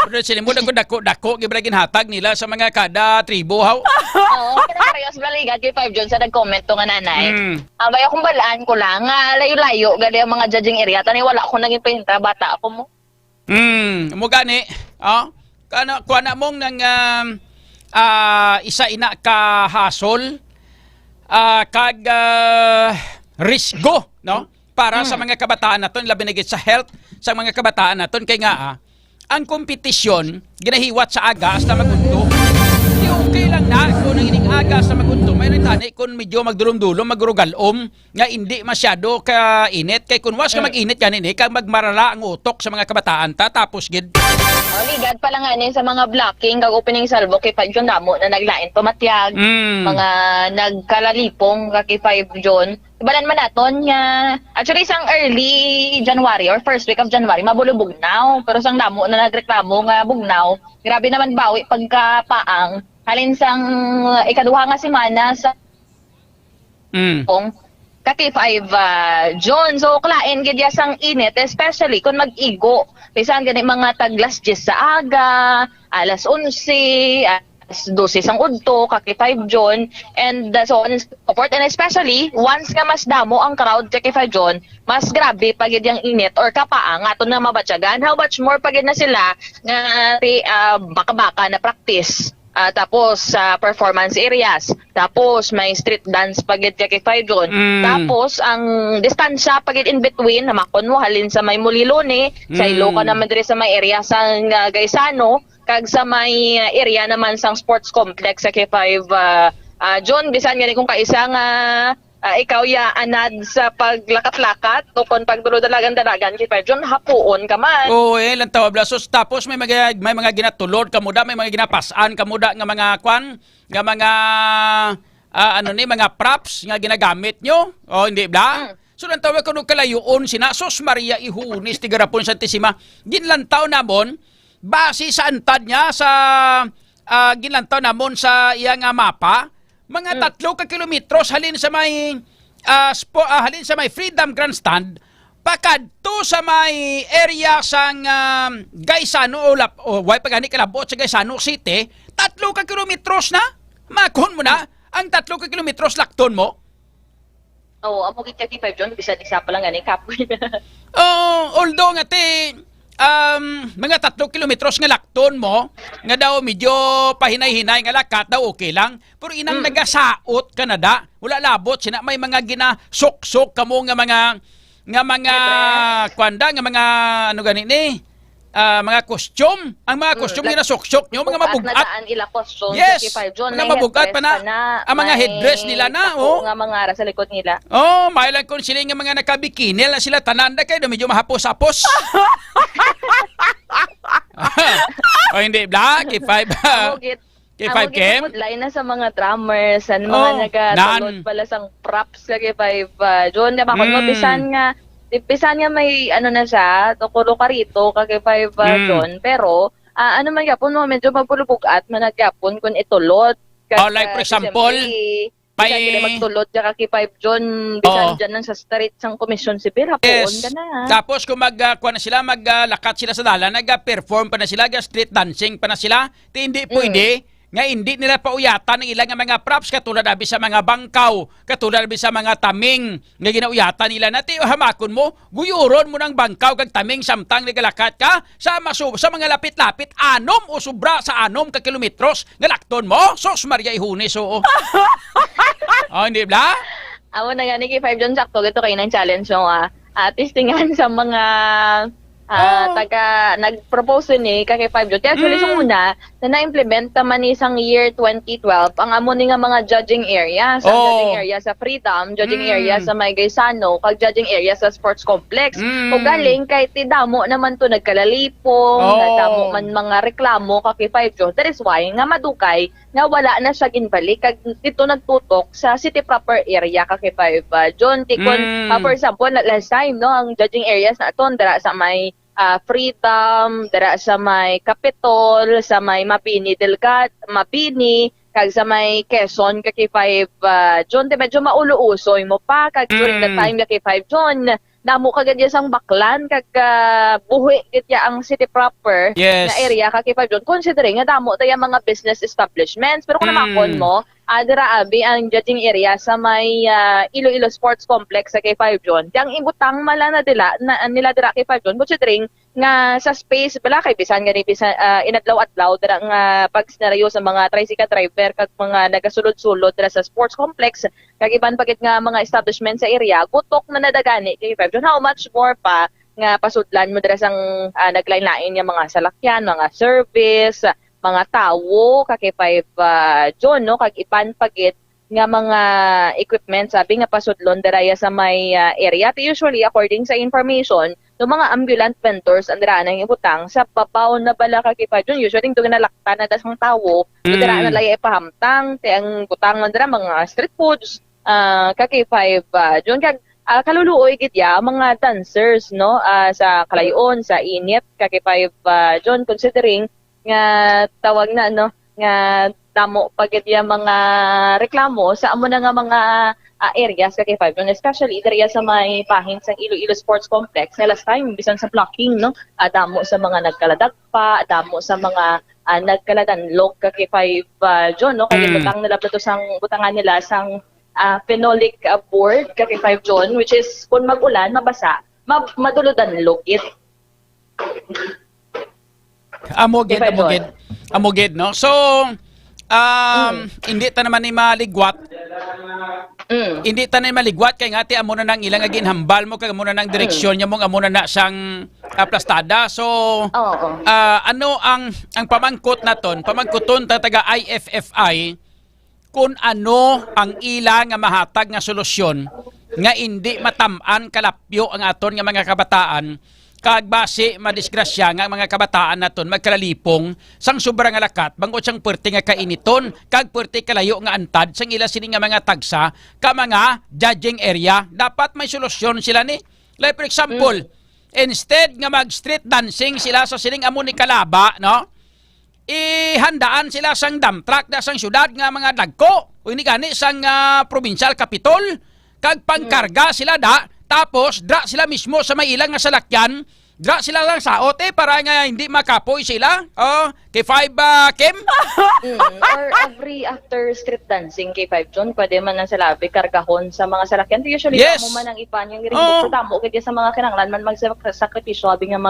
Pero sila mo, dako, gibalagin hatag nila sa mga kada tribo, haw. Oo, kinakarayos baligat kay 5 John sa nag-comment to nga nanay. Abay akong balaan ko lang, layo-layo, gali ang mga judging area, tani wala akong naging pahinta, bata ako mo. Mo gani, kuana mong nang isa ina ka hasol kag risgo, no? Para sa mga kabataan naton, labi na gid sa health sa mga kabataan naton kay nga ang kompetisyon ginahiwat sa agas na magundo. Di okay lang na kung ang ining agas na magundo may tani kung medyo magdulom-dulom, magrugalom nga hindi masyado ka init kay kun was ka mag-init kanin kag magmarala ang utok sa mga kabataan tapos gid Ligad pa lang ani sa mga blocking kag opening salvo kay John damo na naglain pamatyag, mga nagkalalipong kay 5 John. Ibalan man naton nga actually sang early January or first week of January mabulubugnaw pero sang damo na nagreklamo nga bugnaw. Grabe naman bawi pagkapaang halin sang ikaduha nga semana sa kaki 5 John. So klain gid sang init especially kung mag-igo. Bisan gani mga taglas 10 sa aga, alas 11, alas 12 sang udto, kaki 5 John, and so on and so forth. And especially once nga mas damo ang crowd kaki 5 John, mas grabe pag yung init or kapaang aton na mabatyagan. How much more pag na sila nga baka-baka na practice. Tapos sa performance areas, tapos may street dance pagit kay 5 John. Tapos ang distansya pagit in between namakon mo halin sa may Mulilone, sa Iloca naman dire sa may area sa Gaisano, kag sa may area naman sang sports complex sa kay 5 John. Bisan gani kung kaisa nga ikaw ya anad sa paglakat-lakat o kung pagdulod-dalagan-dalagan kay 5 John hapuon ka man. Lang tawa blasos tapos may mga ginatulod kamuda, may mga ginapasan kamuda nga mga kwan, nga mga mga props nga ginagamit nyo. Hindi ba? So lang tawa kuno kalayoon sina Sos Maria Ihunis Tigarapon Santissima. Ginlantaw namon base sa antad niya sa ginlantaw namon sa iyang mapa. Mga 3 kilometros halin sa may halin sa may Freedom Grandstand pakadto sa may area sang Gaisano o way pagani kalabot sa Gaisano City 3 kilometros na makon mo na ang 3 kilometros lakton mo. Amo gid kay 5 John bisan isa pa lang ani kapoy. Although nga mga 3 kilometros nga lakton mo nga daw medyo pahinay-hinay nga lakat daw okay lang pero inang nagasaot Canada wala labot sina may mga ginasok-sok kamo nga mga kwanda nga mga ano gani ni mga costume ang mga costume ginasok-sok nyo mga mabugat ila costume yes kay 5 John mga mabugat pa na ang mga headdress nila na nga mga ara sa likod nila may lang kung sila nga mga nakabikini lang sila tananda kayo medyo mahapos-hapos. Hindi bla kay 5 kay 5 Kem line na sa mga drummers and mga nagatulod pala sang props kay 5 John diba kung bisan nga may ano na siya tukulo ka rito kay 5 John pero ano man yapon mo medyo mapulubugat managyapon kung itulot like for example Kaya magtulot ka kay 5 John bisan dyan sa street sang komisyon sibil hapon ka na. Tapos kung magkuha na sila maglakat sila sa dalan nag-perform pa na sila street dancing pa na sila hindi pwede nga hindi nila pauyatan ng ilang mga props katulad abi sa mga bangkaw, katulad abi sa mga taming nga ginauyatan nila nati hamakon mo, guyuron mo ng bangkaw kag taming samtang nagalakat ka sa mga lapit-lapit anom o sobra sa anom ka kilometros nga lakton mo. Sos Maria Ihunis hindi ba? Amo na gani kay 5 John sakto gito kay nang challenge yung testingan sa mga nag-propose ni kay 5 John. Actually, sa una, na-implement naman isang year 2012, ang amo ni nga mga judging area. Judging area sa Freedom, judging area sa May Gaisano, kag judging area sa Sports Complex. O galing, kay tidamo naman to nagkalalipong, nadamo man mga reklamo kay 5 John. That is why, nga madukay, nga wala na siya ginbalik, kag dito nagtutok sa city proper area kay 5 John. Tikon, for example, last time, no, ang judging areas na ito, dara sa may Freedom, dara sa may Capitol, sa may Mapini kag sa may Quezon kay 5 John, di medyo maulo-usoy mo pa kag during that time kay 5 John damo kagad sang baklan kag buhi kitya ang city proper na area kay 5 John considering nga damo taya mga business establishments pero kung namakon mo dira abi ang judging area sa may Iloilo Sports Complex sa K5 John. Yang ibutang mala na nila dira K5 John, considering nga sa space bala kay bisan nga bisan inadlaw-adlaw dira nga pag senaryo sa mga tricycle driver kag mga nagasulod-sulod dira sa sports complex kag iban pagit nga mga establishment sa area gutok na nadagani K5 John. How much more pa nga pasudlan mo dira sang naglain-lain nga mga salakyan, mga service, mga tawo kay 5 John no kag ipan pagit nga mga equipment sabi nga pasudlon dira sa may area. Usually according sa information no mga ambulant vendors andira nang ibutang sa papaw na bala kay 5 John. Usually do ginalaktan na dasang tawo dira na lay ipahamtang te ang butang dira mga street foods kay 5 John kag kaluluoy gid ya mga dancers no sa kalayon sa init kay 5 John, considering nga tawag na no nga damo pagid ya mga reklamo sa amo na nga mga areas kay 5 John, especially diri sa may pahin sa Iloilo Sports Complex na last time bisan sa blocking no damo sa mga nagkaladagpa, damo sa mga nagkaladanlog kay 5 John no kay butang nila plato sang butangan nila sang phenolic board kay 5 John, which is kung mag-ulan mabasa maduludan lukit. Amogid, no? So, hindi ta naman ni maligwat. Hindi ta na maligwat kay ngati amo na nang ilang agin hambal mo kay amo na nang direksyon nya mo amo na sang aplastada. So, ano ang pamangkot naton? Pamangkoton ta taga IFFI kung ano ang ila nga mahatag nga solusyon nga hindi matam-an kalapyo ang aton nga mga kabataan kag base madisgrasya nga mga kabataan naton magkalalipong sang sobra nga lakat bangod sang perti nga kainiton kag perti kalayo nga antad sang ila sini nga mga tagsa ka mga judging area. Dapat may solusyon sila ni. Like for example, instead nga mag street dancing sila sa sining amo ni Kalaba, no? Ihandaan sila sang dump truck da sang syudad nga mga dagko o ini gani sang provincial capital kag pangkarga sila da. Tapos, dra sila mismo sa may ilang nga salakyan, dra sila lang saot para nga hindi makapoy sila. Kay 5 Kim? Or every after street dancing kay 5 John, pwede man lang sila kargahon sa mga salakyan. Usually, mo man ang ipan yung ring tamo kaya sa mga kinanglan man magsakripisyo, sabi nga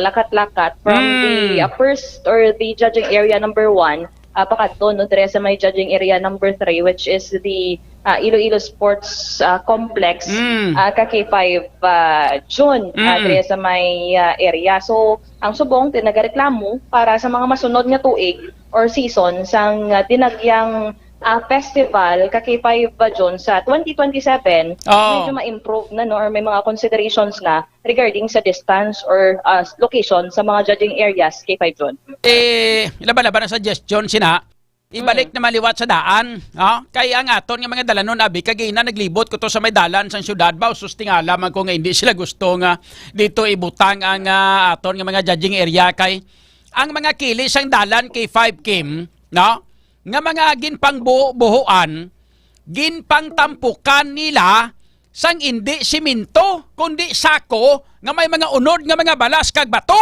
lakat-lakat from the first or the judging area number 1 pakadto no dire sa may judging area number 3, which is the Iloilo Sports Complex kay 5 June dire sa may area. So ang subong tinagareklamo para sa mga masunod nga tuig or season sang dinagyang festival kay 5 June sa 2027 medyo ma-improve na no or may mga considerations na regarding sa distance or location sa mga judging areas kay 5 June. Laban-laban na suggestion sina ibalik na maliwat sa daan. Kaya ang aton nga mga dalanon abi kagina naglibot ko to sa may dalan sang syudad ba sustingala man ko nga hindi sila gusto nga dito ibutang ang aton nga mga judging area kay ang mga kilis sang dalan kay 5 Kim, no? Nga mga ginpang buhuan, ginpang tampukan nila sang hindi siminto, kundi sako nga may mga unod nga mga balas kag bato.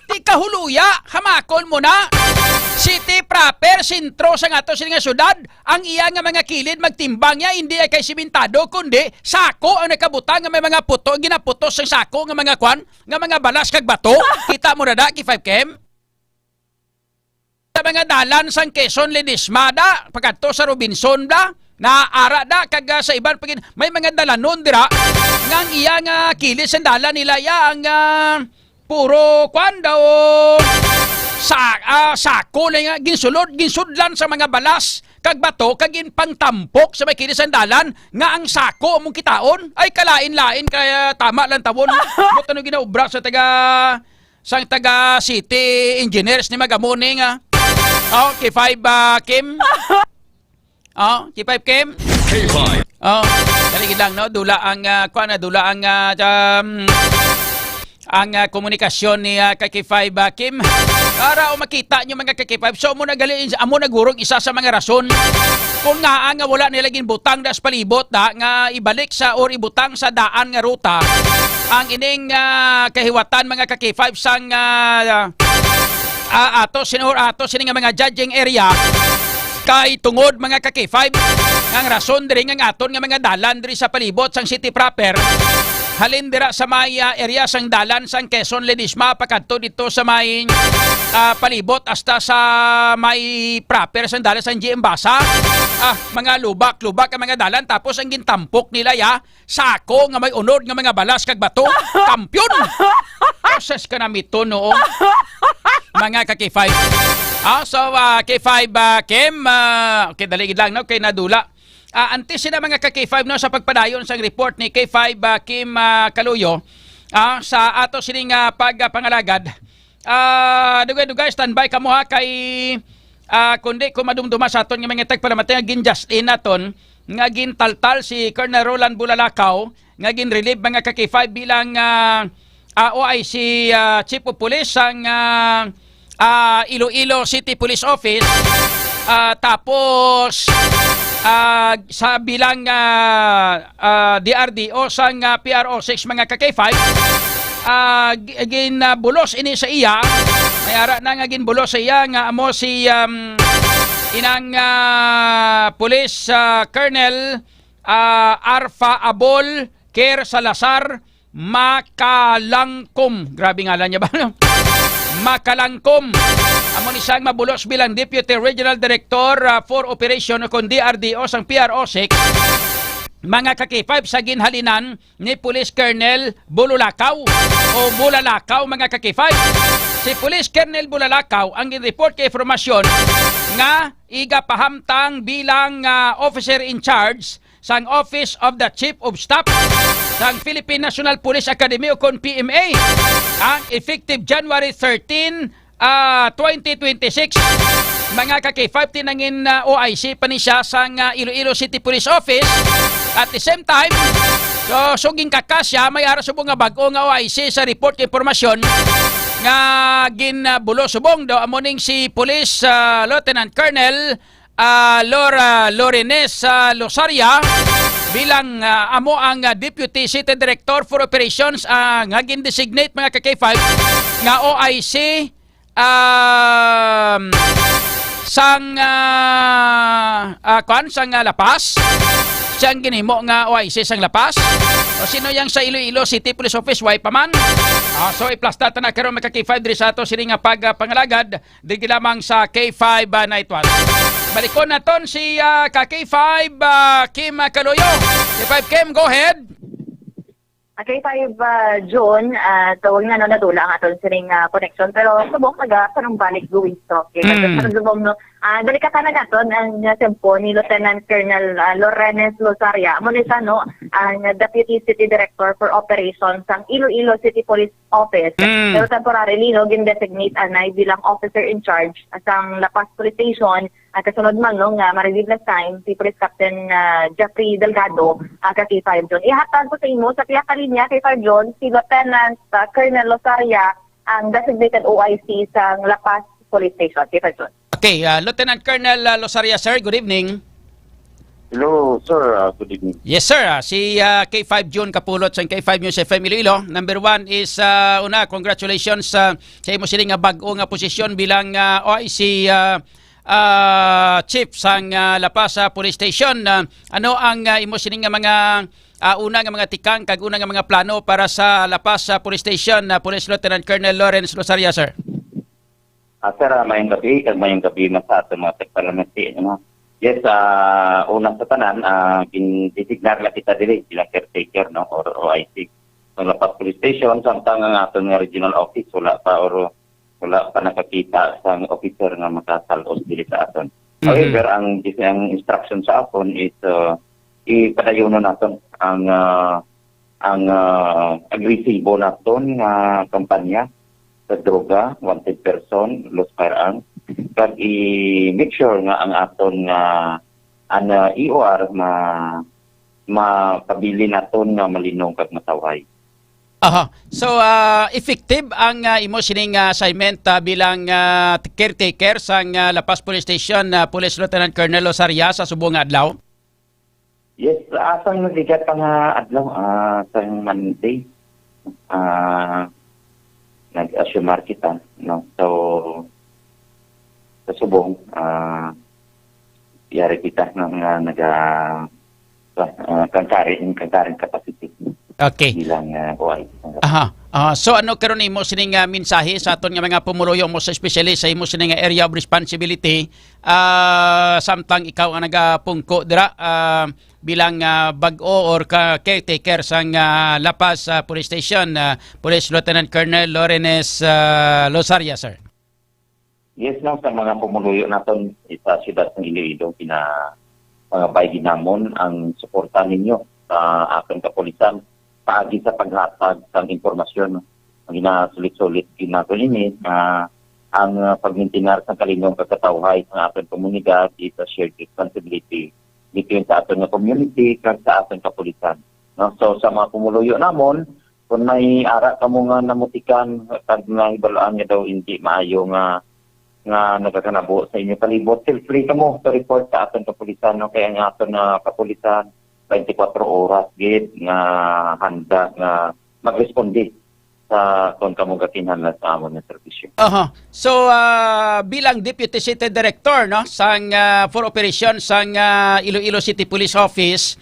Di kahuluya, hamakon mo na. City proper, sentro sa nga to sila nga syudad, ang iya nga mga kilid magtimbang niya, hindi ay kay simentado, kundi sako ang nakabutang nga may mga puto, ginaputos sang sako nga mga kwan, nga mga balas kag bato. Kita mo na da, ki 5 Kim? Sa mga dalan sang Quezon, Ledesma da, pagkato sa Robinson da, naara da, kag sa iban pagin, may mga dalanon dira, ngang iya nga kilis ang dalan nila ya, ang puro kwan daw, sako na nga, ginsudlan sa mga balas, kag bato, kag pangtampok sa may kilis ang dalan, nga ang sako among kitaon, ay kalain-lain, kaya tama lang tawon, buto nung ginaubra sa taga city engineers ni Magamone nga. Kay 5 Kim. Kay 5 Kim. K5. Daligid lang no, dula ang komunikasyon ni kay 5 Kim. Para makita nyo mga kay 5. So mo nagali amo nagurong isa sa mga rason kung nga nga wala nila ginbutang das palibot nga ibalik sa or ibutang sa daan nga ruta ang ining kahiwatan mga kay 5 sang ato sining nga mga judging area Kay tungod mga ka-K5, ang rason diri nga aton nga mga dalan diri sa palibot sang city proper. Halin dira sa may area sang dalan sang Quezon Ledesma pakadto dito sa may palibot hasta sa may proper sang dalan sang GM Basa. Mga lubak-lubak ang mga dalan tapos ang gintampok nila sako nga may unod nga mga balas kag bato. Kampyon. Process ka na mito noong mga ka-K5. So K5 Kim, okay daligid lang no kay nadula. Antes sila mga ka-K5 no sa pagpadayon sa report ni K5 Kim Kaluyo sa ato sining pagpangalagad. Dugay standby kamo ha kay kundi ko madumduma sa aton nga mga tagpalamati nga ginjustin naton nga gintaltal si Colonel Roland Bulalakaw nga ginrelieve mga ka-K5 bilang OIC Chief of Police ang Iloilo City Police Office. Tapos sa bilang DRDO sang PRO6 mga ka-K5 ginbulos ini sa iya may ara na nga ginbulos sa iya nga amo si inang Police Colonel Arfa Abol Ker Salazar Makalangkom. Grabe ngalan niya ba? Makalangkom. Amo ni siyang mabulos bilang Deputy Regional Director for Operation kon DRDO sang PRO6 mga ka-K5 sa ginhalinan ni Police Colonel Bulalakaw o Bulalakaw mga ka-K5. Si Police Colonel Bulalakaw ang report kay informasyon nga igapahamtang bilang officer in charge sang Office of the Chief of Staff sang Philippine National Police Academy o kon PMA ang effective January 13 2026 mga ka-K5 tinangin OIC pa ni siya sang Iloilo City Police Office at the same time so suging kakasya may ara subong nga bag-o nga OIC sa report kay informasyon nga ginbulo subong daw amoning si Police Lieutenant Colonel Laura Lorenes Losaria bilang amo ang Deputy City Director for Operations nga gin-designate mga ka-K5 nga OIC sang sang Lapas siyang ginhimo nga OIC sang Lapas o sino yang sa Iloilo City Police Office way paman. So i-plus data na karon mga K5 diri sa ato sini nga pagpangalagad diri lamang sa K5 Night Watch. Balikon naton si K5 Kim Kaluyo. K5 Kim, go ahead. K5 June, tawag na natula ang aton sining connection pero subong kanang balik going stock. Pero subong no delikata na naton ang tempo ni Lieutenant Colonel Lorenes Losaria mo ni no ang Deputy City Director for Operations sang Iloilo City Police Office. Pero temporarily no gin-designate anay bilang officer in charge sang Lapas Police Station at kasunod man no nga ma-relieve last time si Police Captain Jeffrey Delgado ka K5 John. Ihatag ko sa imo sa kaya kalinya K5 John si Lieutenant Colonel Losaria ang designated OIC sang Lapas Police Station. K5 John. Okay, Lieutenant Colonel Losaria sir, good evening. Hello, sir. Good evening. Yes, sir. Si K5 June Kapulot sa K5 News FM Iloilo. Number one is, una, congratulations sa imo siling nga bag-o nga posisyon bilang OIC Chief sang La Paz Police Station. Ano ang imo siling nga mga una nga mga tikang, kag una nga mga plano para sa La Paz Police Station, Police Lieutenant Colonel Lawrence Losaria, sir? Sir, mayong gabi na sa ating mga tagpalamenti. Yes, unang sa tanan, designar lang kita dili bilang caretaker no, or OIC. Sa La Paz Police Station, samtang ang atong regional office, wala pa nakakita sa officer nga makasalos dili sa aton. However, ang instruction sa aton is ipadayon naton ang agresibo naton nga kampanya sa droga, wanted person, lost firearms, kag i-make sure nga ang aton nga EOR makabili naton nga malinong kag matawhay. So, effective ang imo sining assignment bilang caretaker sang La Paz Police Station, Police Lieutenant Colonel Losaria sa subong adlaw? Yes, asang nagigat ang adlaw sa Monday. Nag-assumar kita, no? So, sa subong, yari kita ng kangkaring capacity Okay. bilang OIC. Aha. So ano karon imo sining mensahe sa aton nga mga pumuluyo mo sa especially sa imo sining area of responsibility samtang ikaw ang nagapungko dira bilang bag-o or caretaker sang La Paz Police Station, Police Lieutenant Colonel Lorenes Losaria, sir. Yes, lang sa mga pumuluyo naton sa siyudad ng Iloilo, mga baygi namon ang suporta ninyo sa ating kapulisan paagi sa paghatag ng impormasyon. Ang ginasulit-sulit ginagawa ini ang pagmintinar sa kalinong pagkatawhay sa ating komunidad is a shared responsibility between sa ating community kag sa ating kapulisan. No? So sa mga pumuluyo namon, kung may ara ka mo nga namutikan kag nahibalaan nga daw hindi maayo nga nagakanabo sa inyo palibot, feel free ka mo to report sa ating kapulisan. No? Kaya ang ating kapulisan 24 oras gid nga handa nga magresponde sa kung kamo gakinahanglan sa amon nga serbisyo. So bilang Deputy City Director no sang for operations sang Iloilo City Police Office,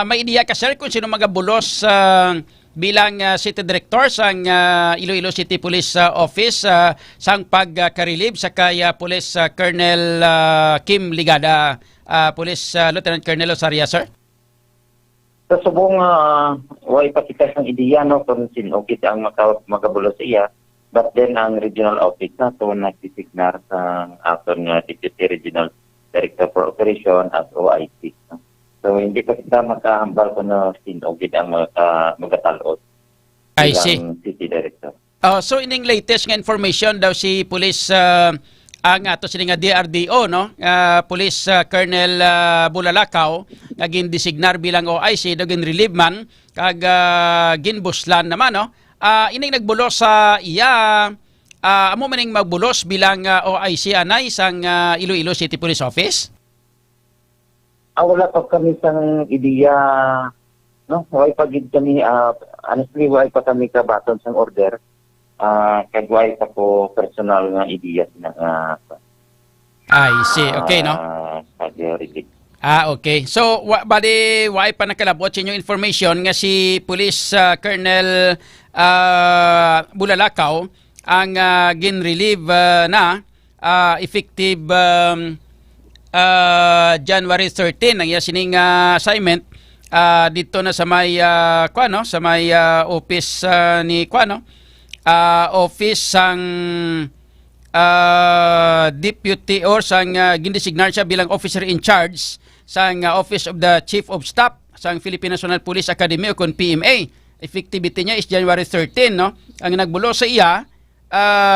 may ideya ka sir kung sino magabulos bilang City Director sang Iloilo City Police Office sang pagka-relieve sa kay Police Colonel Kim Ligada, Police Lieutenant Colonel Osaria, sir? Sa subong way pakitas ng ideya no kung sino kita ang magabulo sa iya, but then ang regional office na to nagsisignar sa aton nga Deputy Regional Director for Operation at OIC. No? So hindi pa kita makahambal kung sino kita ang magatalot bilang City Director. So ining latest nga information daw si Police ang ato sini nga DRDO no, Police Colonel Bulalakaw nga gindesignar bilang OIC dagin relieve man kag ginbuslan naman no. Ining nagbulos sa iya amo maning magbulos bilang OIC anay sang Iloilo City Police Office. Wala pa kami sang ideya no, way pa gid kami honestly way pa kami kabaton sang order. Kagway pa po personal nga ideya na I see. Okay, no? Okay. So, bali, why pa nakalabot sa inyong information nga si Police Colonel Bulalakaw ang gin-relieve na effective January 13 ang iya sining assignment dito na sa may sa may office ni office sang deputy or sang gindesignar siya bilang officer in charge sang Office of the Chief of Staff sang Philippine National Police Academy o kon PMA. Effectivity niya is January 13 no. Ang nagbulo sa iya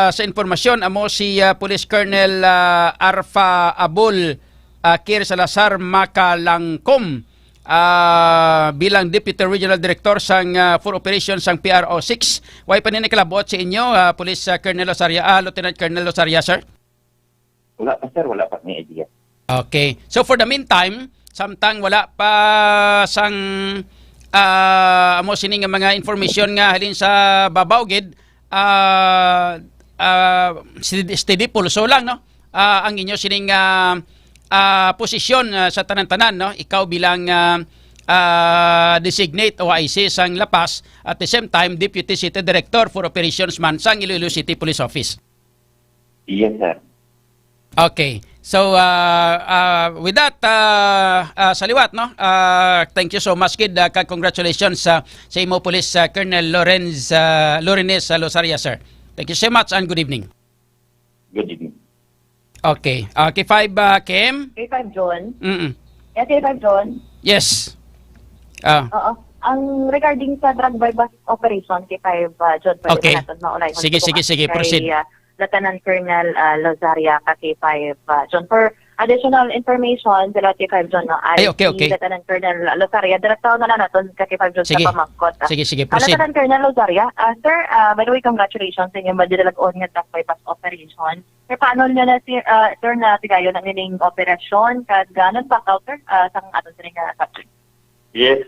sa informasyon amo si Police Colonel Arfa Abul Kir Salazar Makalangkom bilang Deputy Regional Director sang for Operations sang PRO 6. Way pa nini kalabot sa inyo Police Colonel Osaria, Lieutenant Colonel Osaria, sir? Wala pa sir, wala pa ni idea. Okay. So for the meantime, samtang wala pa sang amo sini nga mga information nga halin sa babaw gid steady pulso lang no. Ang inyo sining posisyon sa tanan-tanan no, ikaw bilang designate OIC sang La Paz at the same time Deputy City Director for Operations man sang Iloilo City Police Office. Yes sir. Okay. So with that saliwat no, thank you so much kid, congratulations sa imo Police Colonel Lorenes Losaria, sir. Thank you so much and good evening. Good evening. Okay. K5 Kim? K5 John? Yeah, K5 John? Yes. Oo. Ang regarding sa drug bypass operation, K5 John, pwede natin maulay. Sige, proceed. Lieutenant Colonel Losaria, K5 John. For additional information, sila K5 John, no? Okay. Lieutenant Colonel Losaria, direktaw na lang natin K5 John sa pamangkot. Sige, proceed. Lieutenant Colonel Losaria, sir, by the way, congratulations sa inyong madidalag-on nga drug bypass operation. Sir, paano nyo na, sir, na tigayo ng inyong operasyon? Kad ganon back out, sir, sa aton sining subject? Yes,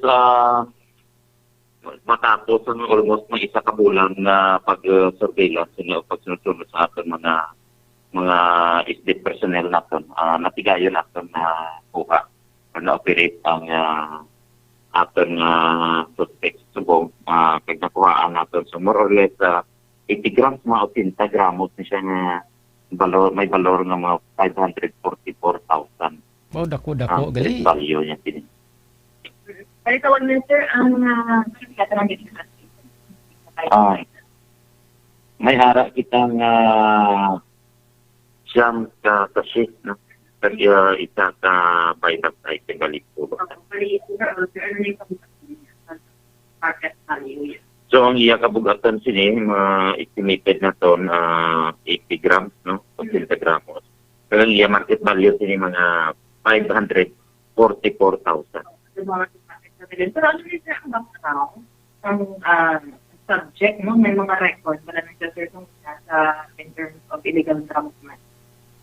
matapos almost mga isa ka bulan na pag-surveillance o pagsunod sa ating mga mga state personnel naton natigayon naton na kuha or na-operate ang aton suspect subong kag nakuhaan naton so more or less 80 grams mga 80 gramos ni siya nga may valor nga mga 544,000. Wow, dako gali. Value niya din. Palitawan mo, sir, ang katanan dito sa may hara kitang siyam ka shift no kaya isa ka bypass ay balik po. So ang iya kabugatan sini estimated na ton 80 grams no 80 gramos. Pero ang iya market value sini mga 544,000. Pero ano rin sir ang subject, no? May mga record wala na siya sir sa in terms of illegal draftsman.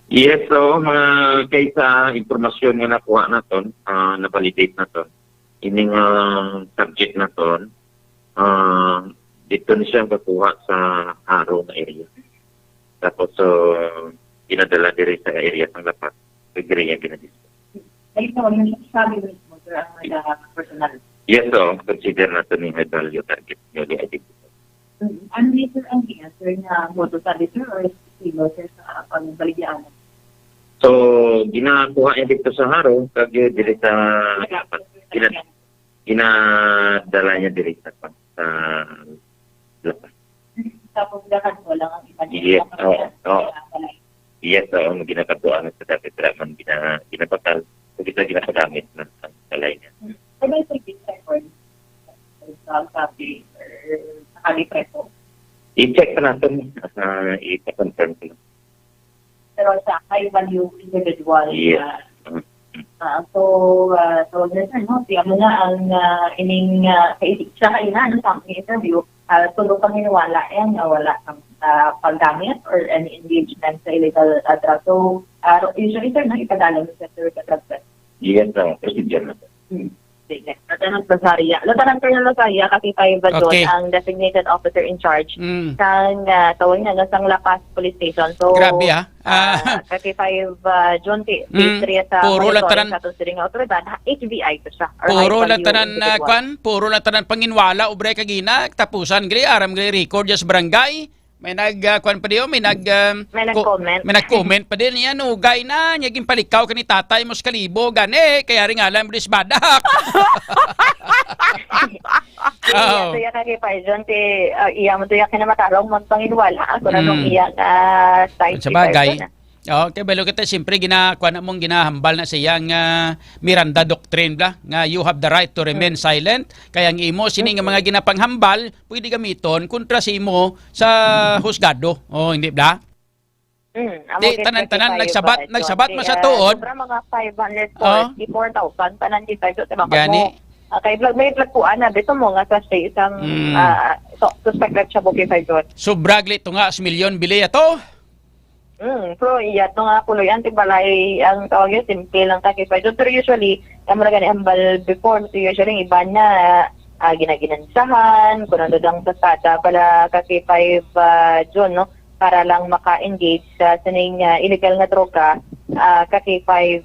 Yes, so mga kaysa impormasyon nga nakuha naton, na-validate naton, ining subject naton, dito na siya kakuha sa Haro na area. Tapos, pinadala diri sa area ng Lapas. Agree yung ginadisco. Ay, ito, ano sabi mo sir, ang personal? Yes, so consider natin yung high value target newly identified. Ano dito ang answer na moto sa dito or silo sir sa pagbaligyan? So, ginakuha niya dito sa Haro, kag diri sa ginadala niya diri sa Lapas. Tapos dakan mo lang ang iba Yes, yes, ginakatuan sa dapat raman ginapatal. So, kita ginapagamit ng salay niya. Ano yung service record? Sabi or nakalipreso? I-check pa natin, i-confirm ko lang. Pero sa high value individual. Yes. So sir, no, siya mo na ang ining siya kayo na sa interview, tulo pang hiniwala yan na wala kang paggamit or any engagement sa illegal drugs. So, usually sir, ipadala mo sa sir ka drug test. Yes, procedure na. Sige. Lieutenant Rosaria. Lieutenant Colonel Rosaria, Kakipay Badon, ang designated officer in charge kang tawag na sang Lapas Police Station. So, grabe ha. Kakipay John T. sa puro latanan sa tusiring autoridad, HVI to siya. Puro latanan puro latanan panginwala ubre kagina tapusan gali aram gali record sa barangay. May nag-comment pa din yan, ugay na, niyaging palikaw ka ni tatay mo sa kalibo, gani, kaya rin alam mo badak. Iya, so yan kay John, iya mo to yan kinamatarong mo panginwala, ako na nung iya site. Sa bagay. Okay, belo kita siyempre ginakuha na mong ginahambal na siyang Miranda Doctrine bla nga you have the right to remain silent kaya ang imo sini nga mga ginapanghambal pwede gamiton kontra sa imo sa husgado hindi bla di tanan nagsabat man sa tuod sobra mga 544,000 tanan di tayo sa mga gani kay vlog may plagpuan na dito mo nga sa isang suspected siya po kay Fayot sobragli to nga milyon bili ato. Pero iya to nga puloy antibalay ang tawag yun, simple lang kakipay. Pero usually, yung mga ganihambal before, so usually iba na ginaginansahan, kung ano lang sa sada pala kakipay John, no? Para lang maka-engage sa sining illegal nga droga, kakipay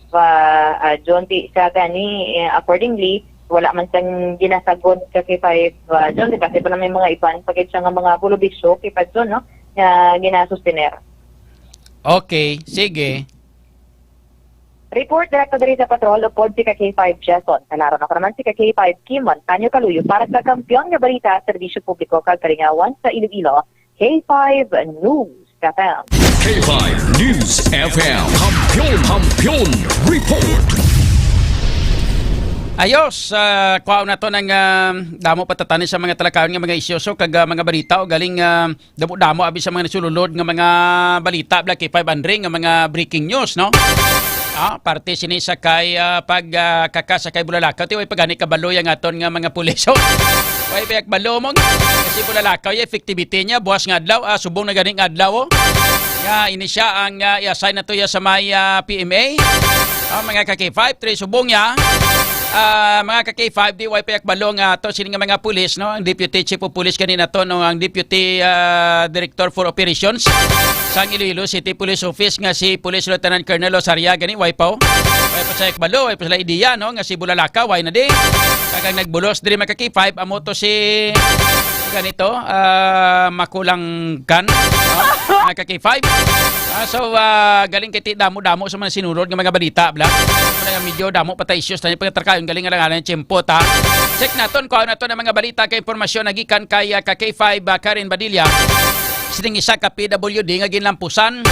John, sa gani, accordingly, wala man siyang ginasagod kakipay John, kasi pala may mga iban, pagkat siya nga mga bulubisyo, kipay John, no? Ginasuspiner. Okay, sige. Report direkto diri sa patrol upod si K5 Jason. Kalaro na ko naman si K5 Kimon Tanyo Kaluyo para sa kampiyon nga balita serbisyo publiko kag kalingawan sa Iloilo. K5 News FM. K5 News FM. Kampiyon Report. Ayos, kuha na to ng damo patatanin sa mga talakawan ng mga isyoso kag mga balita o galing damo-damo abi sa mga nasululod ng mga balita Black K5 Andring ng mga breaking news, no? Parte sini sakay pagkakasakay bulalakaw ti way pagani kabalo yang aton nga mga puliso. Way payak balo mo kasi bulalakaw ya effectivity niya buwas nga adlaw subong na ganing adlaw. Ya ini siya ang i-assign na to ya sa may PMA. Mga K5 3 subong ya mga ka-K5, di way payak balong to sini nga mga pulis, no? Ang Deputy Chief of Police kanina to, no? Ang Deputy Director for Operations sa Iloilo City Police Office nga si Police Lieutenant Colonel Osaria gani way pa. Way pa sa balo, way pa sila ideya, no? Nga si Bulalaka, way na di. Kagang nagbulos diri mga ka-K5, amo to si ganito, makulang kan, mga ka-K5. So, galing kiti damo-damo sa mga sinunod ng mga balita, bla. Medyo damo patay issues tayo pagkatarkayon, galing nga lang tiyempo, ta. Check naton kung ano naton ang mga balita kay impormasyon nagikan kay K5 Karen Badilla. Sining isa ka PWD nga ginlampusan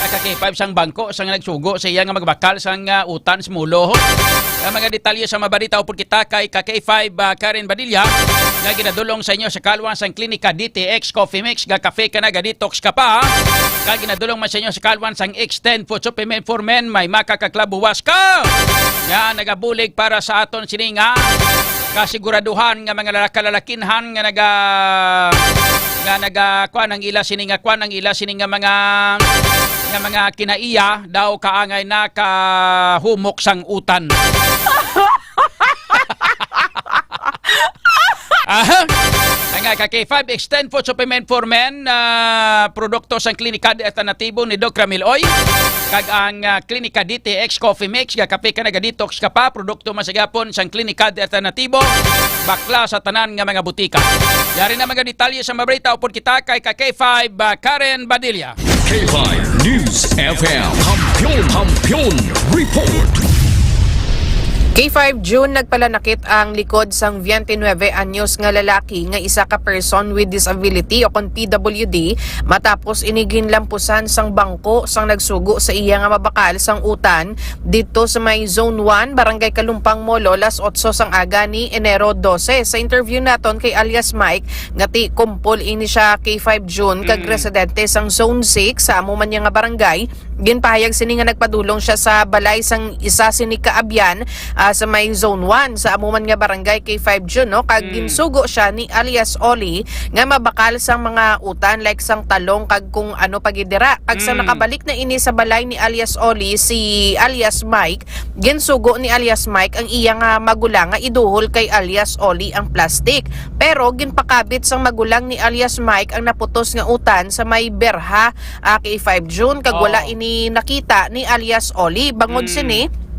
K5 sang bangko sang nagsugo sa iya nga magbakal sang utan sa mulo. Ang mga detalye sa mabalita upod kita kay K5 Karen Badilla nga ginadulong sa inyo sa kalwan sang klinika DTX Coffee Mix nga kafe ka na ga detox ka pa. Kag ginadulong man sa inyo sa kalwan sang X10 Food Supplement for Men may makakaklabuwas ka. Nga nagabulig para sa aton sini nga kasiguraduhan nga mga kalalakinhan nga kuan ang ila sini nga kuan ang ila sini nga mga kinaiya daw kaangay na kahumok sang utan. Ang K5 Extend Food Supplement for Men, produkto sang klinika alternatibo ni Doc Ramil Oy. Kag ang klinika DTX Coffee Mix, kape ka naga-detox ka pa, produkto masagapon sang klinika alternatibo, bakla sa tanan nga mga butika. Yari na mga detalye sa mabalita upod kita kay K5 Karen Badilla. K5 News FM. Kampiyon Report. K5 June nagpalanakit ang likod sang 29 anyos nga lalaki nga isa ka person with disability o kon PWD matapos inigin lampusan sang bangko sang nagsugo sa iya nga mabakal sang utan dito sa may Zone 1 Barangay Kalumpang Molo las 8 sang aga ni Enero 12. Sa interview naton kay alias Mike nga ti kumpol ini siya K5 June kag residente sang Zone 6 sa amo man niya nga barangay. Ginpahayag sini nga nagpadulong siya sa balay sang isa sini kaabyan sa may Zone 1 sa amuman nga barangay K5 June, no? Kag ginsugo siya ni alias Oli nga mabakal sang mga utan like sang talong kag kung ano pagidira. Kag sa nakabalik na ini sa balay ni alias Oli si alias Mike, ginsugo ni alias Mike ang iya nga magulang nga iduhol kay alias Oli ang plastic. Pero ginpakabit sang magulang ni alias Mike ang naputos nga utan sa may berha K5 June kag wala ini nakita ni alias Oli bangod sini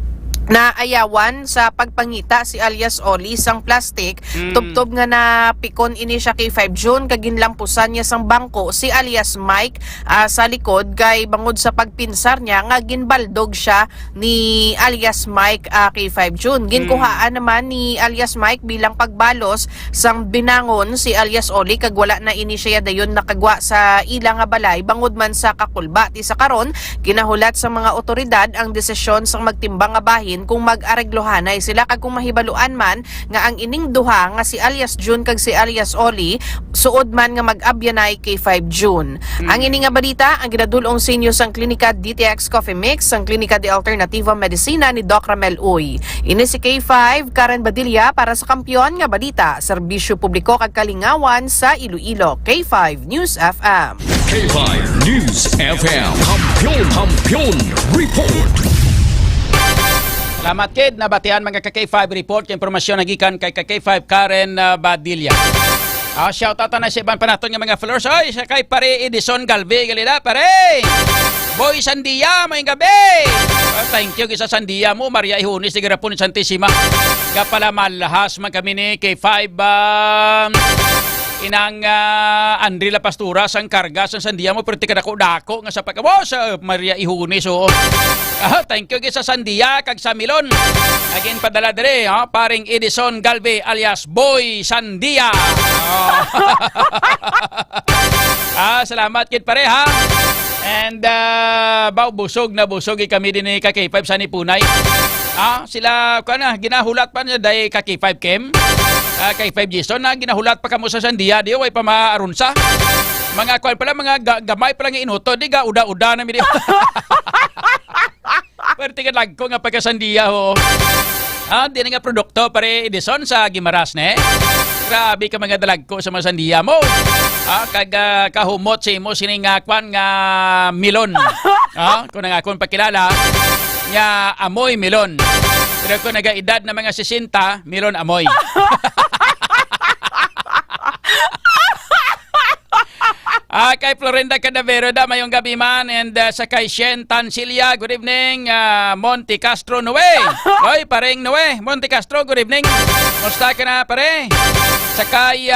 na ayawan sa pagpangita si alias Oli sang plastic tubtob nga na pikon ini siya kay 5 June kag ginlampusan niya sang bangko si alias Mike sa likod kay bangod sa pagpinsar niya nga ginbaldog siya ni alias Mike kay 5 June. Ginkuhaan naman ni alias Mike bilang pagbalos sang binangon si alias Oli kag wala na ini siya dayon nakagwa sa ilang nga balay bangod man sa kakulba. Ti sa karon ginahulat sa mga otoridad ang desisyon sang magtimbang nga bahin kung mag-areglohanay sila kag kung mahibaluan man nga ang ining duha nga si alias June kag si alias Oli suod man nga mag-abyanay kay 5 June. Ang ining nga balita ang ginadulong sa inyo sang klinika DTX Coffee Mix sang klinika de Alternativa Medicina ni Doc Ramel Uy. Ini si K5 Karen Badilla para sa Kampiyon nga balita, serbisyo publiko kag kalingawan sa Iloilo. K5 News FM. K5 News FM. Kampiyon Report. Salamat kid, nabatian mga K5 report kay impormasyon nagikan kay K5 Karen Badilla. Shout out na sa ibang panaton nga mga followers. Oy, sa kay pare Edison Galve galida pare. Boy Sandia may gabi. Thank you sa Sandia mo Maria Ihunis ni Garapon Santissima. Ga pala malahas man kami ni K5 inang Andri La Pastura sang karga sang Sandia mo pero tika dako nga sa pagkabo sa Maria Ihunis so. Thank you sa Sandia kag sa Milon. Again padala dire paring Edison Galve alias Boy Sandia. Salamat kid pare ha. And busog na busog kami din ni K5 sa Nipunay. Sila ginahulat pa niya dahil K5 Kem. Kay 5 Jason na ginahulat pa kamo sa Sandia di way pa maarunsa. Mga kwan pala mga gamay pala nga inuto di ga uda-uda na mi di. Pero tingad lag ko nga pagka Sandia ho. Di na nga produkto pare Edison sa Gimaras ne. Grabe ka mga dalag ko sa mga Sandia mo. Kag kahumot si mo sining kwan nga milon. Kung nga akong pakilala nga amoy milon. Pero kung nagaedad na mga 60, meron amoy. Kay Florinda Cadavero da, mayong gabi man. And sa kay Shen Tancilia, good evening. Monte Castro Noe. Oy, pareng Noe. Monte Castro, good evening. Musta ka na, pare? Sa kay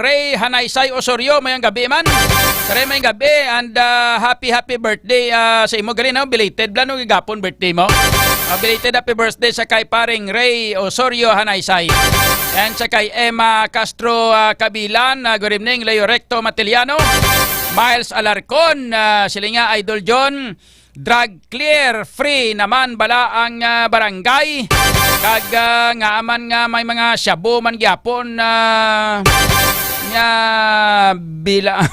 Ray Hanaysay Osorio, mayong gabi man. Pare, mayong gabi. And happy birthday sa imo. Galing, no? Belated. Blano gigapon birthday mo? Belated happy birthday sa kay paring Ray Osorio Hanaysay. And sa kay Emma Castro Kabilan, good evening. Leo Recto Matiliano. Miles Alarcon, sila nga Idol John. Drug clear, free naman bala ang barangay. Kag nga aman nga may mga shabu man gyapon nga bila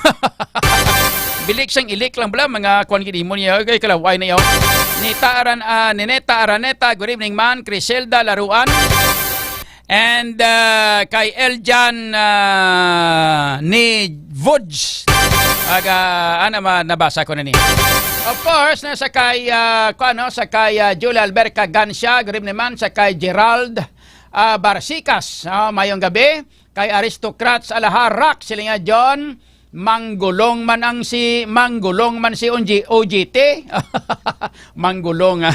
bilik sang ilik lang bala mga kwan gid mo niya kay kalaway na yaw. Nineta Araneta, good evening man. Criselda Laruan. And kay Eljan ni Vodge. Nabasa ko na niya. Of course, sa kay Julia Alberca Gansya, good evening man. Sa kay Gerald Barsikas, mayong gabi. Kay Aristocrats Alaharak, sila nga John. Manggulong man si OGT. Manggulong.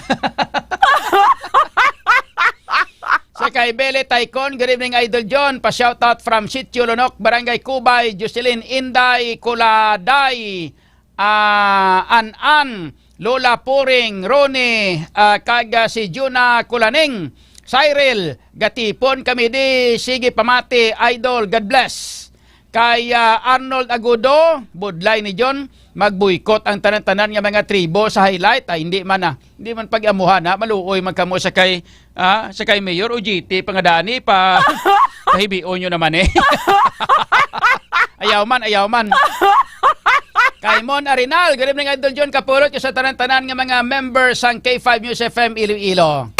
Sa kay Bele Taikon, good evening Idol John. Pa-shoutout from Sitio Lonok, Barangay Kubay, Jocelyn Inday, Kuladay, An-An, Lola Puring, Roni, kaga si Juna Kulaning, Cyril, gatipon kami di, sige pamati, Idol, God bless. Kay Arnold Agudo, budlay ni John, magboykot ang tanan-tanan nga mga tribo sa highlight. Hindi man pag-amuhan ha, maluoy magkamo sa kay Mayor OGT pangadani pa kahibio nyo naman eh. Ayaw man. Kay Mon Arinal, good evening Idol John Kapulot sa tanan-tanan nga mga members sang K5 News FM Iloilo.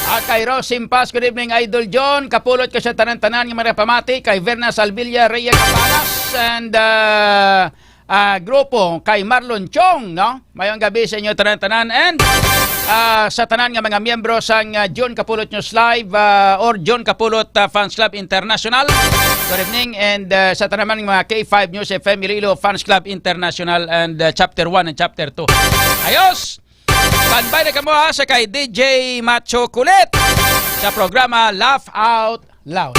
Kay Rose Simpas, good evening Idol John Kapulot sa tanan-tanan nga mga pamati. Kay Verna Salvilla Rhea Capanas and grupo kay Marlon Chong, no? Mayong gabi sa inyo tanan-tanan and sa tanan nga mga miyembro sang John Kapulot News Live or John Kapulot Fans Club International. Good evening and sa tanan mga K5 News FM Iloilo Fans Club International and Chapter 1 and Chapter 2. Ayos! Standby na kamo sa kay DJ Macho Kulit sa programa Laugh Out Loud.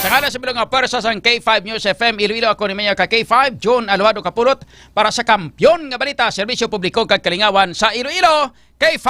Sa nga sa bilong nga pwersa sa K5 News FM Iloilo, ako ni Mayor ka K5 John Aluado Kapulot para sa Kampyon nga Balita, Serbisyo Publiko kag Kalingawan sa Iloilo, K5